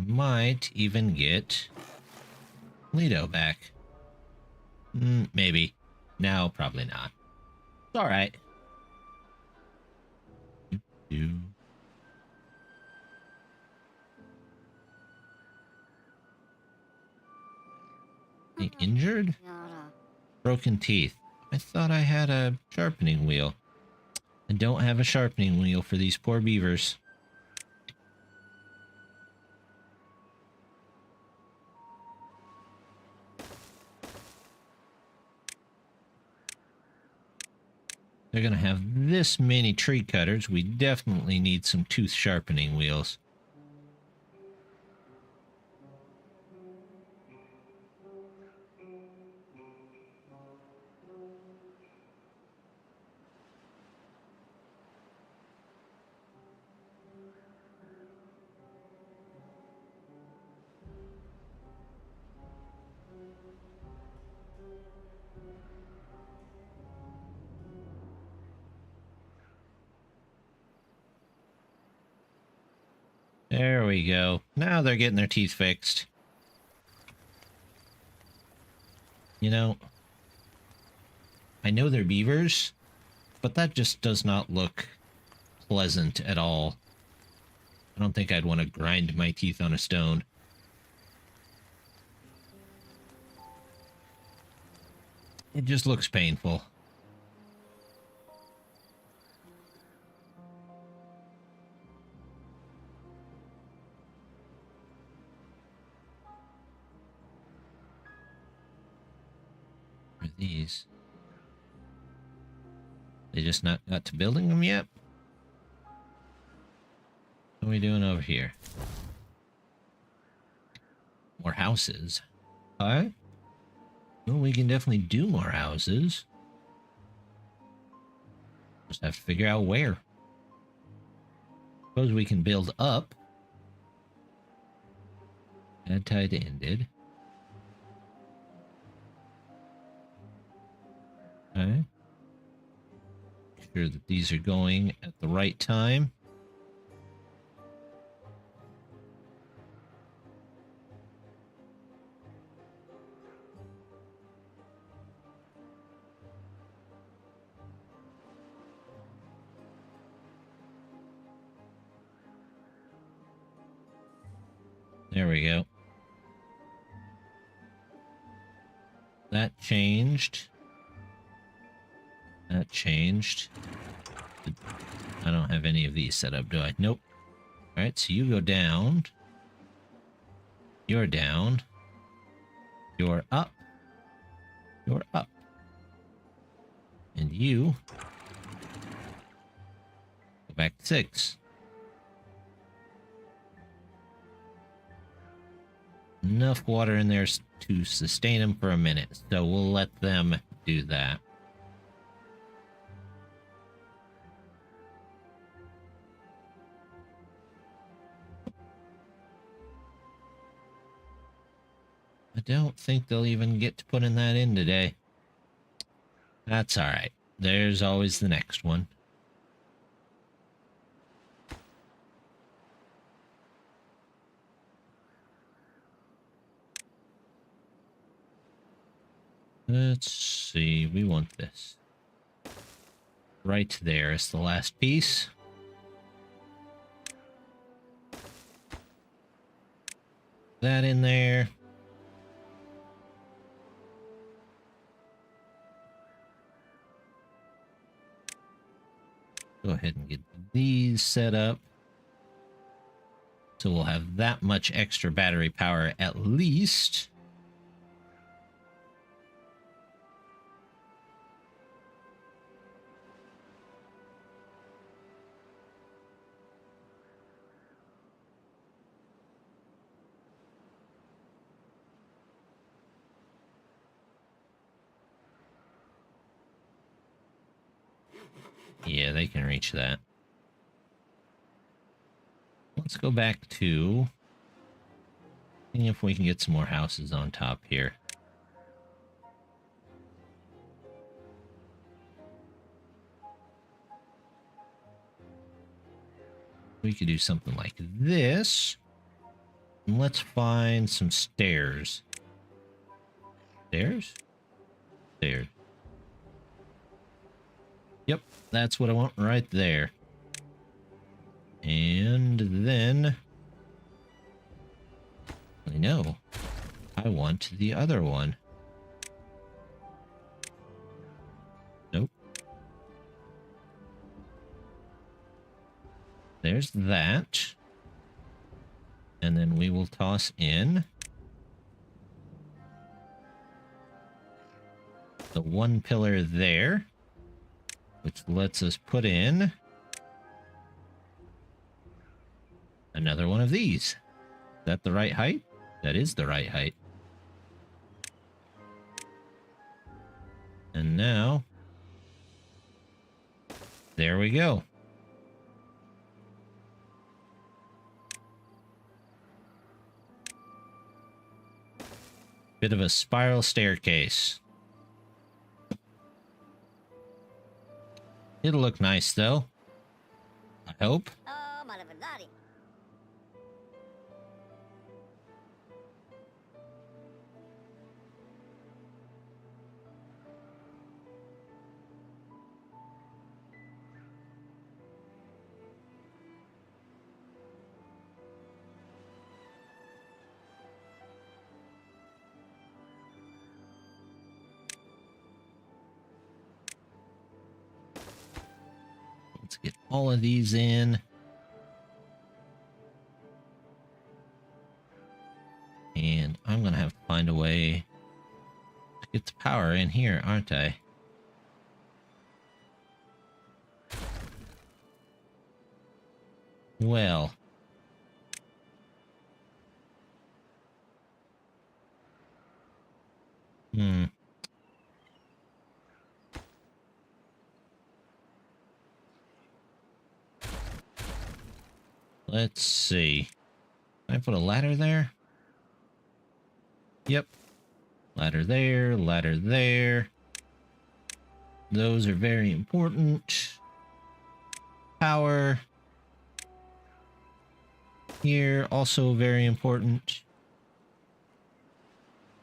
Might even get Lido back. Maybe. No, probably not. It's all right. Injured? Broken teeth. I thought I had a sharpening wheel. I don't have a sharpening wheel for these poor beavers. They're going to have this many tree cutters. We definitely need some tooth sharpening wheels. There we go. Now they're getting their teeth fixed. You know, I know they're beavers, but that just does not look pleasant at all. I don't think I'd want to grind my teeth on a stone. It just looks painful. What are these? They just not got to building them yet? What are we doing over here? More houses. Alright. Well, we can definitely do more houses. Just have to figure out where. Suppose we can build up. Add tide ended. Okay. Make sure that these are going at the right time. There we go. That changed. That changed. I don't have any of these set up, do I? Nope. Alright, so you go down. You're down. You're up. You're up. And you go back to 6. Enough water in there to sustain them for a minute, so we'll let them do that. I don't think they'll even get to putting that in today. That's alright. There's always the next one. Let's see. We want this. Right there is the last piece. That in there. Go ahead and get these set up. So we'll have that much extra battery power at least. Yeah, they can reach that. Let's go back to seeing if we can get some more houses on top here. We could do something like this. And let's find some stairs. Stairs? Stairs. Yep, that's what I want right there. And then I know I want the other one. Nope. There's that. And then we will toss in the one pillar there, which lets us put in another one of these. Is that the right height? That is the right height. And now, there we go. Bit of a spiral staircase. It'll look nice, though. I hope. Let's get all of these in. And I'm going to have to find a way to get the power in here, aren't I? Well. Let's see. Can I put a ladder there? Yep. Ladder there, ladder there. Those are very important. Power. Here, also very important.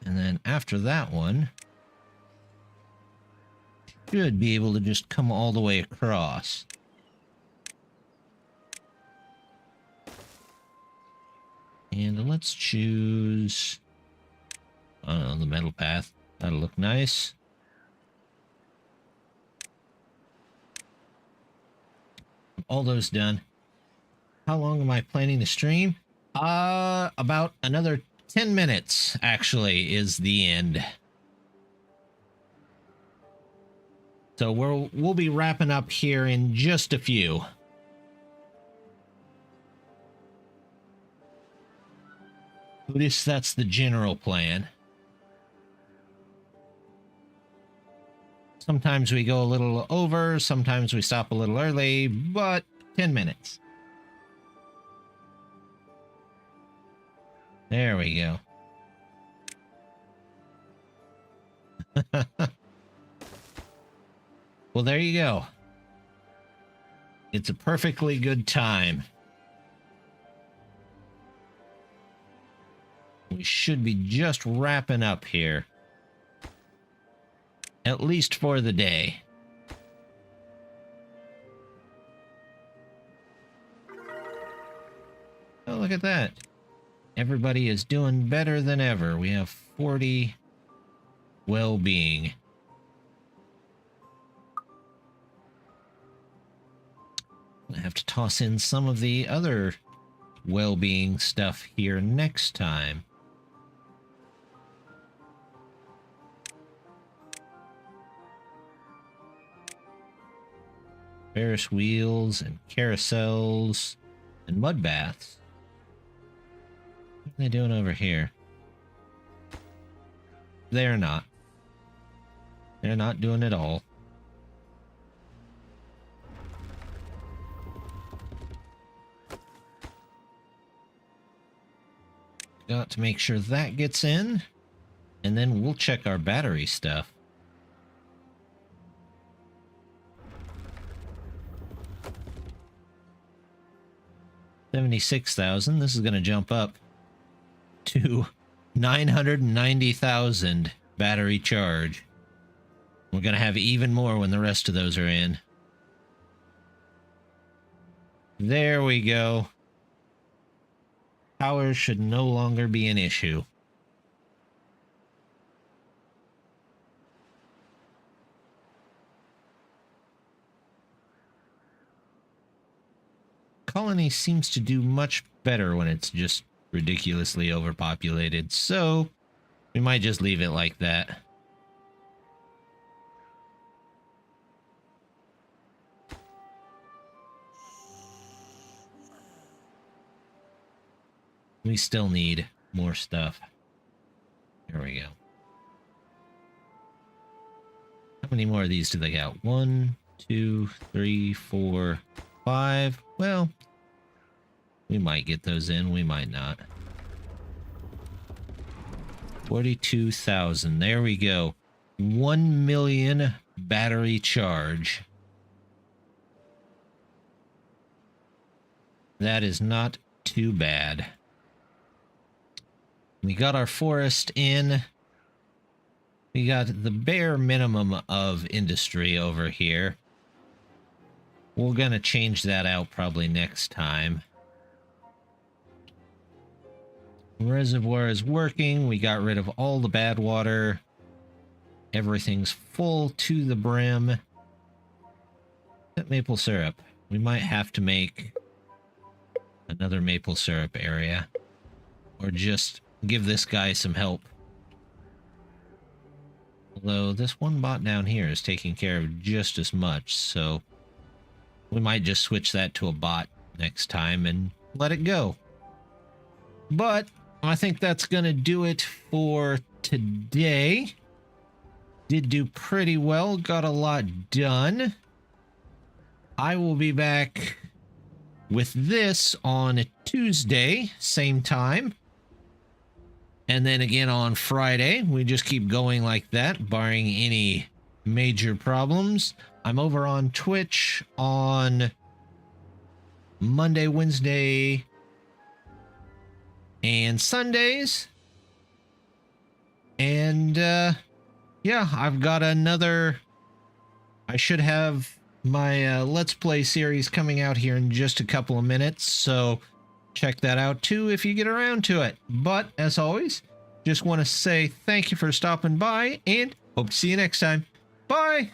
And then after that one, should be able to just come all the way across. And let's choose, I don't know, the metal path. That'll look nice. All those done. How long am I planning to stream? About another 10 minutes, actually, is the end. So we'll be wrapping up here in just a few. At least that's the general plan. Sometimes we go a little over, sometimes we stop a little early, but 10 minutes. There we go. Well, there you go. It's a perfectly good time. We should be just wrapping up here. At least for the day. Oh, look at that. Everybody is doing better than ever. We have 40 well-being. I have to toss in some of the other well-being stuff here next time. Ferris wheels and carousels and mud baths. What are they doing over here? They're not. They're not doing it all. Got to make sure that gets in, and then we'll check our battery stuff. $76,000. This is going to jump up to 990,000 battery charge. We're going to have even more when the rest of those are in. There we go. Power should no longer be an issue. Colony seems to do much better when it's just ridiculously overpopulated, so we might just leave it like that. We still need more stuff. There we go. How many more of these do they got? 1, 2, 3, 4, 5. Well, we might get those in, we might not. 42,000. There we go. 1 million battery charge. That is not too bad. We got our forest in. We got the bare minimum of industry over here. We're going to change that out probably next time. Reservoir is working. We got rid of all the bad water. Everything's full to the brim. That maple syrup. We might have to make another maple syrup area. Or just give this guy some help. Although this one bot down here is taking care of just as much, so we might just switch that to a bot next time and let it go. But I think that's going to do it for today. Did do pretty well, got a lot done. I will be back with this on Tuesday, same time. And then again on Friday. We just keep going like that, barring any major problems. I'm over on Twitch on Monday, Wednesday, and Sundays. And yeah, I've got another... I should have my Let's Play series coming out here in just a couple of minutes, so check that out too if you get around to it. But as always, just want to say thank you for stopping by and hope to see you next time. Bye!